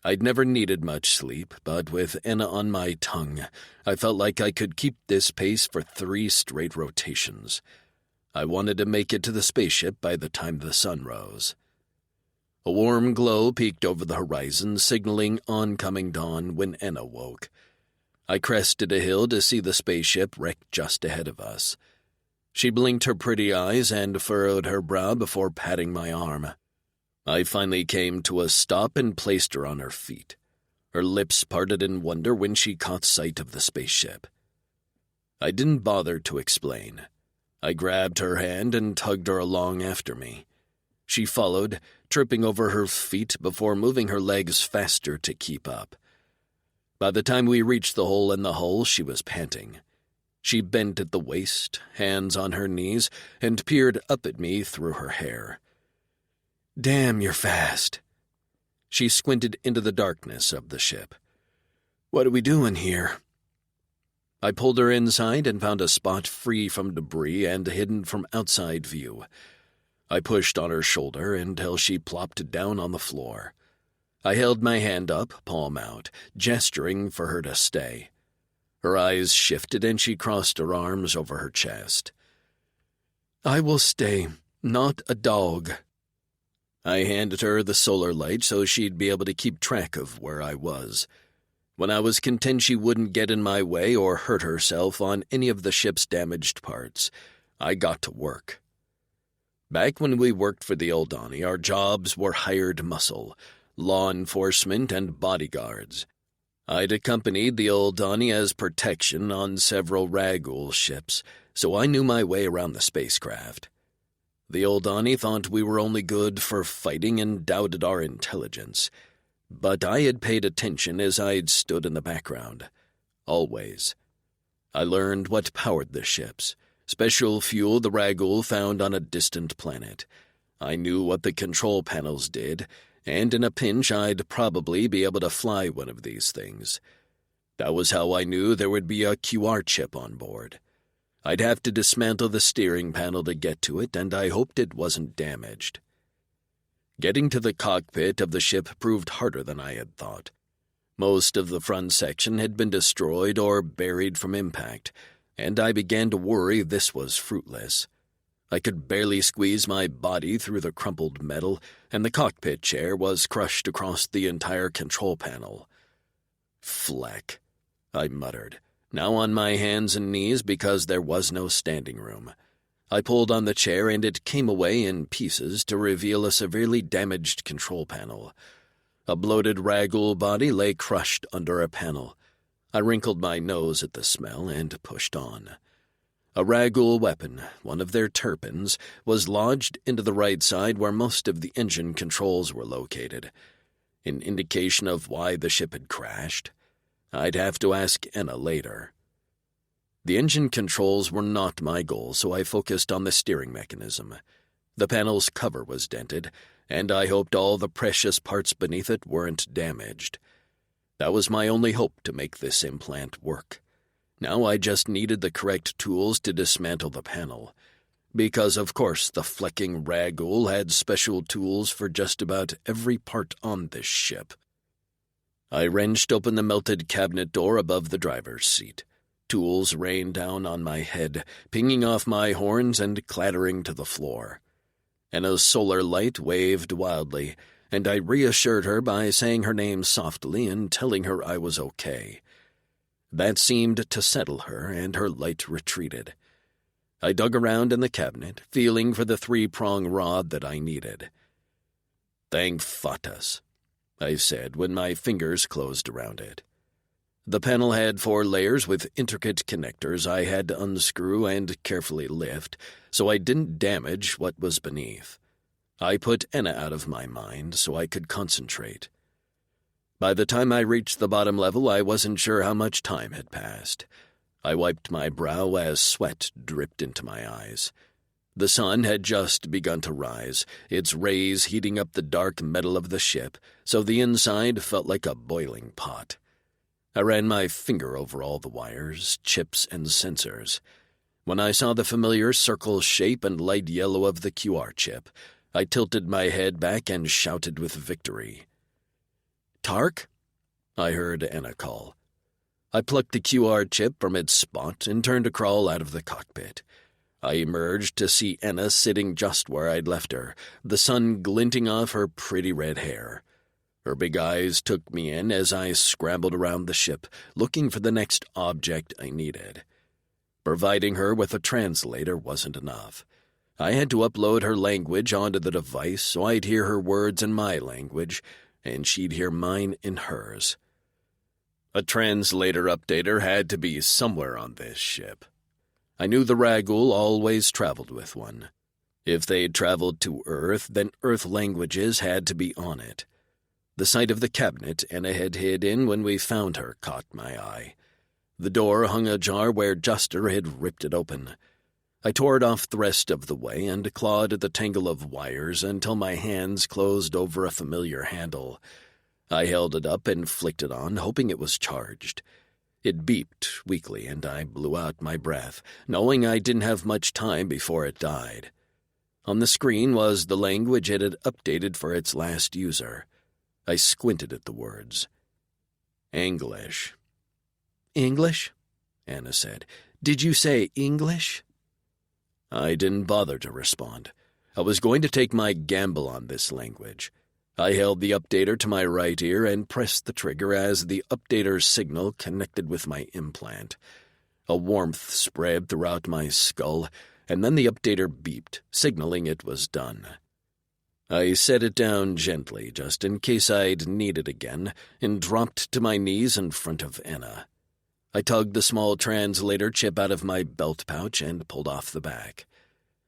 I'd never needed much sleep, but with Enna on my tongue, I felt like I could keep this pace for 3 straight rotations. I wanted to make it to the spaceship by the time the sun rose. A warm glow peeked over the horizon, signaling oncoming dawn when Enna woke. I crested a hill to see the spaceship wrecked just ahead of us. She blinked her pretty eyes and furrowed her brow before patting my arm. I finally came to a stop and placed her on her feet. Her lips parted in wonder when she caught sight of the spaceship. I didn't bother to explain. I grabbed her hand and tugged her along after me. She followed, tripping over her feet before moving her legs faster to keep up. By the time we reached the hole in the hull, she was panting. She bent at the waist, hands on her knees, and peered up at me through her hair. "Damn, you're fast." She squinted into the darkness of the ship. "What are we doing here?" I pulled her inside and found a spot free from debris and hidden from outside view. I pushed on her shoulder until she plopped down on the floor. I held my hand up, palm out, gesturing for her to stay. Her eyes shifted and she crossed her arms over her chest. "I will stay, not a dog." I handed her the solar light so she'd be able to keep track of where I was. When I was content she wouldn't get in my way or hurt herself on any of the ship's damaged parts, I got to work. Back when we worked for the Aldani, our jobs were hired muscle, law enforcement, and bodyguards. I'd accompanied the Aldani as protection on several Ragul ships, so I knew my way around the spacecraft. The Aldani thought we were only good for fighting and doubted our intelligence. But I had paid attention as I'd stood in the background. Always. I learned what powered the ships, special fuel the Ragul found on a distant planet. I knew what the control panels did, and in a pinch I'd probably be able to fly one of these things. That was how I knew there would be a QR chip on board. I'd have to dismantle the steering panel to get to it, and I hoped it wasn't damaged. Getting to the cockpit of the ship proved harder than I had thought. Most of the front section had been destroyed or buried from impact, and I began to worry this was fruitless. I could barely squeeze my body through the crumpled metal, and the cockpit chair was crushed across the entire control panel. "Fleck," I muttered, now on my hands and knees because there was no standing room. I pulled on the chair and it came away in pieces to reveal a severely damaged control panel. A bloated Ragul body lay crushed under a panel. I wrinkled my nose at the smell and pushed on. A Ragul weapon, one of their turpins, was lodged into the right side where most of the engine controls were located. An indication of why the ship had crashed? I'd have to ask Enna later. The engine controls were not my goal, so I focused on the steering mechanism. The panel's cover was dented, and I hoped all the precious parts beneath it weren't damaged. That was my only hope to make this implant work. Now I just needed the correct tools to dismantle the panel. Because, of course, the flecking Ragul had special tools for just about every part on this ship. I wrenched open the melted cabinet door above the driver's seat. Tools rained down on my head, pinging off my horns and clattering to the floor. Enna's solar light waved wildly, and I reassured her by saying her name softly and telling her I was okay. That seemed to settle her, and her light retreated. I dug around in the cabinet, feeling for the 3-prong rod that I needed. "Thank Fatas," I said when my fingers closed around it. The panel had 4 layers with intricate connectors I had to unscrew and carefully lift, so I didn't damage what was beneath. I put Enna out of my mind so I could concentrate. By the time I reached the bottom level, I wasn't sure how much time had passed. I wiped my brow as sweat dripped into my eyes. The sun had just begun to rise, its rays heating up the dark metal of the ship, so the inside felt like a boiling pot. I ran my finger over all the wires, chips, and sensors. When I saw the familiar circle shape and light yellow of the QR chip, I tilted my head back and shouted with victory. Tark? I heard Anna call. I plucked the QR chip from its spot and turned to crawl out of the cockpit. I emerged to see Anna sitting just where I'd left her, the sun glinting off her pretty red hair. Her big eyes took me in as I scrambled around the ship, looking for the next object I needed. Providing her with a translator wasn't enough. I had to upload her language onto the device so I'd hear her words in my language, and she'd hear mine in hers. A translator updater had to be somewhere on this ship. I knew the Ragul always traveled with one. If they'd traveled to Earth, then Earth languages had to be on it. The sight of the cabinet Anna had hid in when we found her caught my eye. The door hung ajar where Juster had ripped it open. I tore it off the rest of the way and clawed at the tangle of wires until my hands closed over a familiar handle. I held it up and flicked it on, hoping it was charged. It beeped weakly, and I blew out my breath, knowing I didn't have much time before it died. On the screen was the language it had updated for its last user. I squinted at the words. English. English? Anna said. Did you say English? I didn't bother to respond. I was going to take my gamble on this language. I held the updater to my right ear and pressed the trigger as the updater's signal connected with my implant. A warmth spread throughout my skull, and then the updater beeped, signaling it was done. I set it down gently, just in case I'd need it again, and dropped to my knees in front of Anna. I tugged the small translator chip out of my belt pouch and pulled off the back.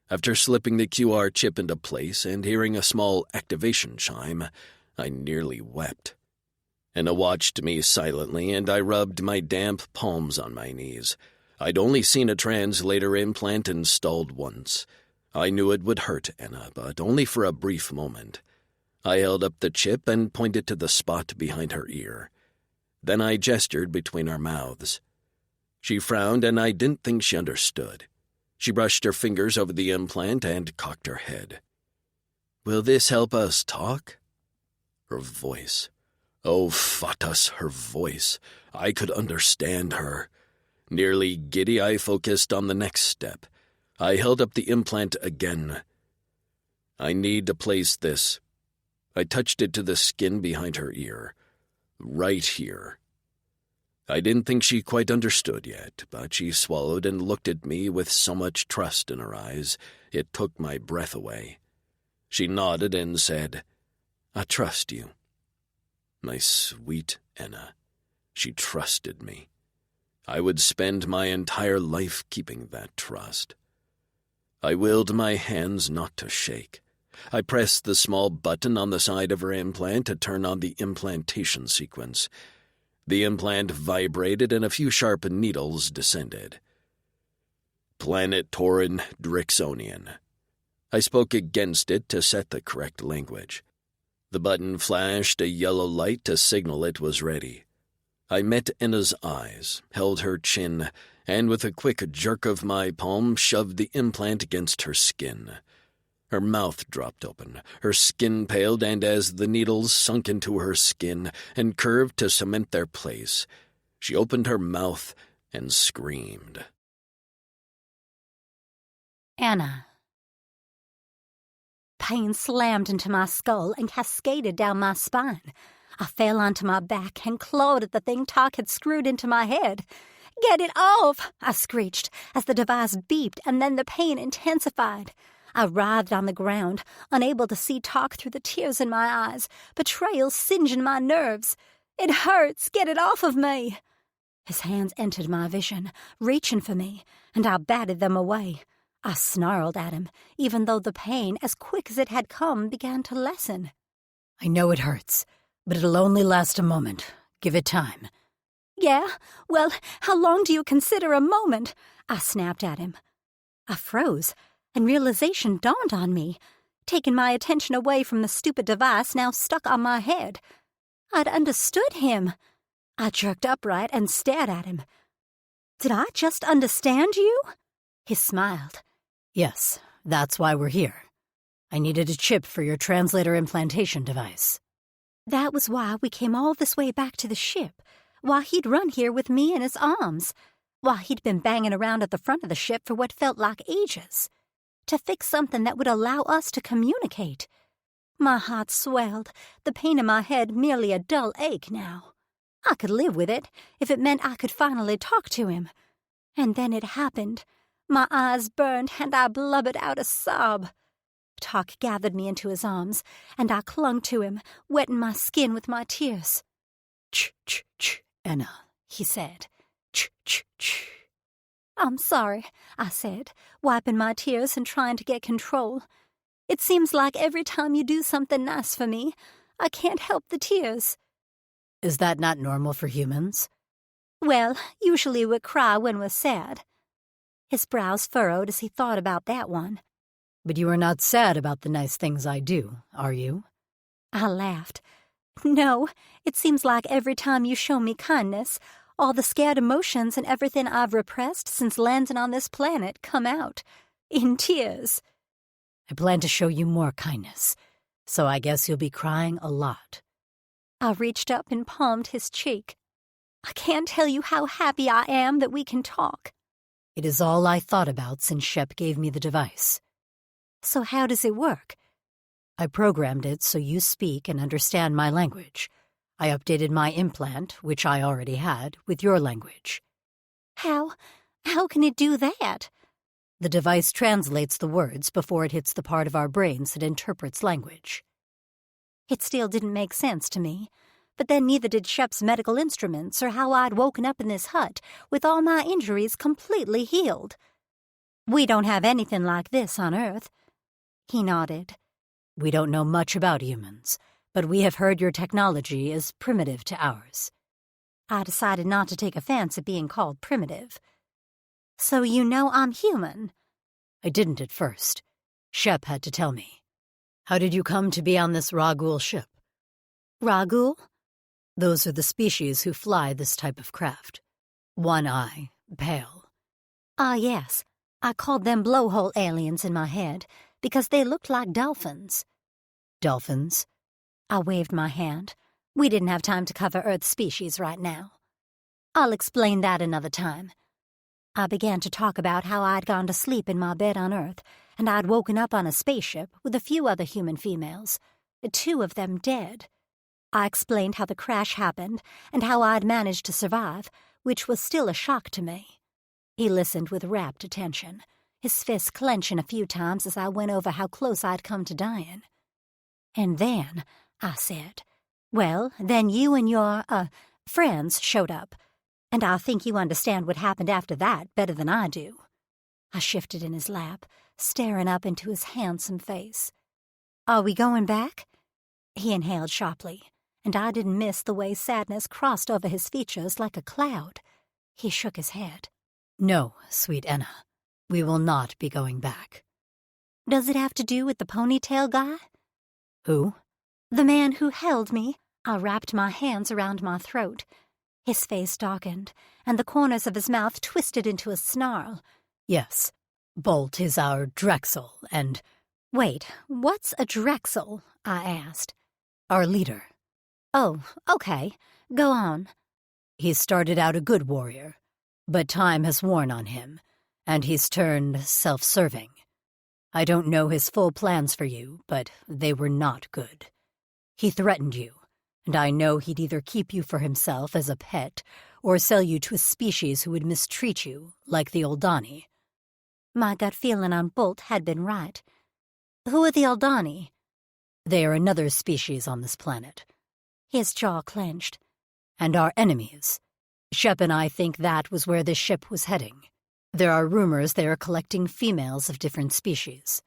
After slipping the QR chip into place and hearing a small activation chime, I nearly wept. Anna watched me silently, and I rubbed my damp palms on my knees. I'd only seen a translator implant installed once. I knew it would hurt Anna, but only for a brief moment. I held up the chip and pointed to the spot behind her ear. Then I gestured between our mouths. She frowned, and I didn't think she understood. She brushed her fingers over the implant and cocked her head. Will this help us talk? Her voice. Oh, Fatas, her voice. I could understand her. Nearly giddy, I focused on the next step. I held up the implant again. I need to place this. I touched it to the skin behind her ear. Right here. I didn't think she quite understood yet, but she swallowed and looked at me with so much trust in her eyes, it took my breath away. She nodded and said, I trust you. My sweet Anna. She trusted me. I would spend my entire life keeping that trust. I willed my hands not to shake. I pressed the small button on the side of her implant to turn on the implantation sequence. The implant vibrated and a few sharp needles descended. Planet Tauran Drixonian. I spoke against it to set the correct language. The button flashed a yellow light to signal it was ready. I met Anna's eyes, held her chin, and with a quick jerk of my palm shoved the implant against her skin. Her mouth dropped open, her skin paled, and as the needles sunk into her skin and curved to cement their place, she opened her mouth and screamed. Anna. Pain slammed into my skull and cascaded down my spine. I fell onto my back and clawed at the thing Tark had screwed into my head. "Get it off!" I screeched as the device beeped and then the pain intensified. I writhed on the ground, unable to see Tark through the tears in my eyes, betrayal singeing my nerves. "It hurts! Get it off of me!" His hands entered my vision, reaching for me, and I batted them away. I snarled at him, even though the pain, as quick as it had come, began to lessen. "I know it hurts, but it'll only last a moment. Give it time." "Yeah? Well, how long do you consider a moment?" I snapped at him. I froze, and realization dawned on me, taking my attention away from the stupid device now stuck on my head. I'd understood him. I jerked upright and stared at him. "Did I just understand you?" He smiled. "Yes, that's why we're here. I needed a chip for your translator implantation device." That was why we came all this way back to the ship, why he'd run here with me in his arms, why he'd been banging around at the front of the ship for what felt like ages, to fix something that would allow us to communicate. My heart swelled, the pain in my head merely a dull ache now. I could live with it if it meant I could finally talk to him. And then it happened. My eyes burned and I blubbered out a sob. Talk gathered me into his arms, and I clung to him, wetting my skin with my tears. Ch, Anna, he said. Ch. I'm sorry, I said, wiping my tears and trying to get control. It seems like every time you do something nice for me, I can't help the tears. Is that not normal for humans? Well, usually we cry when we're sad. His brows furrowed as he thought about that one. But you are not sad about the nice things I do, are you? I laughed. No, it seems like every time you show me kindness, all the scared emotions and everything I've repressed since landing on this planet come out. In tears. I plan to show you more kindness, so I guess you'll be crying a lot. I reached up and palmed his cheek. I can't tell you how happy I am that we can talk. It is all I thought about since Shep gave me the device. So how does it work? I programmed it so you speak and understand my language. I updated my implant, which I already had, with your language. How can it do that? The device translates the words before it hits the part of our brains that interprets language. It still didn't make sense to me, but then neither did Shep's medical instruments or how I'd woken up in this hut with all my injuries completely healed. We don't have anything like this on Earth. He nodded. We don't know much about humans, but we have heard your technology is primitive to ours. I decided not to take offense at being called primitive. So you know I'm human? I didn't at first. Shep had to tell me. How did you come to be on this Ragul ship? Ragul? Those are the species who fly this type of craft. One eye, pale. Ah, yes. I called them blowhole aliens in my head, because they looked like dolphins. Dolphins? I waved my hand. We didn't have time to cover Earth species right now. I'll explain that another time. I began to talk about how I'd gone to sleep in my bed on Earth, and I'd woken up on a spaceship with a few other human females, 2 of them dead. I explained how the crash happened and how I'd managed to survive, which was still a shock to me. He listened with rapt attention, his fists clenching a few times as I went over how close I'd come to dying. And then, I said, well, then you and your, friends showed up, and I think you understand what happened after that better than I do. I shifted in his lap, staring up into his handsome face. Are we going back? He inhaled sharply, and I didn't miss the way sadness crossed over his features like a cloud. He shook his head. No, sweet Anna. We will not be going back. Does it have to do with the ponytail guy? Who? The man who held me. I wrapped my hands around my throat. His face darkened, and the corners of his mouth twisted into a snarl. Yes. Bolt is our Drexel, and... Wait, what's a Drexel? I asked. Our leader. Oh, okay. Go on. He started out a good warrior, but time has worn on him, and he's turned self-serving. I don't know his full plans for you, but they were not good. He threatened you, and I know he'd either keep you for himself as a pet or sell you to a species who would mistreat you, like the Oldani. My gut feeling on Bolt had been right. Who are the Oldani? They are another species on this planet. His jaw clenched. And our enemies. Shep and I think that was where this ship was heading. There are rumors they are collecting females of different species.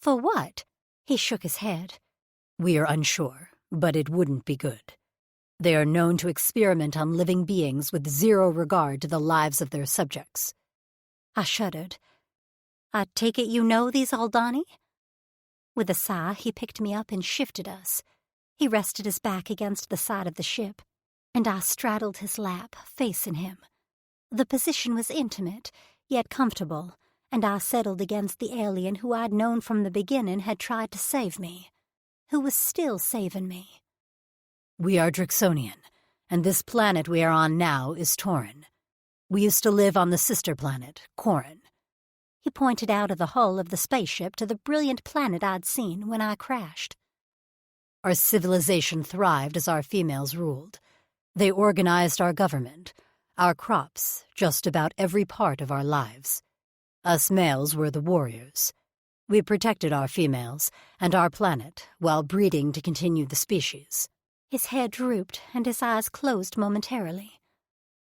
For what? He shook his head. We are unsure, but it wouldn't be good. They are known to experiment on living beings with zero regard to the lives of their subjects. I shuddered. I take it you know these Aldani? With a sigh, he picked me up and shifted us. He rested his back against the side of the ship, and I straddled his lap, facing him. The position was intimate, yet comfortable, and I settled against the alien who I'd known from the beginning had tried to save me, who was still saving me. We are Drixonian, and this planet we are on now is Tauren. We used to live on the sister planet, Corin." He pointed out of the hull of the spaceship to the brilliant planet I'd seen when I crashed. Our civilization thrived as our females ruled. They organized our government, our crops, just about every part of our lives. Us males were the warriors. We protected our females and our planet while breeding to continue the species. His head drooped and his eyes closed momentarily.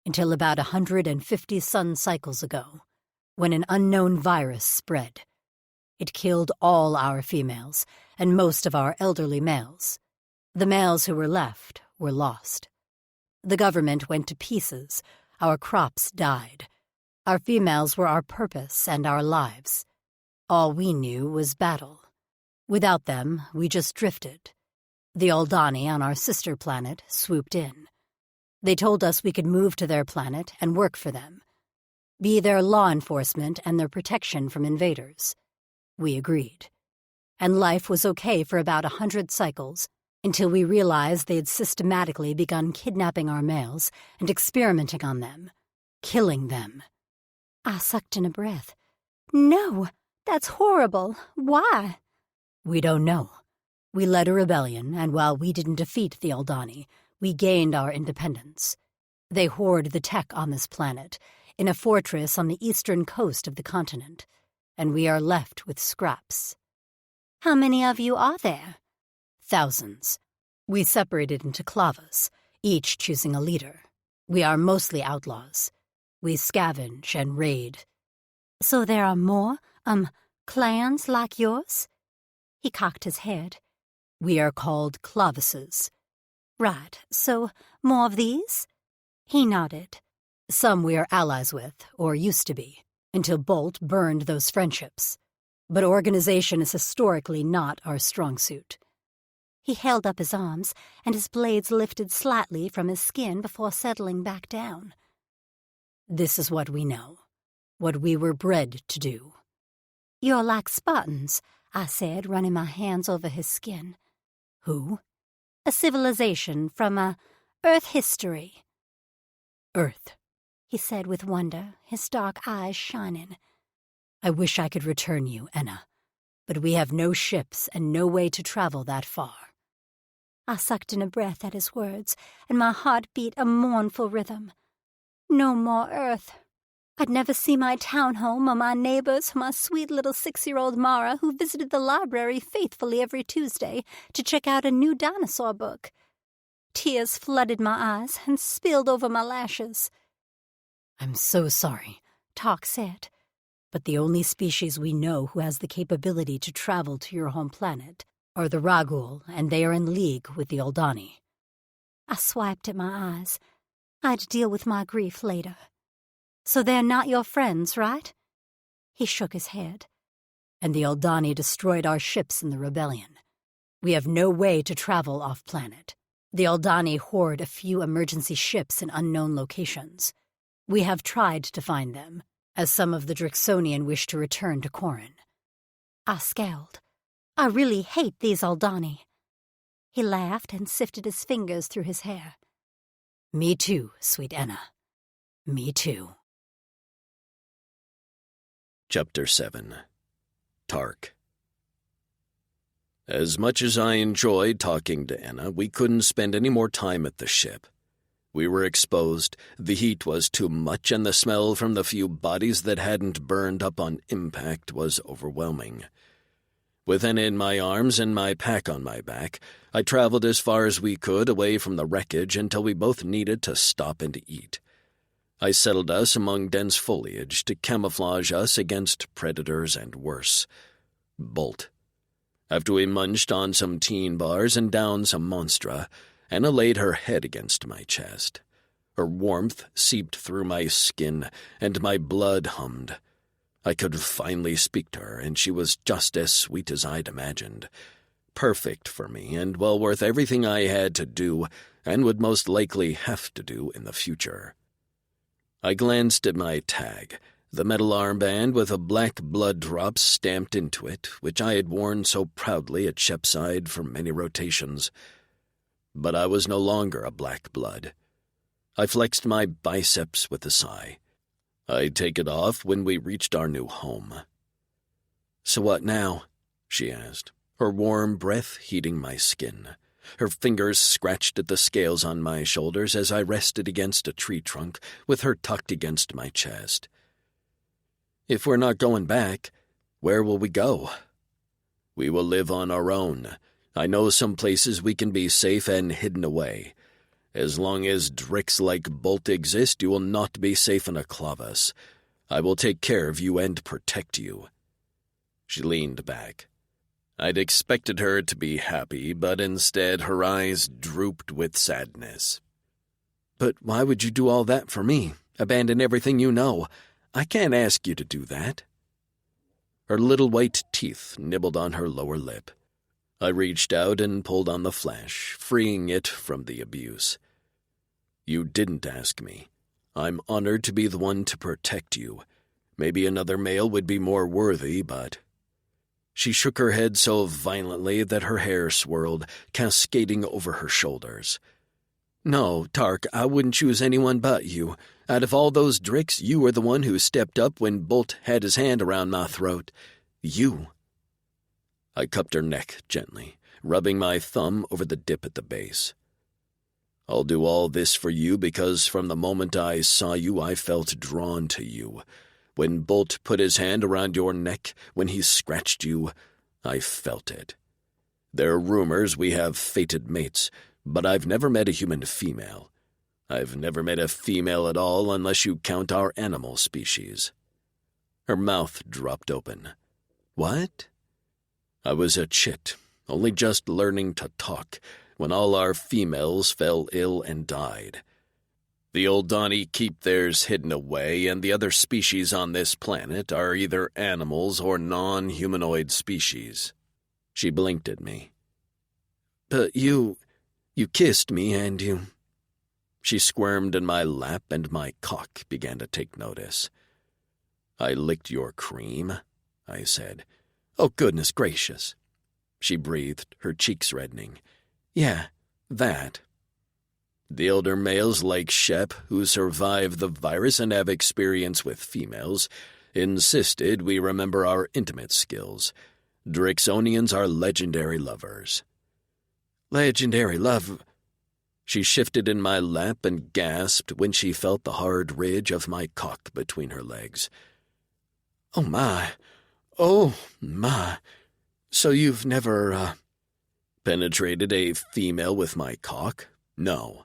Until about 150 sun cycles ago, when an unknown virus spread. It killed all our females and most of our elderly males. The males who were left were lost. The government went to pieces. Our crops died. Our females were our purpose and our lives. All we knew was battle. Without them, we just drifted. The Aldani on our sister planet swooped in. They told us we could move to their planet and work for them. Be their law enforcement and their protection from invaders. We agreed. And life was okay for about 100 cycles, until we realized they had systematically begun kidnapping our males and experimenting on them, killing them. I sucked in a breath. "No, that's horrible. Why?" "We don't know. We led a rebellion, and while we didn't defeat the Aldani, we gained our independence. They hoard the tech on this planet, in a fortress on the eastern coast of the continent, and we are left with scraps." "How many of you are there?" "Thousands. We separated into clavas, each choosing a leader. We are mostly outlaws. We scavenge and raid." "So there are more, clans like yours?" He cocked his head. "We are called clavises." "Right, so more of these?" He nodded. "Some we are allies with, or used to be, until Bolt burned those friendships. But organization is historically not our strong suit." He held up his arms, and his blades lifted slightly from his skin before settling back down. "This is what we know, what we were bred to do." "You're like Spartans," I said, running my hands over his skin. "Who?" "A civilization from, Earth history." "Earth," he said with wonder, his dark eyes shining. "I wish I could return you, Enna, but we have no ships and no way to travel that far." I sucked in a breath at his words, and my heart beat a mournful rhythm. No more Earth. I'd never see my town home or my neighbors or my sweet little 6-year-old Mara who visited the library faithfully every Tuesday to check out a new dinosaur book. Tears flooded my eyes and spilled over my lashes. "I'm so sorry," Talk said. "but the only species we know who has the capability to travel to your home planet are the Ragul, and they are in league with the Aldani." I swiped at my eyes. I'd deal with my grief later. "So they're not your friends, right?" He shook his head. "And the Aldani destroyed our ships in the rebellion. We have no way to travel off-planet. The Aldani hoard a few emergency ships in unknown locations. We have tried to find them, as some of the Drixonian wish to return to Corin." I scowled. "I really hate these Aldani." He laughed and sifted his fingers through his hair. "Me too, sweet Enna. Me too." Chapter 7. Tark. As much as I enjoyed talking to Enna, we couldn't spend any more time at the ship. We were exposed, the heat was too much, and the smell from the few bodies that hadn't burned up on impact was overwhelming. With Enna in my arms and my pack on my back, I traveled as far as we could away from the wreckage until we both needed to stop and eat. I settled us among dense foliage to camouflage us against predators and worse. Bolt. After we munched on some teen bars and downed some Monstra, Enna laid her head against my chest. Her warmth seeped through my skin, and my blood hummed. I could finally speak to her, and she was just as sweet as I'd imagined. Perfect for me, and well worth everything I had to do, and would most likely have to do in the future. I glanced at my tag, the metal armband with a black blood drop stamped into it, which I had worn so proudly at Shepside for many rotations. But I was no longer a black blood. I flexed my biceps with a sigh. I'd take it off when we reached our new home. "So what now?" she asked, her warm breath heating my skin. Her fingers scratched at the scales on my shoulders as I rested against a tree trunk with her tucked against my chest. "If we're not going back, where will we go?" "We will live on our own. I know some places we can be safe and hidden away. As long as dricks like Bolt exist, you will not be safe in a Clavus. I will take care of you and protect you." She leaned back. I'd expected her to be happy, but instead her eyes drooped with sadness. "But why would you do all that for me? Abandon everything you know? I can't ask you to do that." Her little white teeth nibbled on her lower lip. I reached out and pulled on the flash, freeing it from the abuse. "You didn't ask me. I'm honored to be the one to protect you. Maybe another male would be more worthy, but—" She shook her head so violently that her hair swirled, cascading over her shoulders. "No, Tark, I wouldn't choose anyone but you. Out of all those dricks, you were the one who stepped up when Bolt had his hand around my throat. You." I cupped her neck gently, rubbing my thumb over the dip at the base. "I'll do all this for you because from the moment I saw you, I felt drawn to you. When Bolt put his hand around your neck, when he scratched you, I felt it. There are rumors we have fated mates, but I've never met a human female. I've never met a female at all unless you count our animal species." Her mouth dropped open. "What?" "I was a chit, only just learning to talk, when all our females fell ill and died. The Oldani keep theirs hidden away, and the other species on this planet are either animals or non-humanoid species." She blinked at me. "But you kissed me, and you—" She squirmed in my lap, and my cock began to take notice. "I licked your cream," I said. "Oh, goodness gracious." She breathed, her cheeks reddening. "Yeah, that." The elder males like Shep, who survived the virus and have experience with females, insisted we remember our intimate skills. Drixonians are legendary lovers. "Legendary love—" She shifted in my lap and gasped when she felt the hard ridge of my cock between her legs. "Oh, my. Oh, my. So you've never, penetrated a female with my cock? No.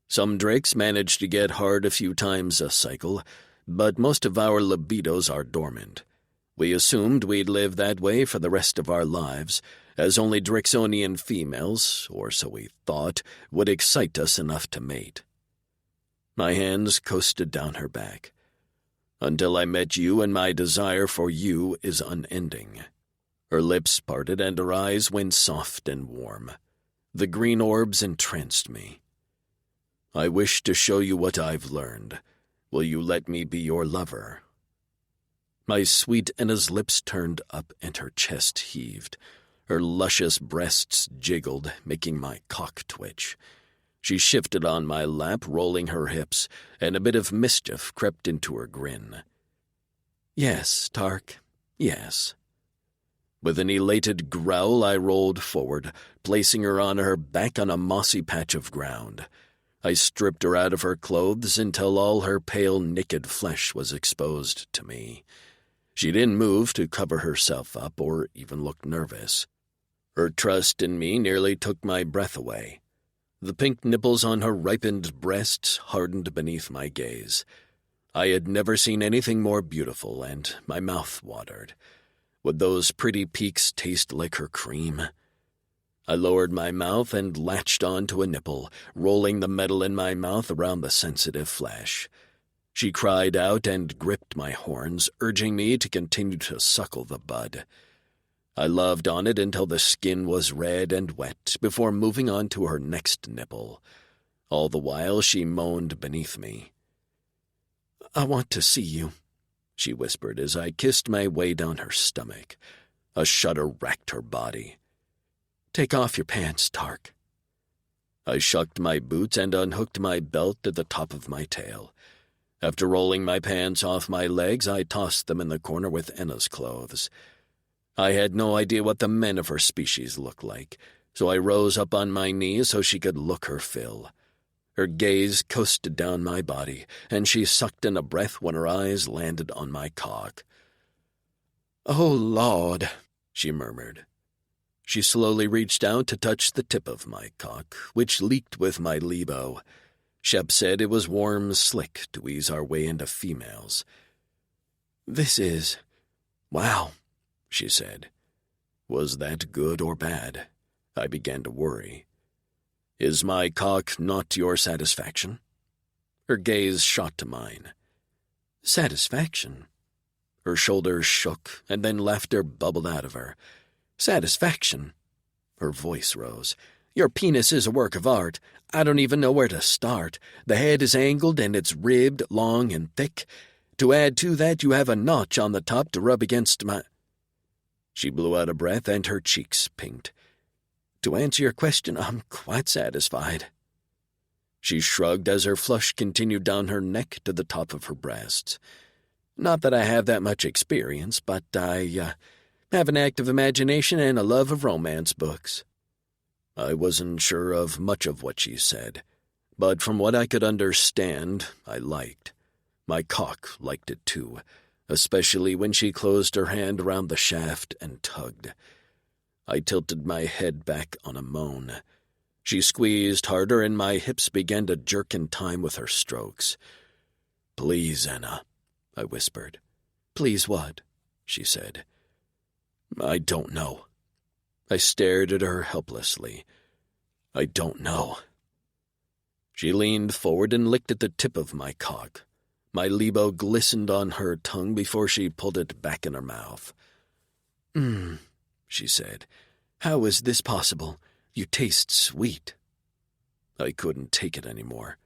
Some drakes manage to get hard a few times a cycle, but most of our libidos are dormant. We assumed we'd live that way for the rest of our lives, as only Drixonian females, or so we thought, would excite us enough to mate." My hands coasted down her back. "Until I met you, and my desire for you is unending." Her lips parted and her eyes went soft and warm. The green orbs entranced me. "I wish to show you what I've learned. Will you let me be your lover?" My sweet Enna's lips turned up and her chest heaved. Her luscious breasts jiggled, making my cock twitch. She shifted on my lap, rolling her hips, and a bit of mischief crept into her grin. "Yes, Tark, yes." With an elated growl, I rolled forward, placing her on her back on a mossy patch of ground. I stripped her out of her clothes until all her pale, naked flesh was exposed to me. She didn't move to cover herself up or even look nervous. Her trust in me nearly took my breath away. The pink nipples on her ripened breasts hardened beneath my gaze. I had never seen anything more beautiful, and my mouth watered. Would those pretty peaks taste like her cream? I lowered my mouth and latched onto a nipple, rolling the metal in my mouth around the sensitive flesh. She cried out and gripped my horns, urging me to continue to suckle the bud. I loved on it until the skin was red and wet before moving on to her next nipple. All the while she moaned beneath me. "I want to see you," she whispered as I kissed my way down her stomach. A shudder racked her body. "Take off your pants, Tark." I shucked my boots and unhooked my belt at the top of my tail. After rolling my pants off my legs, I tossed them in the corner with Enna's clothes. I had no idea what the men of her species looked like, so I rose up on my knees so she could look her fill. Her gaze coasted down my body, and she sucked in a breath when her eyes landed on my cock. "Oh, Lord," she murmured. She slowly reached out to touch the tip of my cock, which leaked with my libo. Shep said it was warm slick to ease our way into females. "This is... wow," she said. Was that good or bad? I began to worry. "Is my cock not to your satisfaction?" Her gaze shot to mine. "Satisfaction?" Her shoulders shook, and then laughter bubbled out of her. "Satisfaction?" Her voice rose. "Your penis is a work of art. I don't even know where to start. The head is angled and it's ribbed, long and thick. To add to that, you have a notch on the top to rub against my—" She blew out a breath and her cheeks pinked. "To answer your question, I'm quite satisfied." She shrugged as her flush continued down her neck to the top of her breasts. "Not that I have that much experience, but I have an active imagination and a love of romance books." I wasn't sure of much of what she said, but from what I could understand, I liked. My cock liked it too, especially when she closed her hand around the shaft and tugged. I tilted my head back on a moan. She squeezed harder and my hips began to jerk in time with her strokes. "Please, Anna," I whispered. "Please what?" she said. "I don't know." I stared at her helplessly. "I don't know." She leaned forward and licked at the tip of my cock. My libo glistened on her tongue before she pulled it back in her mouth. She said. "How is this possible? You taste sweet." I couldn't take it anymore.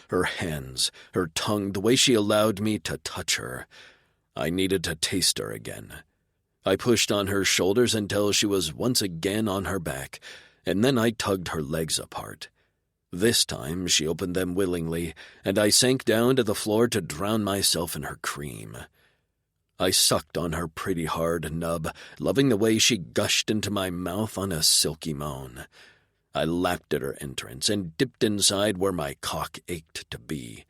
Her hands, her tongue, the way she allowed me to touch her. I needed to taste her again. I pushed on her shoulders until she was once again on her back, and then I tugged her legs apart. This time she opened them willingly, and I sank down to the floor to drown myself in her cream. I sucked on her pretty hard nub, loving the way she gushed into my mouth on a silky moan. I lapped at her entrance and dipped inside where my cock ached to be.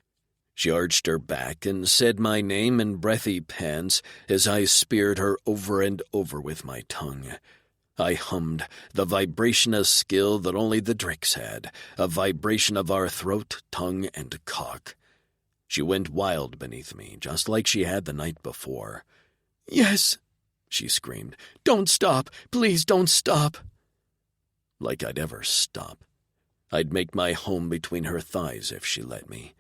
She arched her back and said my name in breathy pants as I speared her over and over with my tongue. I hummed, the vibration of skill that only the Dricks had, a vibration of our throat, tongue, and cock. She went wild beneath me, just like she had the night before. "Yes," she screamed. "Don't stop. Please don't stop." Like I'd ever stop. I'd make my home between her thighs if she let me.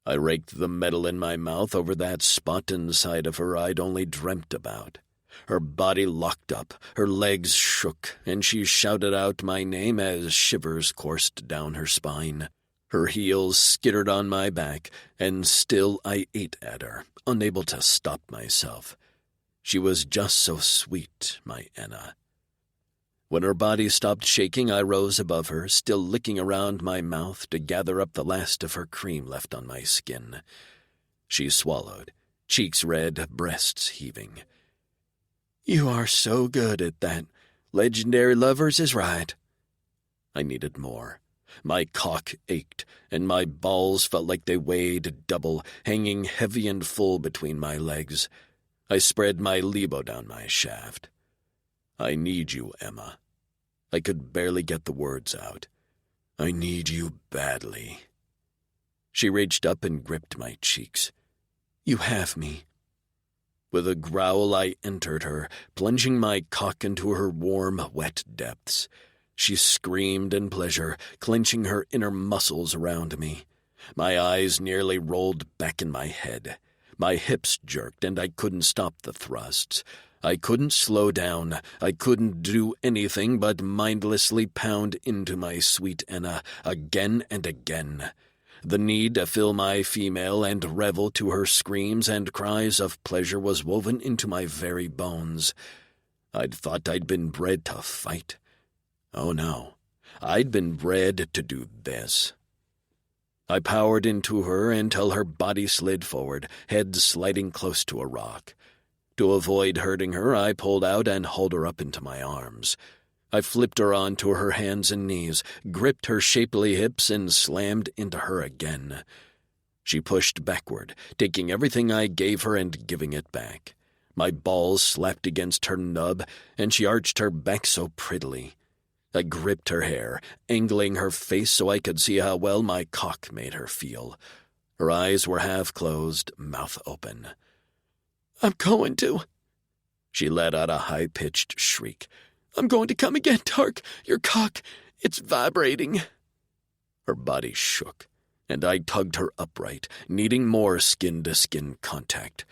I raked the metal in my mouth over that spot inside of her I'd only dreamt about. Her body locked up, her legs shook, and she shouted out my name as shivers coursed down her spine. Her heels skittered on my back, and still I ate at her, unable to stop myself. She was just so sweet, my Anna. When her body stopped shaking, I rose above her, still licking around my mouth to gather up the last of her cream left on my skin. She swallowed, cheeks red, breasts heaving. "You are so good at that. Legendary lovers is right." I needed more. My cock ached, and my balls felt like they weighed double, hanging heavy and full between my legs. I spread my libo down my shaft. "I need you, Emma." I could barely get the words out. "I need you badly." She reached up and gripped my cheeks. "You have me." With a growl, I entered her, plunging my cock into her warm, wet depths. She screamed in pleasure, clenching her inner muscles around me. My eyes nearly rolled back in my head. My hips jerked, and I couldn't stop the thrusts. I couldn't slow down. I couldn't do anything but mindlessly pound into my sweet Anna again and again. The need to fill my female and revel to her screams and cries of pleasure was woven into my very bones. I'd thought I'd been bred to fight. Oh no, I'd been bred to do this. I powered into her until her body slid forward, head sliding close to a rock. To avoid hurting her, I pulled out and hauled her up into my arms. I flipped her onto her hands and knees, gripped her shapely hips, and slammed into her again. She pushed backward, taking everything I gave her and giving it back. My balls slapped against her nub, and she arched her back so prettily. I gripped her hair, angling her face so I could see how well my cock made her feel. Her eyes were half closed, mouth open. "I'm going to." She let out a high-pitched shriek. "I'm going to come again, Tark. Your cock, it's vibrating." Her body shook, and I tugged her upright, needing more skin-to-skin contact.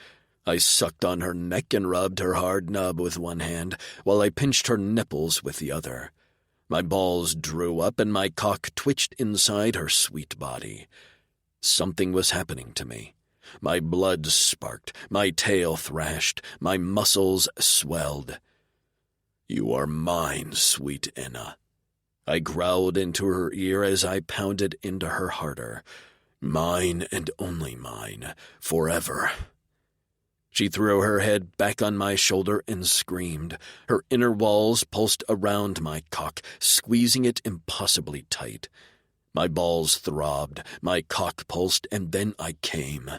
I sucked on her neck and rubbed her hard nub with one hand, while I pinched her nipples with the other. My balls drew up and my cock twitched inside her sweet body. Something was happening to me. My blood sparked, my tail thrashed, my muscles swelled. "You are mine, sweet Enna." I growled into her ear as I pounded into her harder. "Mine and only mine, forever." She threw her head back on my shoulder and screamed. Her inner walls pulsed around my cock, squeezing it impossibly tight. My balls throbbed, my cock pulsed, and then I came.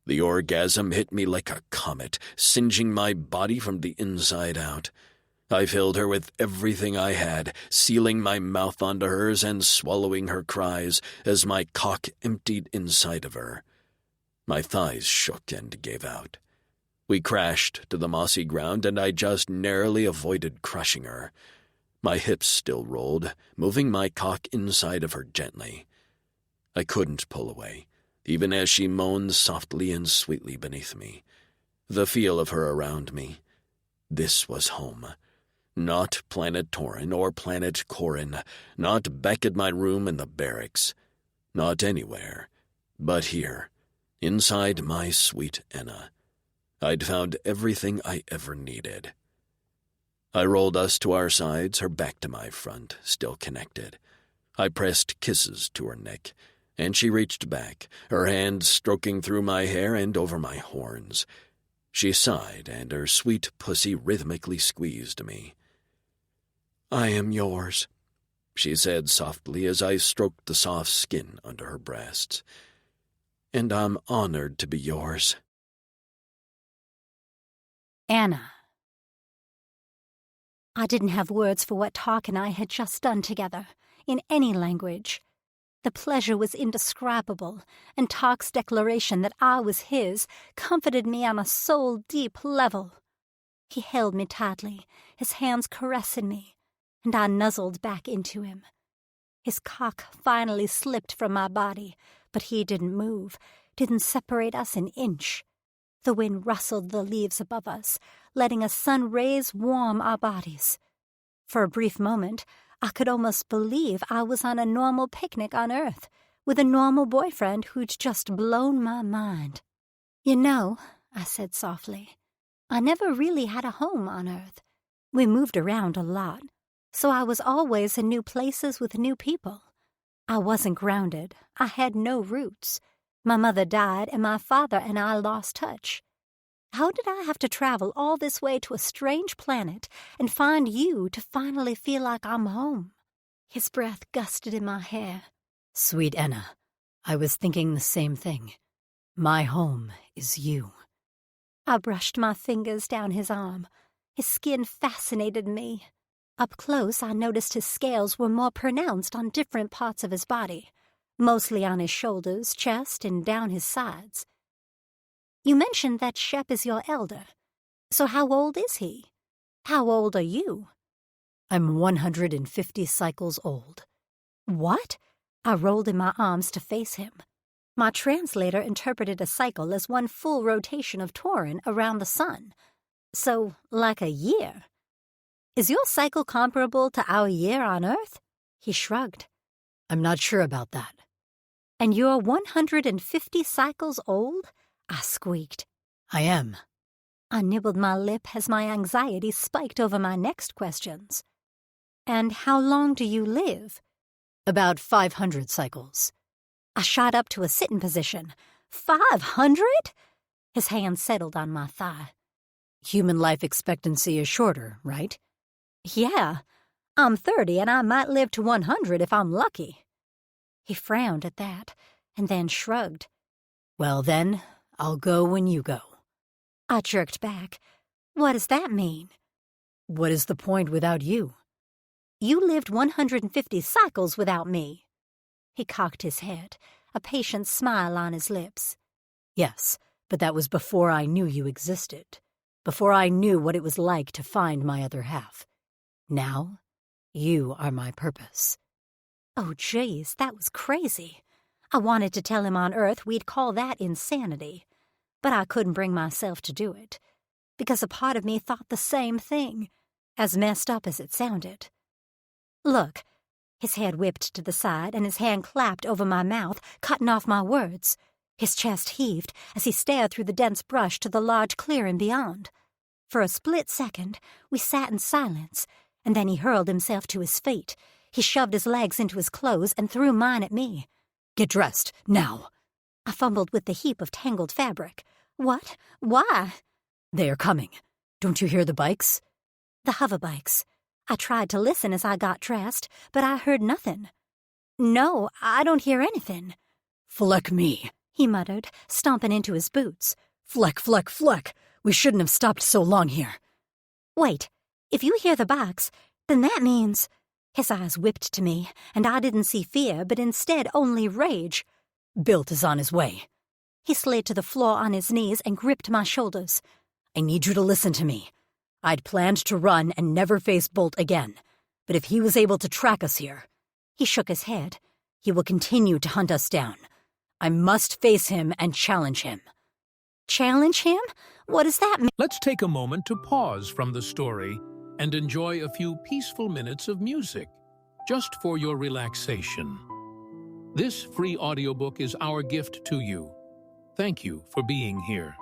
The orgasm hit me like a comet, singeing my body from the inside out. I filled her with everything I had, sealing my mouth onto hers and swallowing her cries as my cock emptied inside of her. My thighs shook and gave out. We crashed to the mossy ground, and I just narrowly avoided crushing her. My hips still rolled, moving my cock inside of her gently. I couldn't pull away, even as she moaned softly and sweetly beneath me. The feel of her around me. This was home. Not Planet Torin or Planet Corin, not back at my room in the barracks. Not anywhere, but here, inside my sweet Enna. I'd found everything I ever needed. I rolled us to our sides, her back to my front, still connected. I pressed kisses to her neck, and she reached back, her hand stroking through my hair and over my horns. She sighed, and her sweet pussy rhythmically squeezed me. "I am yours," she said softly as I stroked the soft skin under her breasts. "And I'm honored to be yours." Anna. I didn't have words for what Tark and I had just done together, in any language. The pleasure was indescribable, and Tark's declaration that I was his comforted me on a soul-deep level. He held me tightly, his hands caressing me, and I nuzzled back into him. His cock finally slipped from my body, but he didn't move, didn't separate us an inch. The wind rustled the leaves above us, letting a sun rays warm our bodies. For a brief moment, I could almost believe I was on a normal picnic on Earth, with a normal boyfriend who'd just blown my mind. "You know," I said softly, "I never really had a home on Earth. We moved around a lot, so I was always in new places with new people. I wasn't grounded. I had no roots. My mother died, and my father and I lost touch. How did I have to travel all this way to a strange planet and find you to finally feel like I'm home?" His breath gusted in my hair. Sweet Enna, I was thinking the same thing. My home is you. I brushed my fingers down his arm. His skin fascinated me. Up close, I noticed his scales were more pronounced on different parts of his body, mostly on his shoulders, chest, and down his sides. "You mentioned that Shep is your elder. So how old is he? How old are you?" I'm 150 cycles old. "What?" I rolled in my arms to face him. My translator interpreted a cycle as one full rotation of Torin around the sun. So, like a year. "Is your cycle comparable to our year on Earth?" He shrugged. I'm not sure about that. "And you're 150 cycles old?" I squeaked. I am. I nibbled my lip as my anxiety spiked over my next questions. And how long do you live? About 500 cycles. I shot up to a sitting position. 500? His hand settled on my thigh. Human life expectancy is shorter, right? Yeah, I'm 30 and I might live to 100 if I'm lucky. He frowned at that and then shrugged. Well then, I'll go when you go. I jerked back. What does that mean? What is the point without you? You lived 150 cycles without me. He cocked his head, a patient smile on his lips. Yes, but that was before I knew you existed. Before I knew what it was like to find my other half. Now, you are my purpose. Oh, jeez, that was crazy. I wanted to tell him on Earth we'd call that insanity. But I couldn't bring myself to do it, because a part of me thought the same thing, as messed up as it sounded. Look, his head whipped to the side and his hand clapped over my mouth, cutting off my words. His chest heaved as he stared through the dense brush to the large clearing beyond. For a split second, we sat in silence, and then he hurled himself to his feet. He shoved his legs into his clothes and threw mine at me. Get dressed, now. I fumbled with the heap of tangled fabric. What? Why? They are coming. Don't you hear the bikes? The hover bikes. I tried to listen as I got dressed, but I heard nothing. No, I don't hear anything. Fleck me, he muttered, stomping into his boots. Fleck, fleck, fleck. We shouldn't have stopped so long here. Wait, if you hear the box, then that means... His eyes whipped to me, and I didn't see fear, but instead only rage. Bilt is on his way. He slid to the floor on his knees and gripped my shoulders. I need you to listen to me. I'd planned to run and never face Bolt again, but if he was able to track us here... He shook his head. He will continue to hunt us down. I must face him and challenge him. Challenge him? What does that mean? Let's take a moment to pause from the story and enjoy a few peaceful minutes of music, just for your relaxation. This free audiobook is our gift to you. Thank you for being here.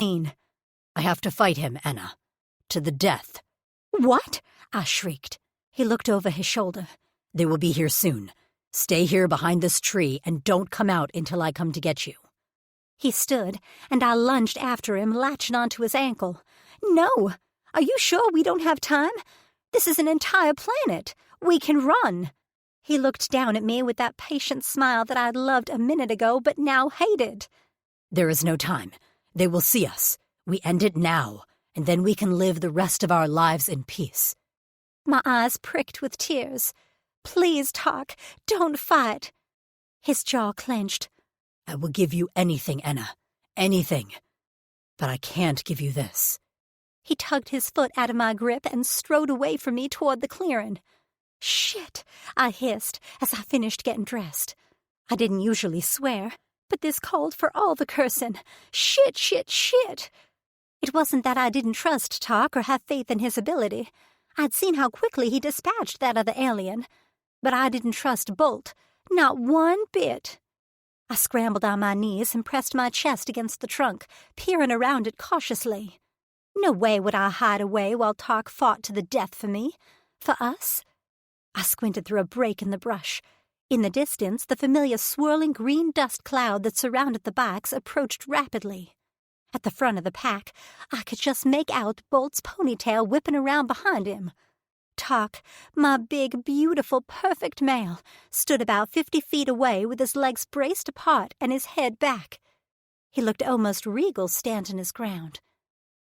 I have to fight him, Anna. To the death. What? I shrieked. He looked over his shoulder. They will be here soon. Stay here behind this tree and don't come out until I come to get you. He stood, and I lunged after him, latching onto his ankle. No! Are you sure we don't have time? This is an entire planet. We can run. He looked down at me with that patient smile that I'd loved a minute ago but now hated. There is no time. They will see us. We end it now, and then we can live the rest of our lives in peace. My eyes pricked with tears. Please, Tark, don't fight. His jaw clenched. I will give you anything, Anna. Anything. But I can't give you this. He tugged his foot out of my grip and strode away from me toward the clearing. Shit, I hissed as I finished getting dressed. I didn't usually swear, but this called for all the cursing. Shit, shit, shit. It wasn't that I didn't trust Tark or have faith in his ability. I'd seen how quickly he dispatched that other alien. But I didn't trust Bolt, not one bit. I scrambled on my knees and pressed my chest against the trunk, peering around it cautiously. No way would I hide away while Tark fought to the death for me. For us. I squinted through a break in the brush. In the distance, the familiar swirling green dust cloud that surrounded the bikes approached rapidly. At the front of the pack, I could just make out Bolt's ponytail whipping around behind him. Tark, my big, beautiful, perfect male, stood about 50 feet away with his legs braced apart and his head back. He looked almost regal standing his ground.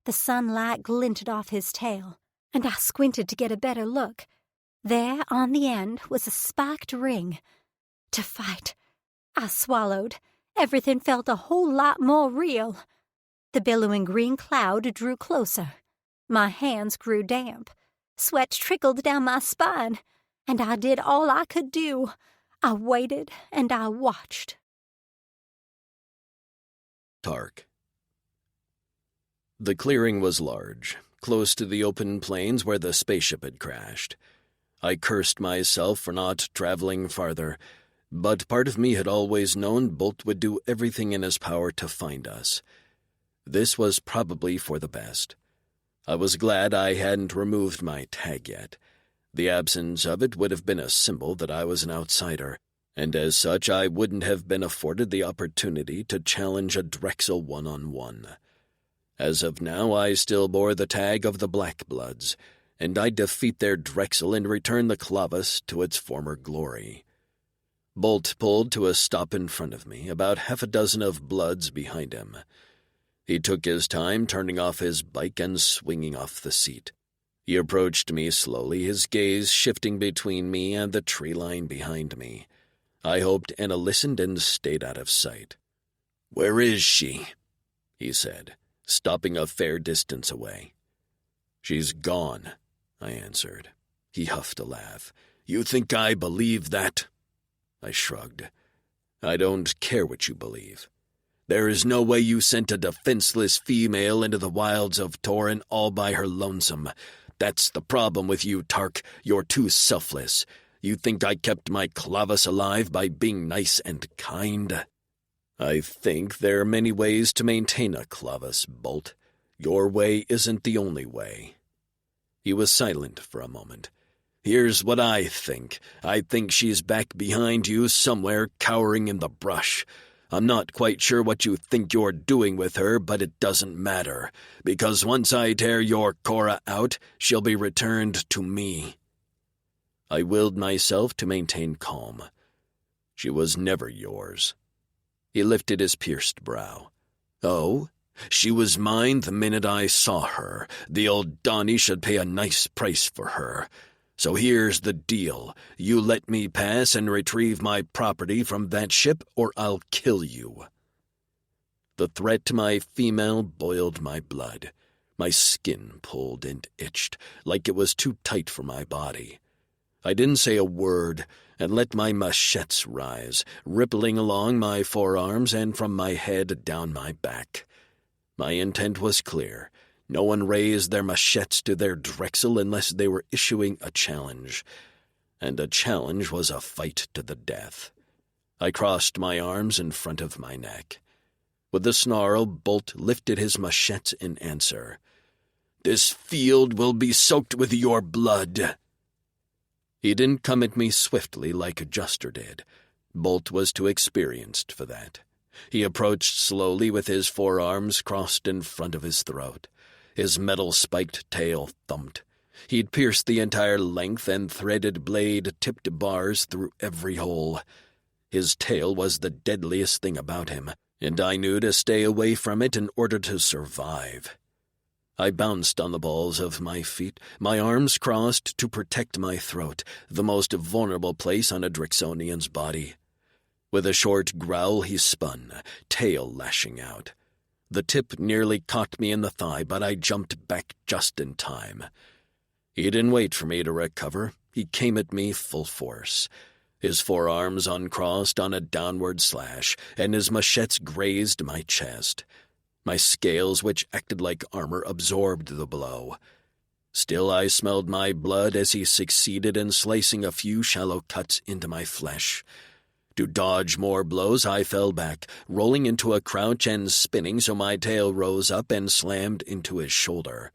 The sunlight glinted off his tail, and I squinted to get a better look. There, on the end, was a spiked ring. To fight. I swallowed. Everything felt a whole lot more real. The billowing green cloud drew closer. My hands grew damp. Sweat trickled down my spine, and I did all I could do. I waited and I watched. Tark. The clearing was large, close to the open plains where the spaceship had crashed. I cursed myself for not traveling farther, but part of me had always known Bolt would do everything in his power to find us. This was probably for the best. I was glad I hadn't removed my tag yet. The absence of it would have been a symbol that I was an outsider, and as such I wouldn't have been afforded the opportunity to challenge a Drexel one-on-one. As of now, I still bore the tag of the Blackbloods, and I'd defeat their Drexel and return the Clavus to its former glory. Bolt pulled to a stop in front of me, about half a dozen of Bloods behind him. He took his time turning off his bike and swinging off the seat. He approached me slowly, his gaze shifting between me and the tree line behind me. I hoped Anna listened and stayed out of sight. "Where is she?" he said, stopping a fair distance away. "She's gone," I answered. He huffed a laugh. "You think I believe that?" I shrugged. "I don't care what you believe. There is no way you sent a defenseless female into the wilds of Torin all by her lonesome. That's the problem with you, Tark. You're too selfless. You think I kept my Clavus alive by being nice and kind? I think there are many ways to maintain a Clavus, Bolt. Your way isn't the only way." He was silent for a moment. "Here's what I think. I think she's back behind you somewhere, cowering in the brush. I'm not quite sure what you think you're doing with her, but it doesn't matter, because once I tear your Cora out, she'll be returned to me." I willed myself to maintain calm. "She was never yours." He lifted his pierced brow. "Oh? She was mine the minute I saw her. The old Donnie should pay a nice price for her. So here's the deal. You let me pass and retrieve my property from that ship, or I'll kill you." The threat to my female boiled my blood. My skin pulled and itched, like it was too tight for my body. I didn't say a word, and let my machetes rise, rippling along my forearms and from my head down my back. My intent was clear. No one raised their machetes to their Drexel unless they were issuing a challenge. And a challenge was a fight to the death. I crossed my arms in front of my neck. With a snarl, Bolt lifted his machete in answer. "This field will be soaked with your blood." He didn't come at me swiftly like Juster did. Bolt was too experienced for that. He approached slowly with his forearms crossed in front of his throat. His metal-spiked tail thumped. He'd pierced the entire length, and threaded blade tipped bars through every hole. His tail was the deadliest thing about him, and I knew to stay away from it in order to survive. I bounced on the balls of my feet, my arms crossed to protect my throat, the most vulnerable place on a Drixonian's body. With a short growl, he spun, tail lashing out. The tip nearly caught me in the thigh, but I jumped back just in time. He didn't wait for me to recover. He came at me full force. His forearms uncrossed on a downward slash, and his machete grazed my chest. My scales, which acted like armor, absorbed the blow. Still, I smelled my blood as he succeeded in slicing a few shallow cuts into my flesh. To dodge more blows, I fell back, rolling into a crouch and spinning so my tail rose up and slammed into his shoulder.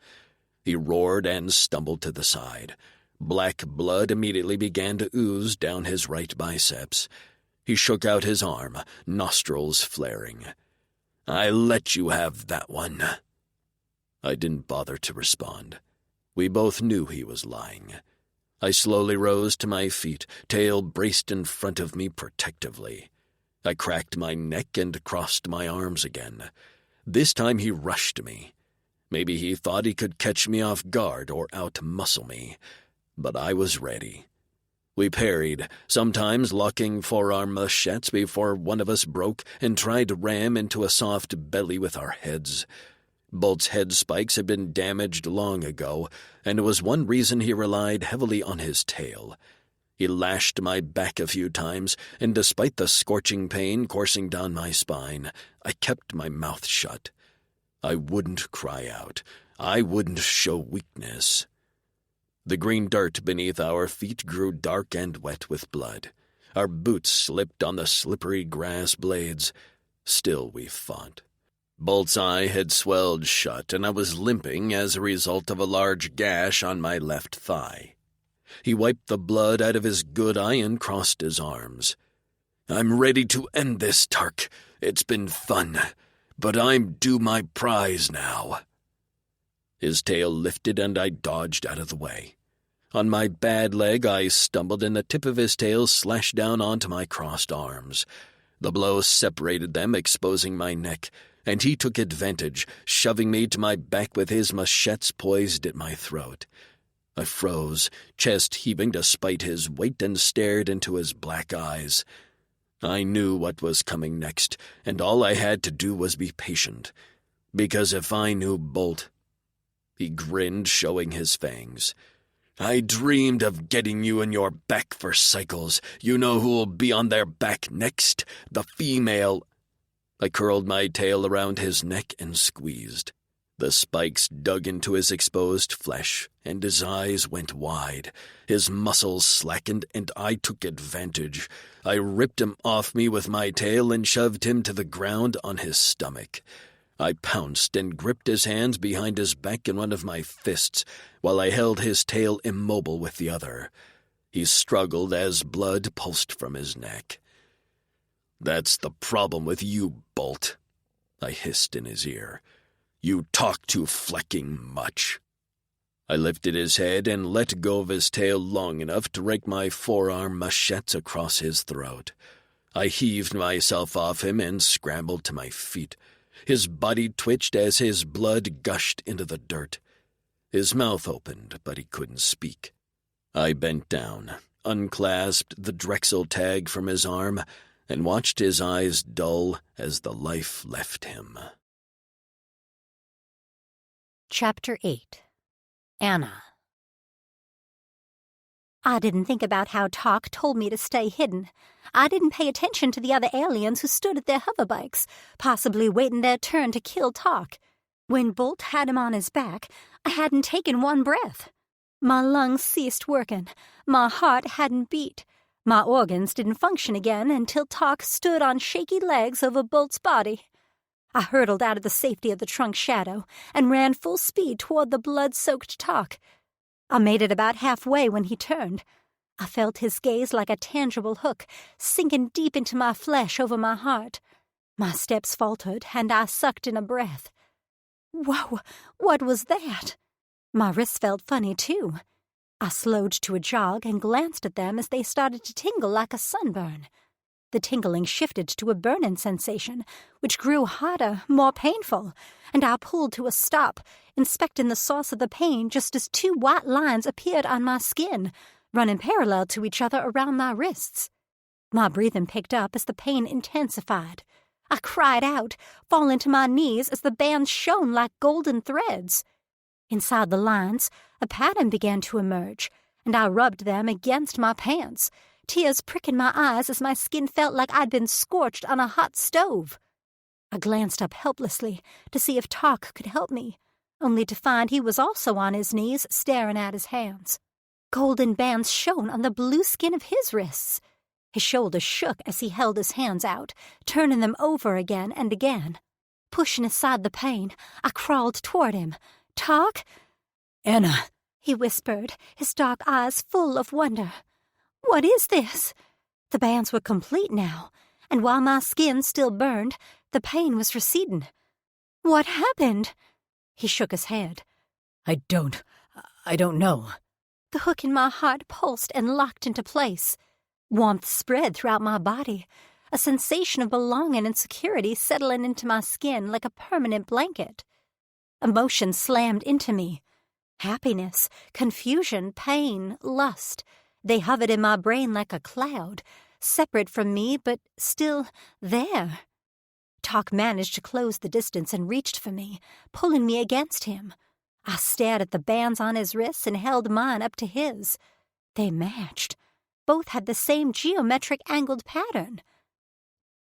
He roared and stumbled to the side. Black blood immediately began to ooze down his right biceps. He shook out his arm, nostrils flaring. "I let you have that one." I didn't bother to respond. We both knew he was lying. I slowly rose to my feet, tail braced in front of me protectively. I cracked my neck and crossed my arms again. This time he rushed me. Maybe he thought he could catch me off guard or out-muscle me, but I was ready. We parried, sometimes locking forearm machetes before one of us broke and tried to ram into a soft belly with our heads. Bolt's head spikes had been damaged long ago, and it was one reason he relied heavily on his tail. He lashed my back a few times, and despite the scorching pain coursing down my spine, I kept my mouth shut. I wouldn't cry out. I wouldn't show weakness. The green dirt beneath our feet grew dark and wet with blood. Our boots slipped on the slippery grass blades. Still we fought. Bolt's eye had swelled shut, and I was limping as a result of a large gash on my left thigh. He wiped the blood out of his good eye and crossed his arms. "I'm ready to end this, Tark. It's been fun, but I'm due my prize now." His tail lifted, and I dodged out of the way. On my bad leg, I stumbled, and the tip of his tail slashed down onto my crossed arms. The blow separated them, exposing my neck, and he took advantage, shoving me to my back with his machetes poised at my throat. I froze, chest heaving despite his weight, and stared into his black eyes. I knew what was coming next, and all I had to do was be patient, because if I knew Bolt... He grinned, showing his fangs. "I dreamed of getting you in your back for cycles. You know who'll be on their back next? The female..." I curled my tail around his neck and squeezed. The spikes dug into his exposed flesh, and his eyes went wide. His muscles slackened, and I took advantage. I ripped him off me with my tail and shoved him to the ground on his stomach. I pounced and gripped his hands behind his back in one of my fists, while I held his tail immobile with the other. He struggled as blood pulsed from his neck. "That's the problem with you, Bolt," I hissed in his ear. "You talk too flecking much." I lifted his head and let go of his tail long enough to rake my forearm machetes across his throat. I heaved myself off him and scrambled to my feet. His body twitched as his blood gushed into the dirt. His mouth opened, but he couldn't speak. I bent down, unclasped the Drexel tag from his arm, and watched his eyes dull as the life left him. Chapter 8. Anna. I didn't think about how Talk told me to stay hidden. I didn't pay attention to the other aliens who stood at their hoverbikes, possibly waiting their turn to kill Talk. When Bolt had him on his back, I hadn't taken one breath. My lungs ceased working. My heart hadn't beat. My organs didn't function again until Talk stood on shaky legs over Bolt's body. I hurtled out of the safety of the trunk shadow and ran full speed toward the blood-soaked Talk. I made it about halfway when he turned. I felt his gaze like a tangible hook, sinking deep into my flesh over my heart. My steps faltered, and I sucked in a breath. Whoa, what was that? My wrists felt funny, too. I slowed to a jog and glanced at them as they started to tingle like a sunburn. The tingling shifted to a burning sensation, which grew hotter, more painful, and I pulled to a stop, inspecting the source of the pain just as two white lines appeared on my skin, running parallel to each other around my wrists. My breathing picked up as the pain intensified. I cried out, falling to my knees as the bands shone like golden threads. Inside the lines, a pattern began to emerge, and I rubbed them against my pants, tears pricking my eyes as my skin felt like I'd been scorched on a hot stove. I glanced up helplessly to see if Talk could help me, only to find he was also on his knees staring at his hands. Golden bands shone on the blue skin of his wrists. His shoulders shook as he held his hands out, turning them over again and again. Pushing aside the pain, I crawled toward him. "Talk?" "Anna," he whispered, his dark eyes full of wonder. "What is this?" The bands were complete now, and while my skin still burned, the pain was receding. "What happened?" He shook his head. I don't know." The hook in my heart pulsed and locked into place. Warmth spread throughout my body, a sensation of belonging and security settling into my skin like a permanent blanket. Emotion slammed into me. Happiness, confusion, pain, lust. They hovered in my brain like a cloud, separate from me but still there. Talk managed to close the distance and reached for me, pulling me against him. I stared at the bands on his wrists and held mine up to his. They matched. Both had the same geometric angled pattern.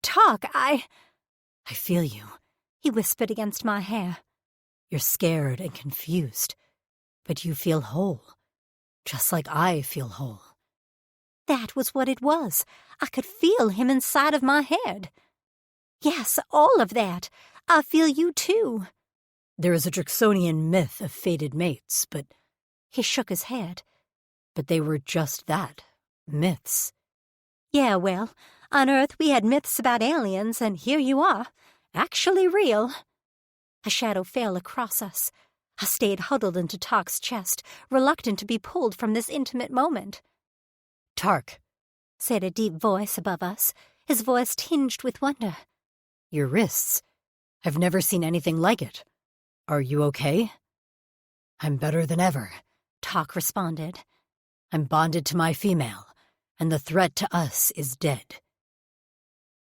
"Talk, I feel you," he whispered against my hair. "You're scared and confused, but you feel whole, just like I feel whole." That was what it was. I could feel him inside of my head. "Yes, all of that. I feel you, too." "There is a Drixonian myth of fated mates, but—" He shook his head. "But they were just that, myths." "Yeah, well, on Earth we had myths about aliens, and here you are, actually real." A shadow fell across us. I stayed huddled into Talk's chest, reluctant to be pulled from this intimate moment. "Tark," said a deep voice above us, his voice tinged with wonder. "Your wrists. I've never seen anything like it. Are you okay?" "I'm better than ever," Talk responded. "I'm bonded to my female, and the threat to us is dead.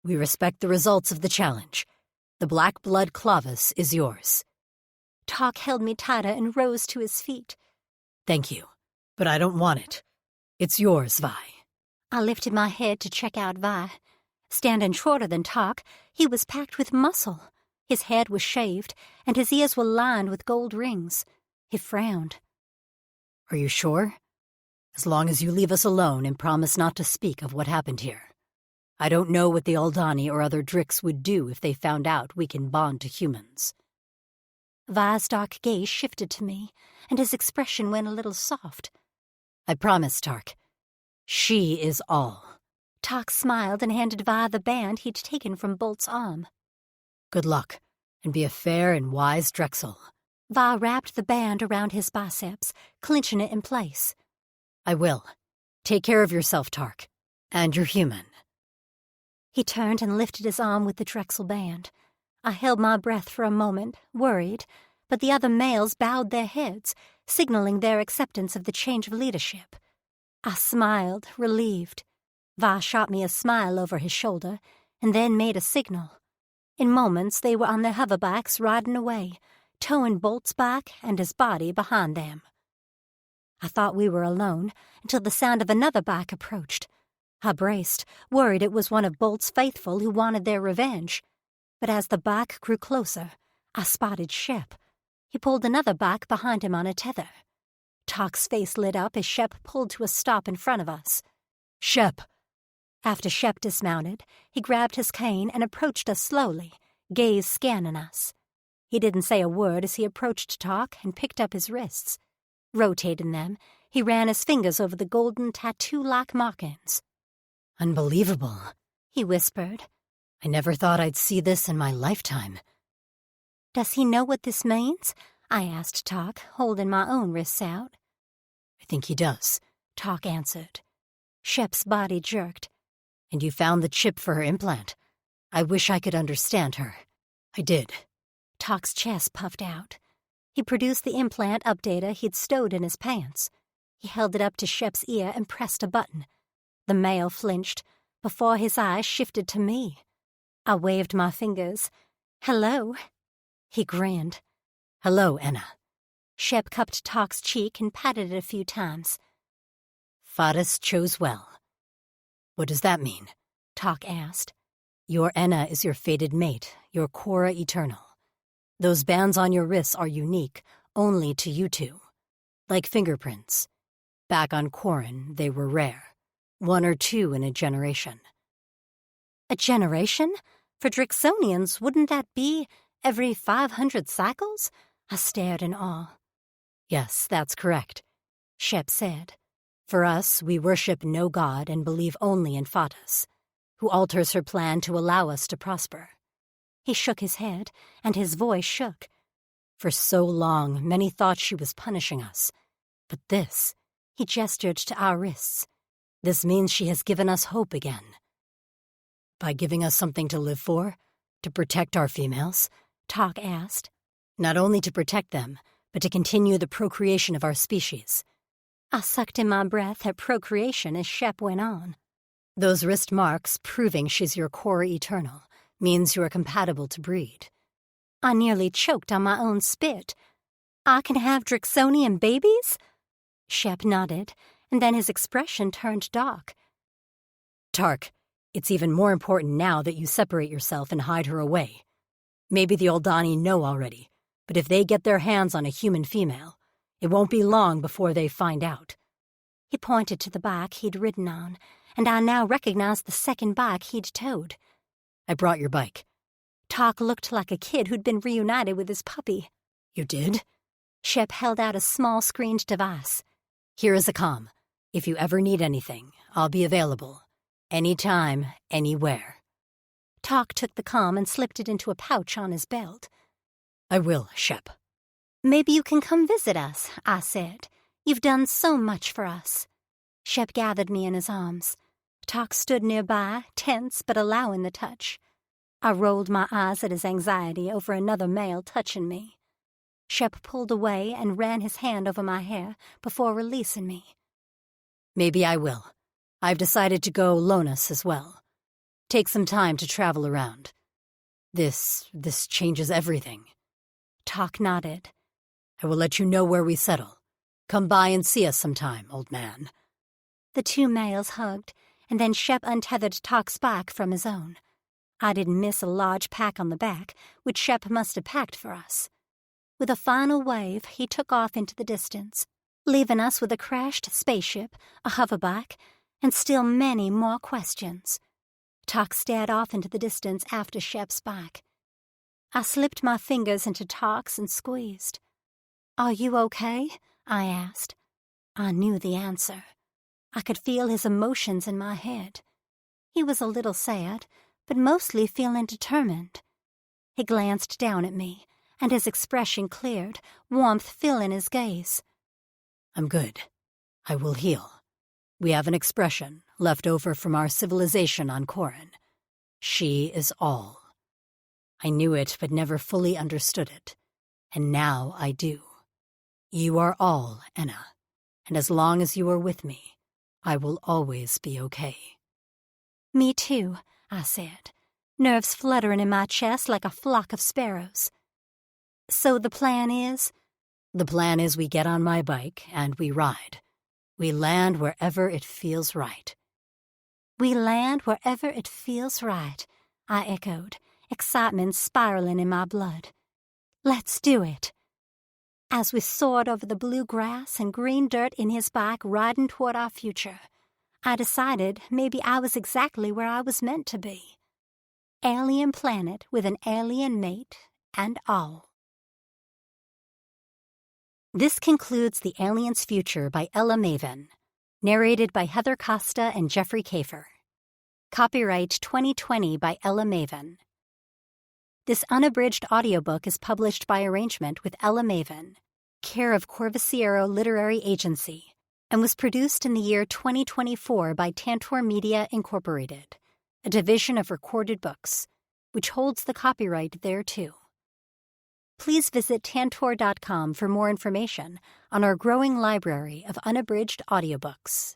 We respect the results of the challenge. The black blood Clavis is yours." Talk held me tighter and rose to his feet. "Thank you, but I don't want it. It's yours, Vi." I lifted my head to check out Vi. Standing shorter than Talk, he was packed with muscle. His head was shaved, and his ears were lined with gold rings. He frowned. "Are you sure? As long as you leave us alone and promise not to speak of what happened here. I don't know what the Aldani or other Drix would do if they found out we can bond to humans." Vi's dark gaze shifted to me, and his expression went a little soft. "I promise, Tark. She is all." Talk smiled and handed Vi the band he'd taken from Bolt's arm. "Good luck, and be a fair and wise Drexel." Vi wrapped the band around his biceps, clinching it in place. "I will. Take care of yourself, Tark. And you're human." He turned and lifted his arm with the Drexel band. I held my breath for a moment, worried, but the other males bowed their heads, signaling their acceptance of the change of leadership. I smiled, relieved. Vi shot me a smile over his shoulder, and then made a signal. In moments they were on their hoverbikes riding away, towing Bolt's back and his body behind them. I thought we were alone until the sound of another bike approached. I braced, worried it was one of Bolt's faithful who wanted their revenge. But as the bike grew closer, I spotted Shep. He pulled another bike behind him on a tether. Talk's face lit up as Shep pulled to a stop in front of us. "Shep!" After Shep dismounted, he grabbed his cane and approached us slowly, gaze scanning us. He didn't say a word as he approached Talk and picked up his wrists. Rotating them, he ran his fingers over the golden tattoo-like markings. Unbelievable, he whispered. I never thought I'd see this in my lifetime. Does he know what this means? I asked Talk, holding my own wrists out. I think he does, Talk answered. Shep's body jerked. And you found the chip for her implant. I wish I could understand her. I did. Talk's chest puffed out. He produced the implant updater he'd stowed in his pants. He held it up to Shep's ear and pressed a button. The male flinched, before his eyes shifted to me. I waved my fingers. Hello. He grinned. Hello, Enna. Shep cupped Talk's cheek and patted it a few times. Fadis chose well. What does that mean? Talk asked. Your Enna is your fated mate, your Korra Eternal. Those bands on your wrists are unique, only to you two. Like fingerprints. Back on Korran, they were rare. 1 or 2 in a generation. A generation? For Drixonians, wouldn't that be every 500 cycles? I stared in awe. Yes, that's correct, Shep said. For us, we worship no god and believe only in Fatas, who alters her plan to allow us to prosper. He shook his head, and his voice shook. For so long, many thought she was punishing us. But this, he gestured to our wrists. This means she has given us hope again. By giving us something to live for, to protect our females, Talk asked. Not only to protect them, but to continue the procreation of our species. I sucked in my breath at procreation as Shep went on. Those wrist marks proving she's your Korra Eternal means you are compatible to breed. I nearly choked on my own spit. I can have Drixonian babies? Shep nodded, and then his expression turned dark. Tark, it's even more important now that you separate yourself and hide her away. Maybe the Oldani know already, but if they get their hands on a human female, it won't be long before they find out. He pointed to the bike he'd ridden on, and I now recognized the second bike he'd towed. I brought your bike. Talk looked like a kid who'd been reunited with his puppy. You did? Shep held out a small screened device. Here is a comm. If you ever need anything, I'll be available. Anytime, anywhere. Talk took the comm and slipped it into a pouch on his belt. I will, Shep. Maybe you can come visit us, I said. You've done so much for us. Shep gathered me in his arms. Talk stood nearby, tense but allowing the touch. I rolled my eyes at his anxiety over another male touching me. Shep pulled away and ran his hand over my hair before releasing me. Maybe I will. I've decided to go Lonus as well. Take some time to travel around. This changes everything. Talk nodded. I will let you know where we settle. Come by and see us sometime, old man. The 2 males hugged, and then Shep untethered Talk's bike from his own. I didn't miss a large pack on the back, which Shep must have packed for us. With a final wave, he took off into the distance, leaving us with a crashed spaceship, a hoverbike, and still many more questions. Talk stared off into the distance after Shep's bike. I slipped my fingers into Talk's and squeezed. "Are you okay?" I asked. I knew the answer. I could feel his emotions in my head. He was a little sad, but mostly feeling determined. He glanced down at me, and his expression cleared, warmth filling his gaze. I'm good. I will heal. We have an expression left over from our civilization on Korran. She is all. I knew it but never fully understood it, and now I do. You are all, Enna, and as long as you are with me, I will always be okay. Me too, I said, nerves fluttering in my chest like a flock of sparrows. So the plan is? The plan is we get on my bike and we ride. We land wherever it feels right. We land wherever it feels right, I echoed, excitement spiraling in my blood. Let's do it. As we soared over the blue grass and green dirt in his bike riding toward our future, I decided maybe I was exactly where I was meant to be. alien planet with an alien mate and all. This concludes The Alien's Future by Ella Maven, narrated by Heather Costa and Jeffrey Kafer. Copyright 2020 by Ella Maven. This unabridged audiobook is published by arrangement with Ella Maven, care of Corvisiero Literary Agency, and was produced in the year 2024 by Tantor Media Incorporated, a division of Recorded Books, which holds the copyright thereto. Please visit tantor.com for more information on our growing library of unabridged audiobooks.